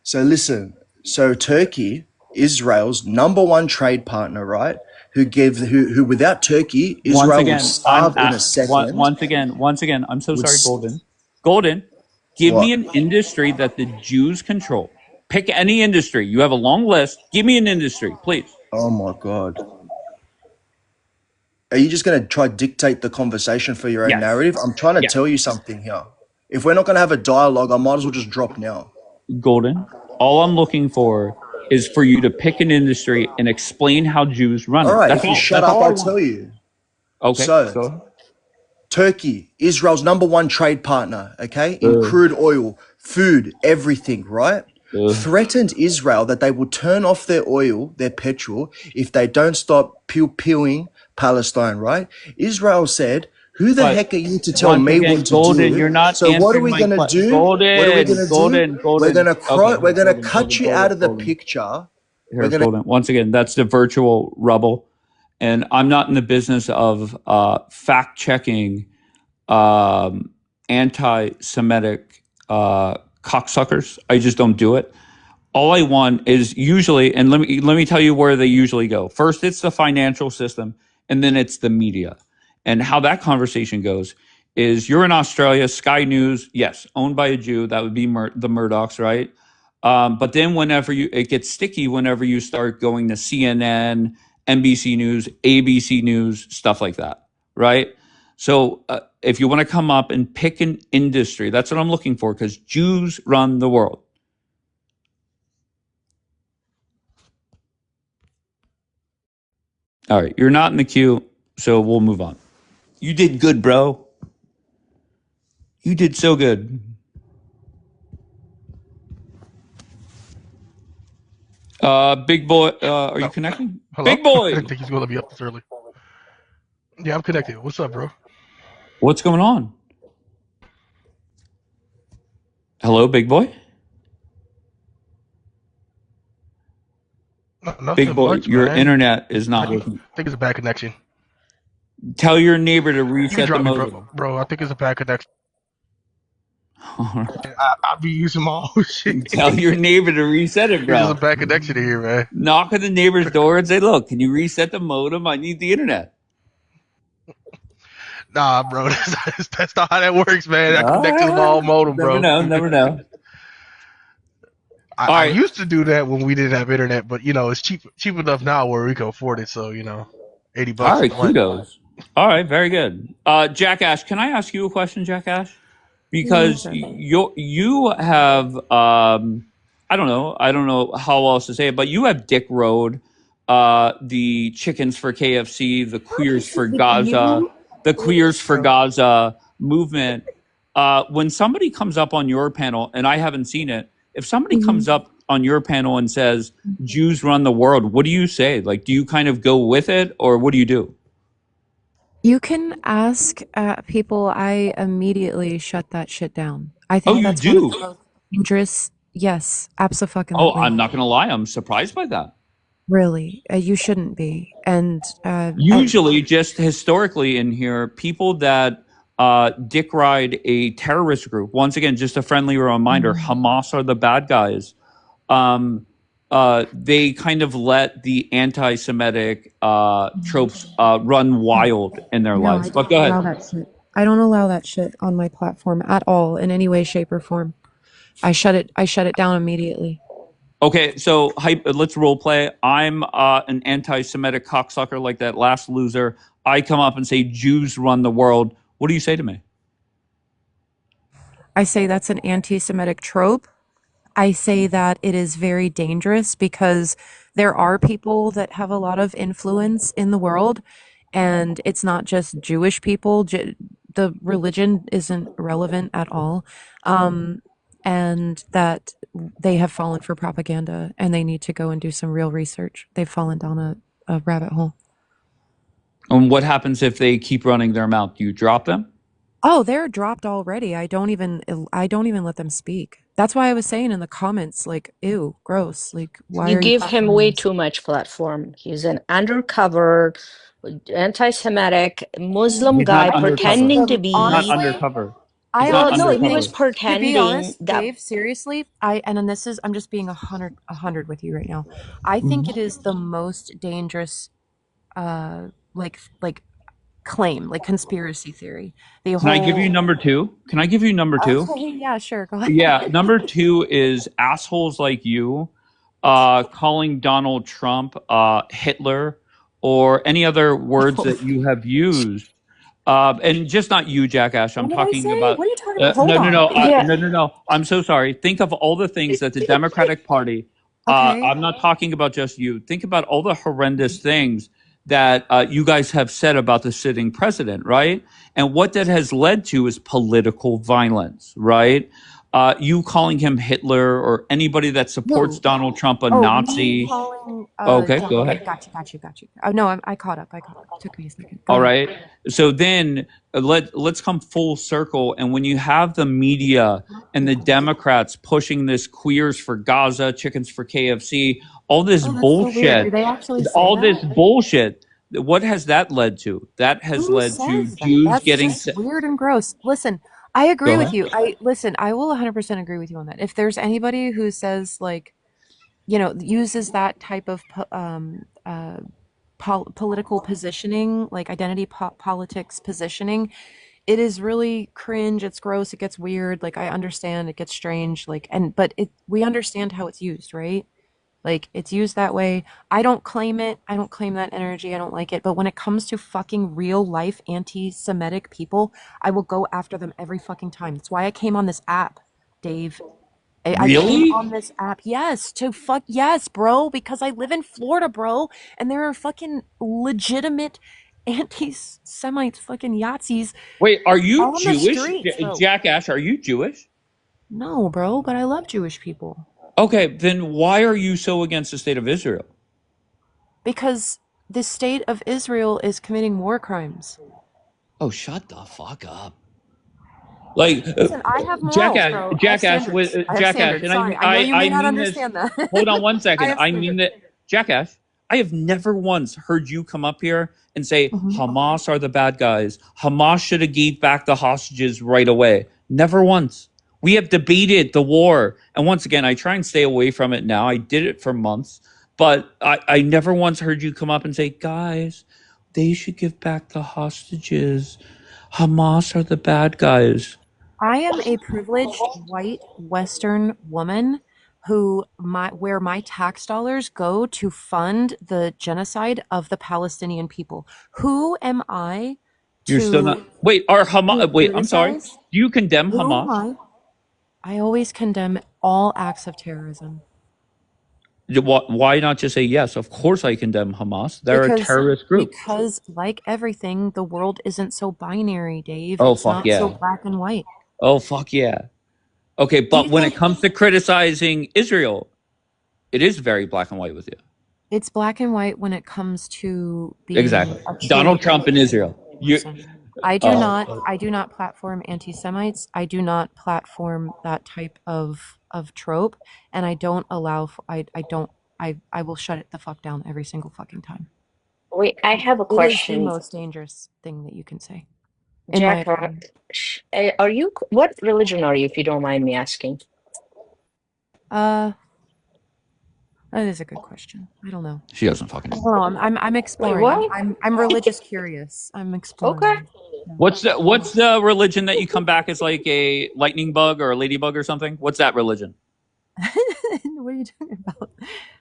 So listen. So Turkey, Israel's number one trade partner, right? Who without Turkey, Israel would starve in a second. Once again, I'm so sorry, Golden, give me an industry that the Jews control. Pick any industry. You have a long list. Give me an industry, please. Oh my God. Are you just going to try to dictate the conversation for your own narrative? I'm trying to tell you something here. If we're not going to have a dialogue, I might as well just drop now. Golden, all I'm looking for is for you to pick an industry and explain how Jews run it. All right, if you shut up, I'll tell you. Okay. So, Turkey, Israel's number one trade partner, okay? In crude oil, food, everything, right? Threatened Israel that they will turn off their oil, their petrol, if they don't stop pew-pewing Palestine, right? Israel said, who the heck are you to tell me what to do? You're not so what are we going to do? Golden, what are we going to do? We're going to cut you out of the picture. Golden. Once again, that's the virtual rubble. And I'm not in the business of fact-checking anti-Semitic cocksuckers. I just don't do it. All I want is usually, and let me tell you where they usually go. First, it's the financial system, and then it's the media. And how that conversation goes is you're in Australia, Sky News, yes, owned by a Jew. That would be the Murdochs, right? But then it gets sticky whenever you start going to CNN, NBC News, ABC News, stuff like that, right? So if you want to come up and pick an industry, that's what I'm looking for, because Jews run the world. All right, you're not in the queue, so we'll move on. You did good, bro. You did so good. Big boy, are you connecting? Hello? Big boy! I didn't think he's going to be up this early. Yeah, I'm connected. What's up, bro? What's going on? Hello, big boy? Big boy, your internet is not working. I think it's a bad connection. Tell your neighbor to reset the modem. Bro, I think it's a bad connection. I'll be using my own shit. Tell your neighbor to reset it, bro. There's a bad connection here, man. Knock on the neighbor's door and say, look, can you reset the modem? I need the internet. Nah, bro, that's not how that works, man. I connect to the small modem, bro. Never know. I used to do that when we didn't have internet, but it's cheap enough now where we can afford it. So $80. All right, kudos. All right, very good. Jack Ash, can I ask you a question, Jack Ash? Because you have I don't know how else to say it, but you have Dick Road, the Chickens for KFC, the Queers for Gaza, the Queers for Gaza movement. When somebody comes up on your panel, and I haven't seen it, if somebody comes up on your panel and says Jews run the world, what do you say? Like, do you kind of go with it, or what do you do? You can ask people. I immediately shut that shit down. I think that's one of the most dangerous. Yes, absolutely. Oh, I'm not gonna lie. I'm surprised by that. Really, you shouldn't be. And usually, just historically in here, people that dick ride a terrorist group. Once again, just a friendly reminder: Hamas are the bad guys. They kind of let the anti-Semitic tropes run wild in their lives. But go ahead. I don't allow that shit on my platform at all in any way, shape, or form. I shut it down immediately. Okay, so let's role play. I'm an anti-Semitic cocksucker like that last loser. I come up and say Jews run the world. What do you say to me? I say that's an anti-Semitic trope. I say that it is very dangerous because there are people that have a lot of influence in the world, and it's not just Jewish people. The religion isn't relevant at all, and that they have fallen for propaganda, and they need to go and do some real research. They've fallen down a rabbit hole. And what happens if they keep running their mouth? Do you drop them? Oh, they're dropped already. I don't even let them speak. That's why I was saying in the comments, like, ew, gross. Like, why you give him way too much platform. He's an undercover, anti-Semitic Muslim guy pretending to be. Not undercover. He was pretending. To be honest, Dave, seriously, I'm just being 100 with you right now. I think it is the most dangerous, claim, like conspiracy theory. Can I give you number two? Okay, yeah, sure. Go ahead. Yeah, number two is assholes like you calling Donald Trump Hitler or any other words that you have used. And just not you, Jack Ash. I'm talking about. What are you talking about? No. I'm so sorry. Think of all the things that the Democratic Party. I'm not talking about just you. Think about all the horrendous things that you guys have said about the sitting president, right? And what that has led to is political violence, right? You calling him Hitler or anybody that supports Donald Trump a Nazi. Okay, go ahead. Got you. Oh, no, I caught up. It took me a second. All right. So then let's come full circle. And when you have the media and the Democrats pushing this queers for Gaza, chickens for KFC, all this bullshit, this bullshit, what has that led to? That has led to Jews getting weird and gross. Listen, I agree with you. I will 100% agree with you on that. If there's anybody who says uses that type of political positioning, like identity politics positioning, it is really cringe. It's gross. It gets weird. Like, I understand it gets strange. But we understand how it's used, right? Like, it's used that way. I don't claim it. I don't claim that energy. I don't like it. But when it comes to fucking real life anti-Semitic people, I will go after them every fucking time. That's why I came on this app, Dave. Really? I came on this app, yes, bro, because I live in Florida, bro, and there are fucking legitimate anti-Semites, fucking Yahtzees. Wait, are you Jewish? Jack Ash, are you Jewish? No, bro, but I love Jewish people. Okay, then why are you so against the state of Israel? Because the state of Israel is committing war crimes. Oh, shut the fuck up. Like, listen, I have morals, Jackass, and I know you may not understand that. Hold on one second. Jackass, I have never once heard you come up here and say Hamas are the bad guys. Hamas should have gave back the hostages right away. Never once. We have debated the war. And once again, I try and stay away from it now. I did it for months. But I never once heard you come up and say, guys, they should give back the hostages. Hamas are the bad guys. I am a privileged white Western woman where my tax dollars go to fund the genocide of the Palestinian people. Who am I to... You're still not... Wait, I'm sorry. Do you condemn Hamas? I always condemn all acts of terrorism. Why not just say, yes, of course I condemn Hamas. They're a terrorist group. Because, like everything, the world isn't so binary, Dave. Oh, it's not so black and white. Oh, fuck yeah. Okay, but when it comes to criticizing Israel, it is very black and white with you. It's black and white when it comes to being exactly Donald Trump in Israel. I do not platform anti-Semites. I do not platform that type of trope, and I don't allow. I will shut it the fuck down every single fucking time. Wait, I have a question. It is the most dangerous thing that you can say. Jack, are you? What religion are you, if you don't mind me asking? That is a good question. I don't know. She doesn't fucking know. Oh, I'm exploring. Wait, I'm religious curious. I'm exploring. Okay. Yeah. What's the religion that you come back as like a lightning bug or a ladybug or something? What's that religion? What are you talking about?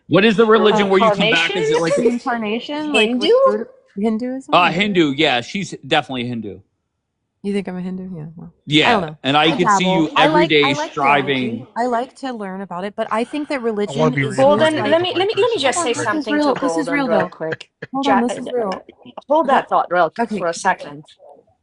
What is the religion where you come back as like reincarnation? Hindu? Like Hinduism? Hindu. Yeah, she's definitely Hindu. You think I'm a Hindu? Yeah. Well, yeah. I don't know. And I could see you every day striving. I like to learn about it, but I think that religion is Golden. Let me just say something to Golden. This is real, real quick. Hold on, this is real. Hold that thought real quick for a second.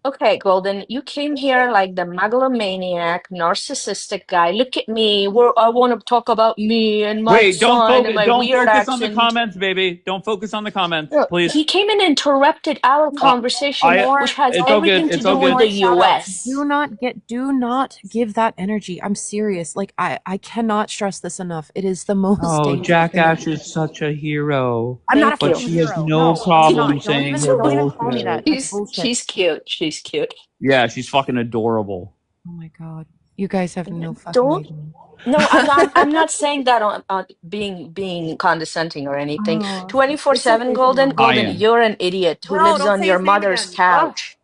Okay, Golden, you came here like the megalomaniac, narcissistic guy. Look at me. I want to talk about me and my son and my weird accent. Don't focus on the comments, baby. Don't focus on the comments, please. He came and interrupted our conversation, which has everything to do with the U.S. Do not give that energy. I'm serious. Like I cannot stress this enough. It is the most dangerous. Jack Ash is such a hero. I'm not a but she has no problem saying her bullshit. She's cute. She's cute. Yeah, she's fucking adorable. Oh my god, you guys have no fucking. No, I'm not saying that on being condescending or anything. 24/7, Golden, you're an idiot who lives on your mother's couch.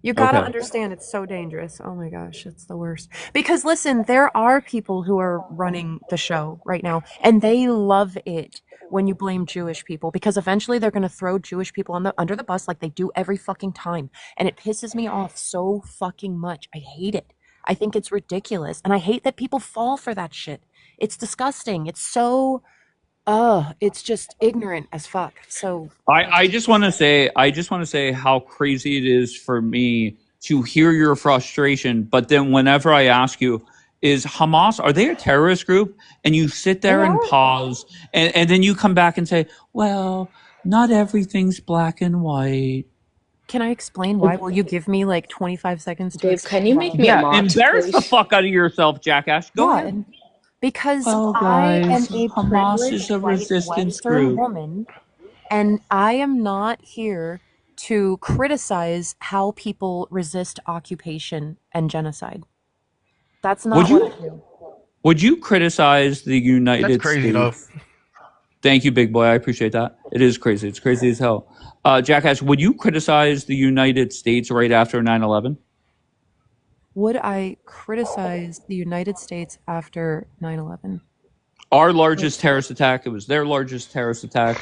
You gotta understand, it's so dangerous. Oh my gosh, it's the worst. Because listen, there are people who are running the show right now, and they love it when you blame Jewish people, because eventually they're going to throw Jewish people under the bus like they do every fucking time. And it pisses me off so fucking much. I hate it. I think it's ridiculous. And I hate that people fall for that shit. It's disgusting. It's so, it's just ignorant as fuck. So I just want to say how crazy it is for me to hear your frustration. But then whenever I ask you, is Hamas, are they a terrorist group? And you sit there and pause, and then you come back and say, well, not everything's black and white. Can I explain why? Will you give me like 25 seconds to Dave, can you make me a mod, embarrass the fuck out of yourself, Jackass. Go ahead. Because I am a privileged Western woman, and I am not here to criticize how people resist occupation and genocide. That's not what I do. Would you criticize the United States? That's crazy enough. Thank you, big boy. I appreciate that. It is crazy. It's crazy as hell. Jackass, would you criticize the United States right after 9/11? Would I criticize the United States after 9/11? Our largest terrorist attack. It was their largest terrorist attack.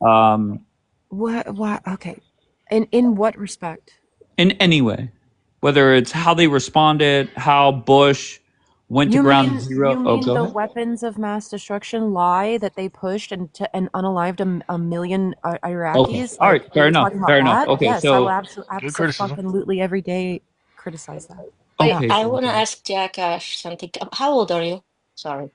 What? Okay. In what respect? In any way. Whether it's how they responded, how Bush went to ground zero. You mean the weapons of mass destruction lie that they pushed and unalived a million Iraqis? Okay. All right, fair enough. Fair enough. Okay, yes, I will absolutely every day criticize that. Okay. I want to ask Jack Ash something. How old are you? Sorry.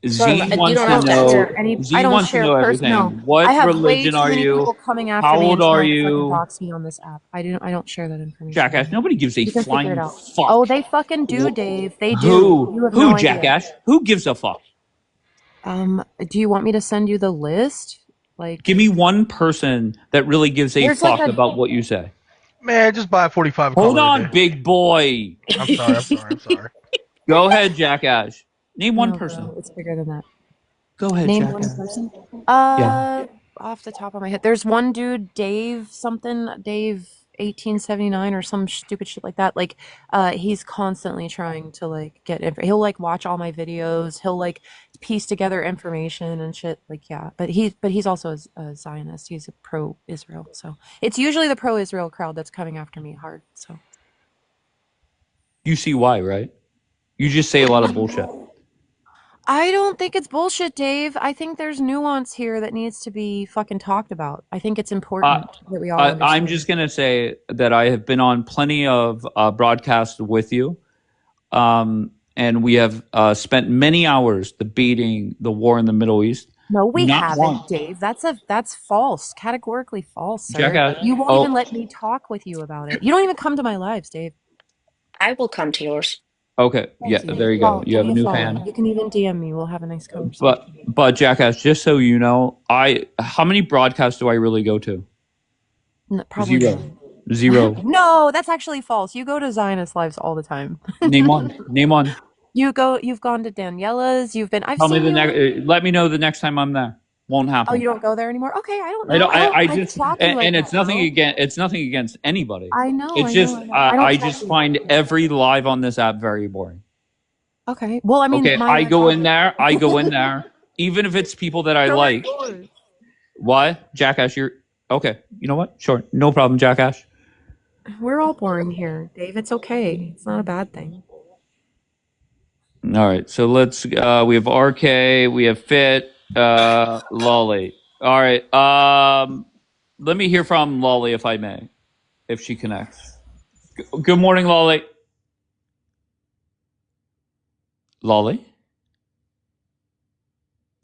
Z wants to know everything. No. What I have religion are you? How old are you? Dox me on this app. I don't share that information. Jackass, nobody gives a flying fuck. Oh, they fucking do, Dave. They do. Who? Jackass? Who gives a fuck? Do you want me to send you the list? Like, give me one person that really gives a fuck about what you say. Man, just buy a 45 and Hold call it a on, day. big boy. I'm sorry. Go ahead, Jackass. Name one person. Bro, it's bigger than that. Go ahead, Name Jackass. one person. Yeah. Off the top of my head, there's one dude, Dave something, Dave 1879 or some stupid shit like that. Like, he's constantly trying to like get. He'll like watch all my videos. He'll like piece together information and shit. Like, yeah, but he's also a Zionist. He's a pro-Israel. So it's usually the pro-Israel crowd that's coming after me hard. So you see why, right? You just say a lot of bullshit. I don't think it's bullshit, Dave. I think there's nuance here that needs to be fucking talked about. I think it's important that we all understand. I'm just going to say that I have been on plenty of broadcasts with you. And we have spent many hours debating the war in the Middle East. No, we haven't, Dave. That's false. Categorically false, sir. Jackass. You won't even let me talk with you about it. You don't even come to my lives, Dave. I will come to yours. Okay. Yeah, there you go. You have a new fan. You can even DM me. We'll have a nice conversation. But Jackass, just so you know, how many broadcasts do I really go to? No, probably Zero. No, that's actually false. You go to Zionist lives all the time. Name one. You've gone to Daniela's. You've been. Let me know the next time I'm there. Won't happen. Oh, you don't go there anymore? Okay, I don't know. I just and it's nothing against. It's nothing against anybody. I know. It's just I just find every live on this app very boring. Okay. Well, I mean, I go in there. Even if it's people that I like. What, Jackass? You're okay. You know what? Sure, no problem, Jackass. We're all boring here, Dave. It's okay. It's not a bad thing. All right, so let's. We have RK. We have Fit. Lolly. All right. Let me hear from Lolly, if I may, if she connects. Good morning, Lolly. Lolly?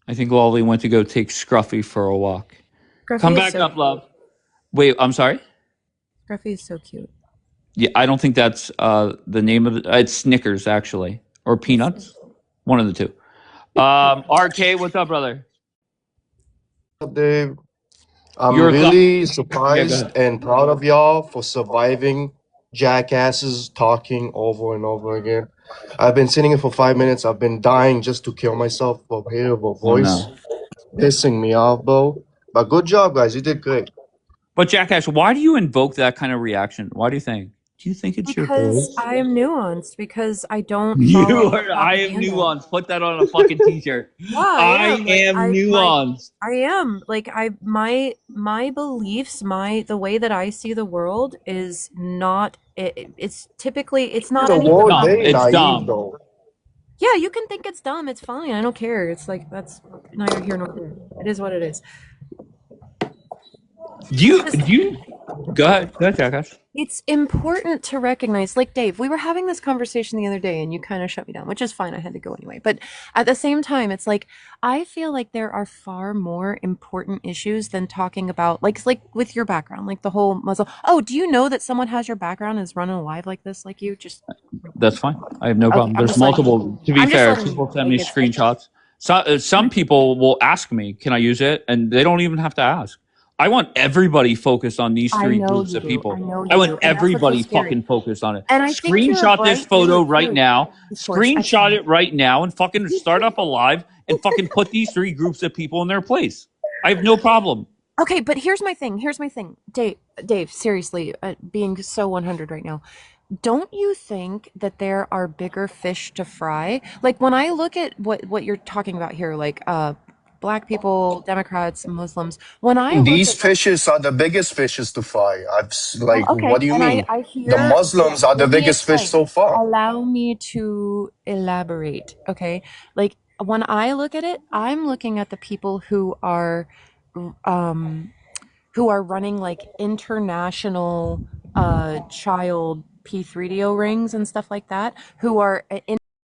I think Lolly went to go take Scruffy for a walk. Scruffy Come back up, love. Wait, I'm sorry? Scruffy is so cute. Yeah, I don't think that's the name of it. It's Snickers, actually. Or Peanuts. One of the two. RK, what's up, brother? Dave, I'm really surprised and proud of y'all for surviving jackasses talking over and over again. I've been sitting here for 5 minutes. I've been dying just to kill myself for hear of a voice. Pissing me off, bro. But good job, guys. You did great. But Jackass, why do you invoke that kind of reaction? Why do you think? Do you think it's your voice? Because I am nuanced. Because I don't. I am nuanced. Put that on a fucking t-shirt. Yeah, I am nuanced. I am my beliefs, the way that I see the world is not. It's typically it's not. It's dumb. Though. Yeah, you can think it's dumb. It's fine. I don't care. It's like that's neither here nor there. It is what it is. Do you go ahead, Jackass. It's important to recognize, like Dave, we were having this conversation the other day and you kind of shut me down, which is fine. I had to go anyway. But at the same time, it's like, I feel like there are far more important issues than talking about, like with your background, like the whole Muslim. Oh, do you know that someone has your background and is running a live like this, like you? Just That's fine. I have no problem. There's multiple, to be fair, people send me screenshots. Some people will ask me, can I use it? And they don't even have to ask. I want everybody focused on these three groups of people. I want everybody fucking focused on it. And I screenshot this photo right now. Screenshot it right now and fucking start up a live and fucking put these three groups of people in their place. I have no problem. Okay, but here's my thing. Dave, seriously, being so 100 right now. Don't you think that there are bigger fish to fry? Like when I look at what you're talking about here, like Black people, Democrats, Muslims. These fishes are the biggest fishes to fry. What do you mean? I hear, the Muslims are the biggest fish so far. Allow me to elaborate, okay? Like when I look at it, I'm looking at the people who are running like international child P3DO rings and stuff like that, who are in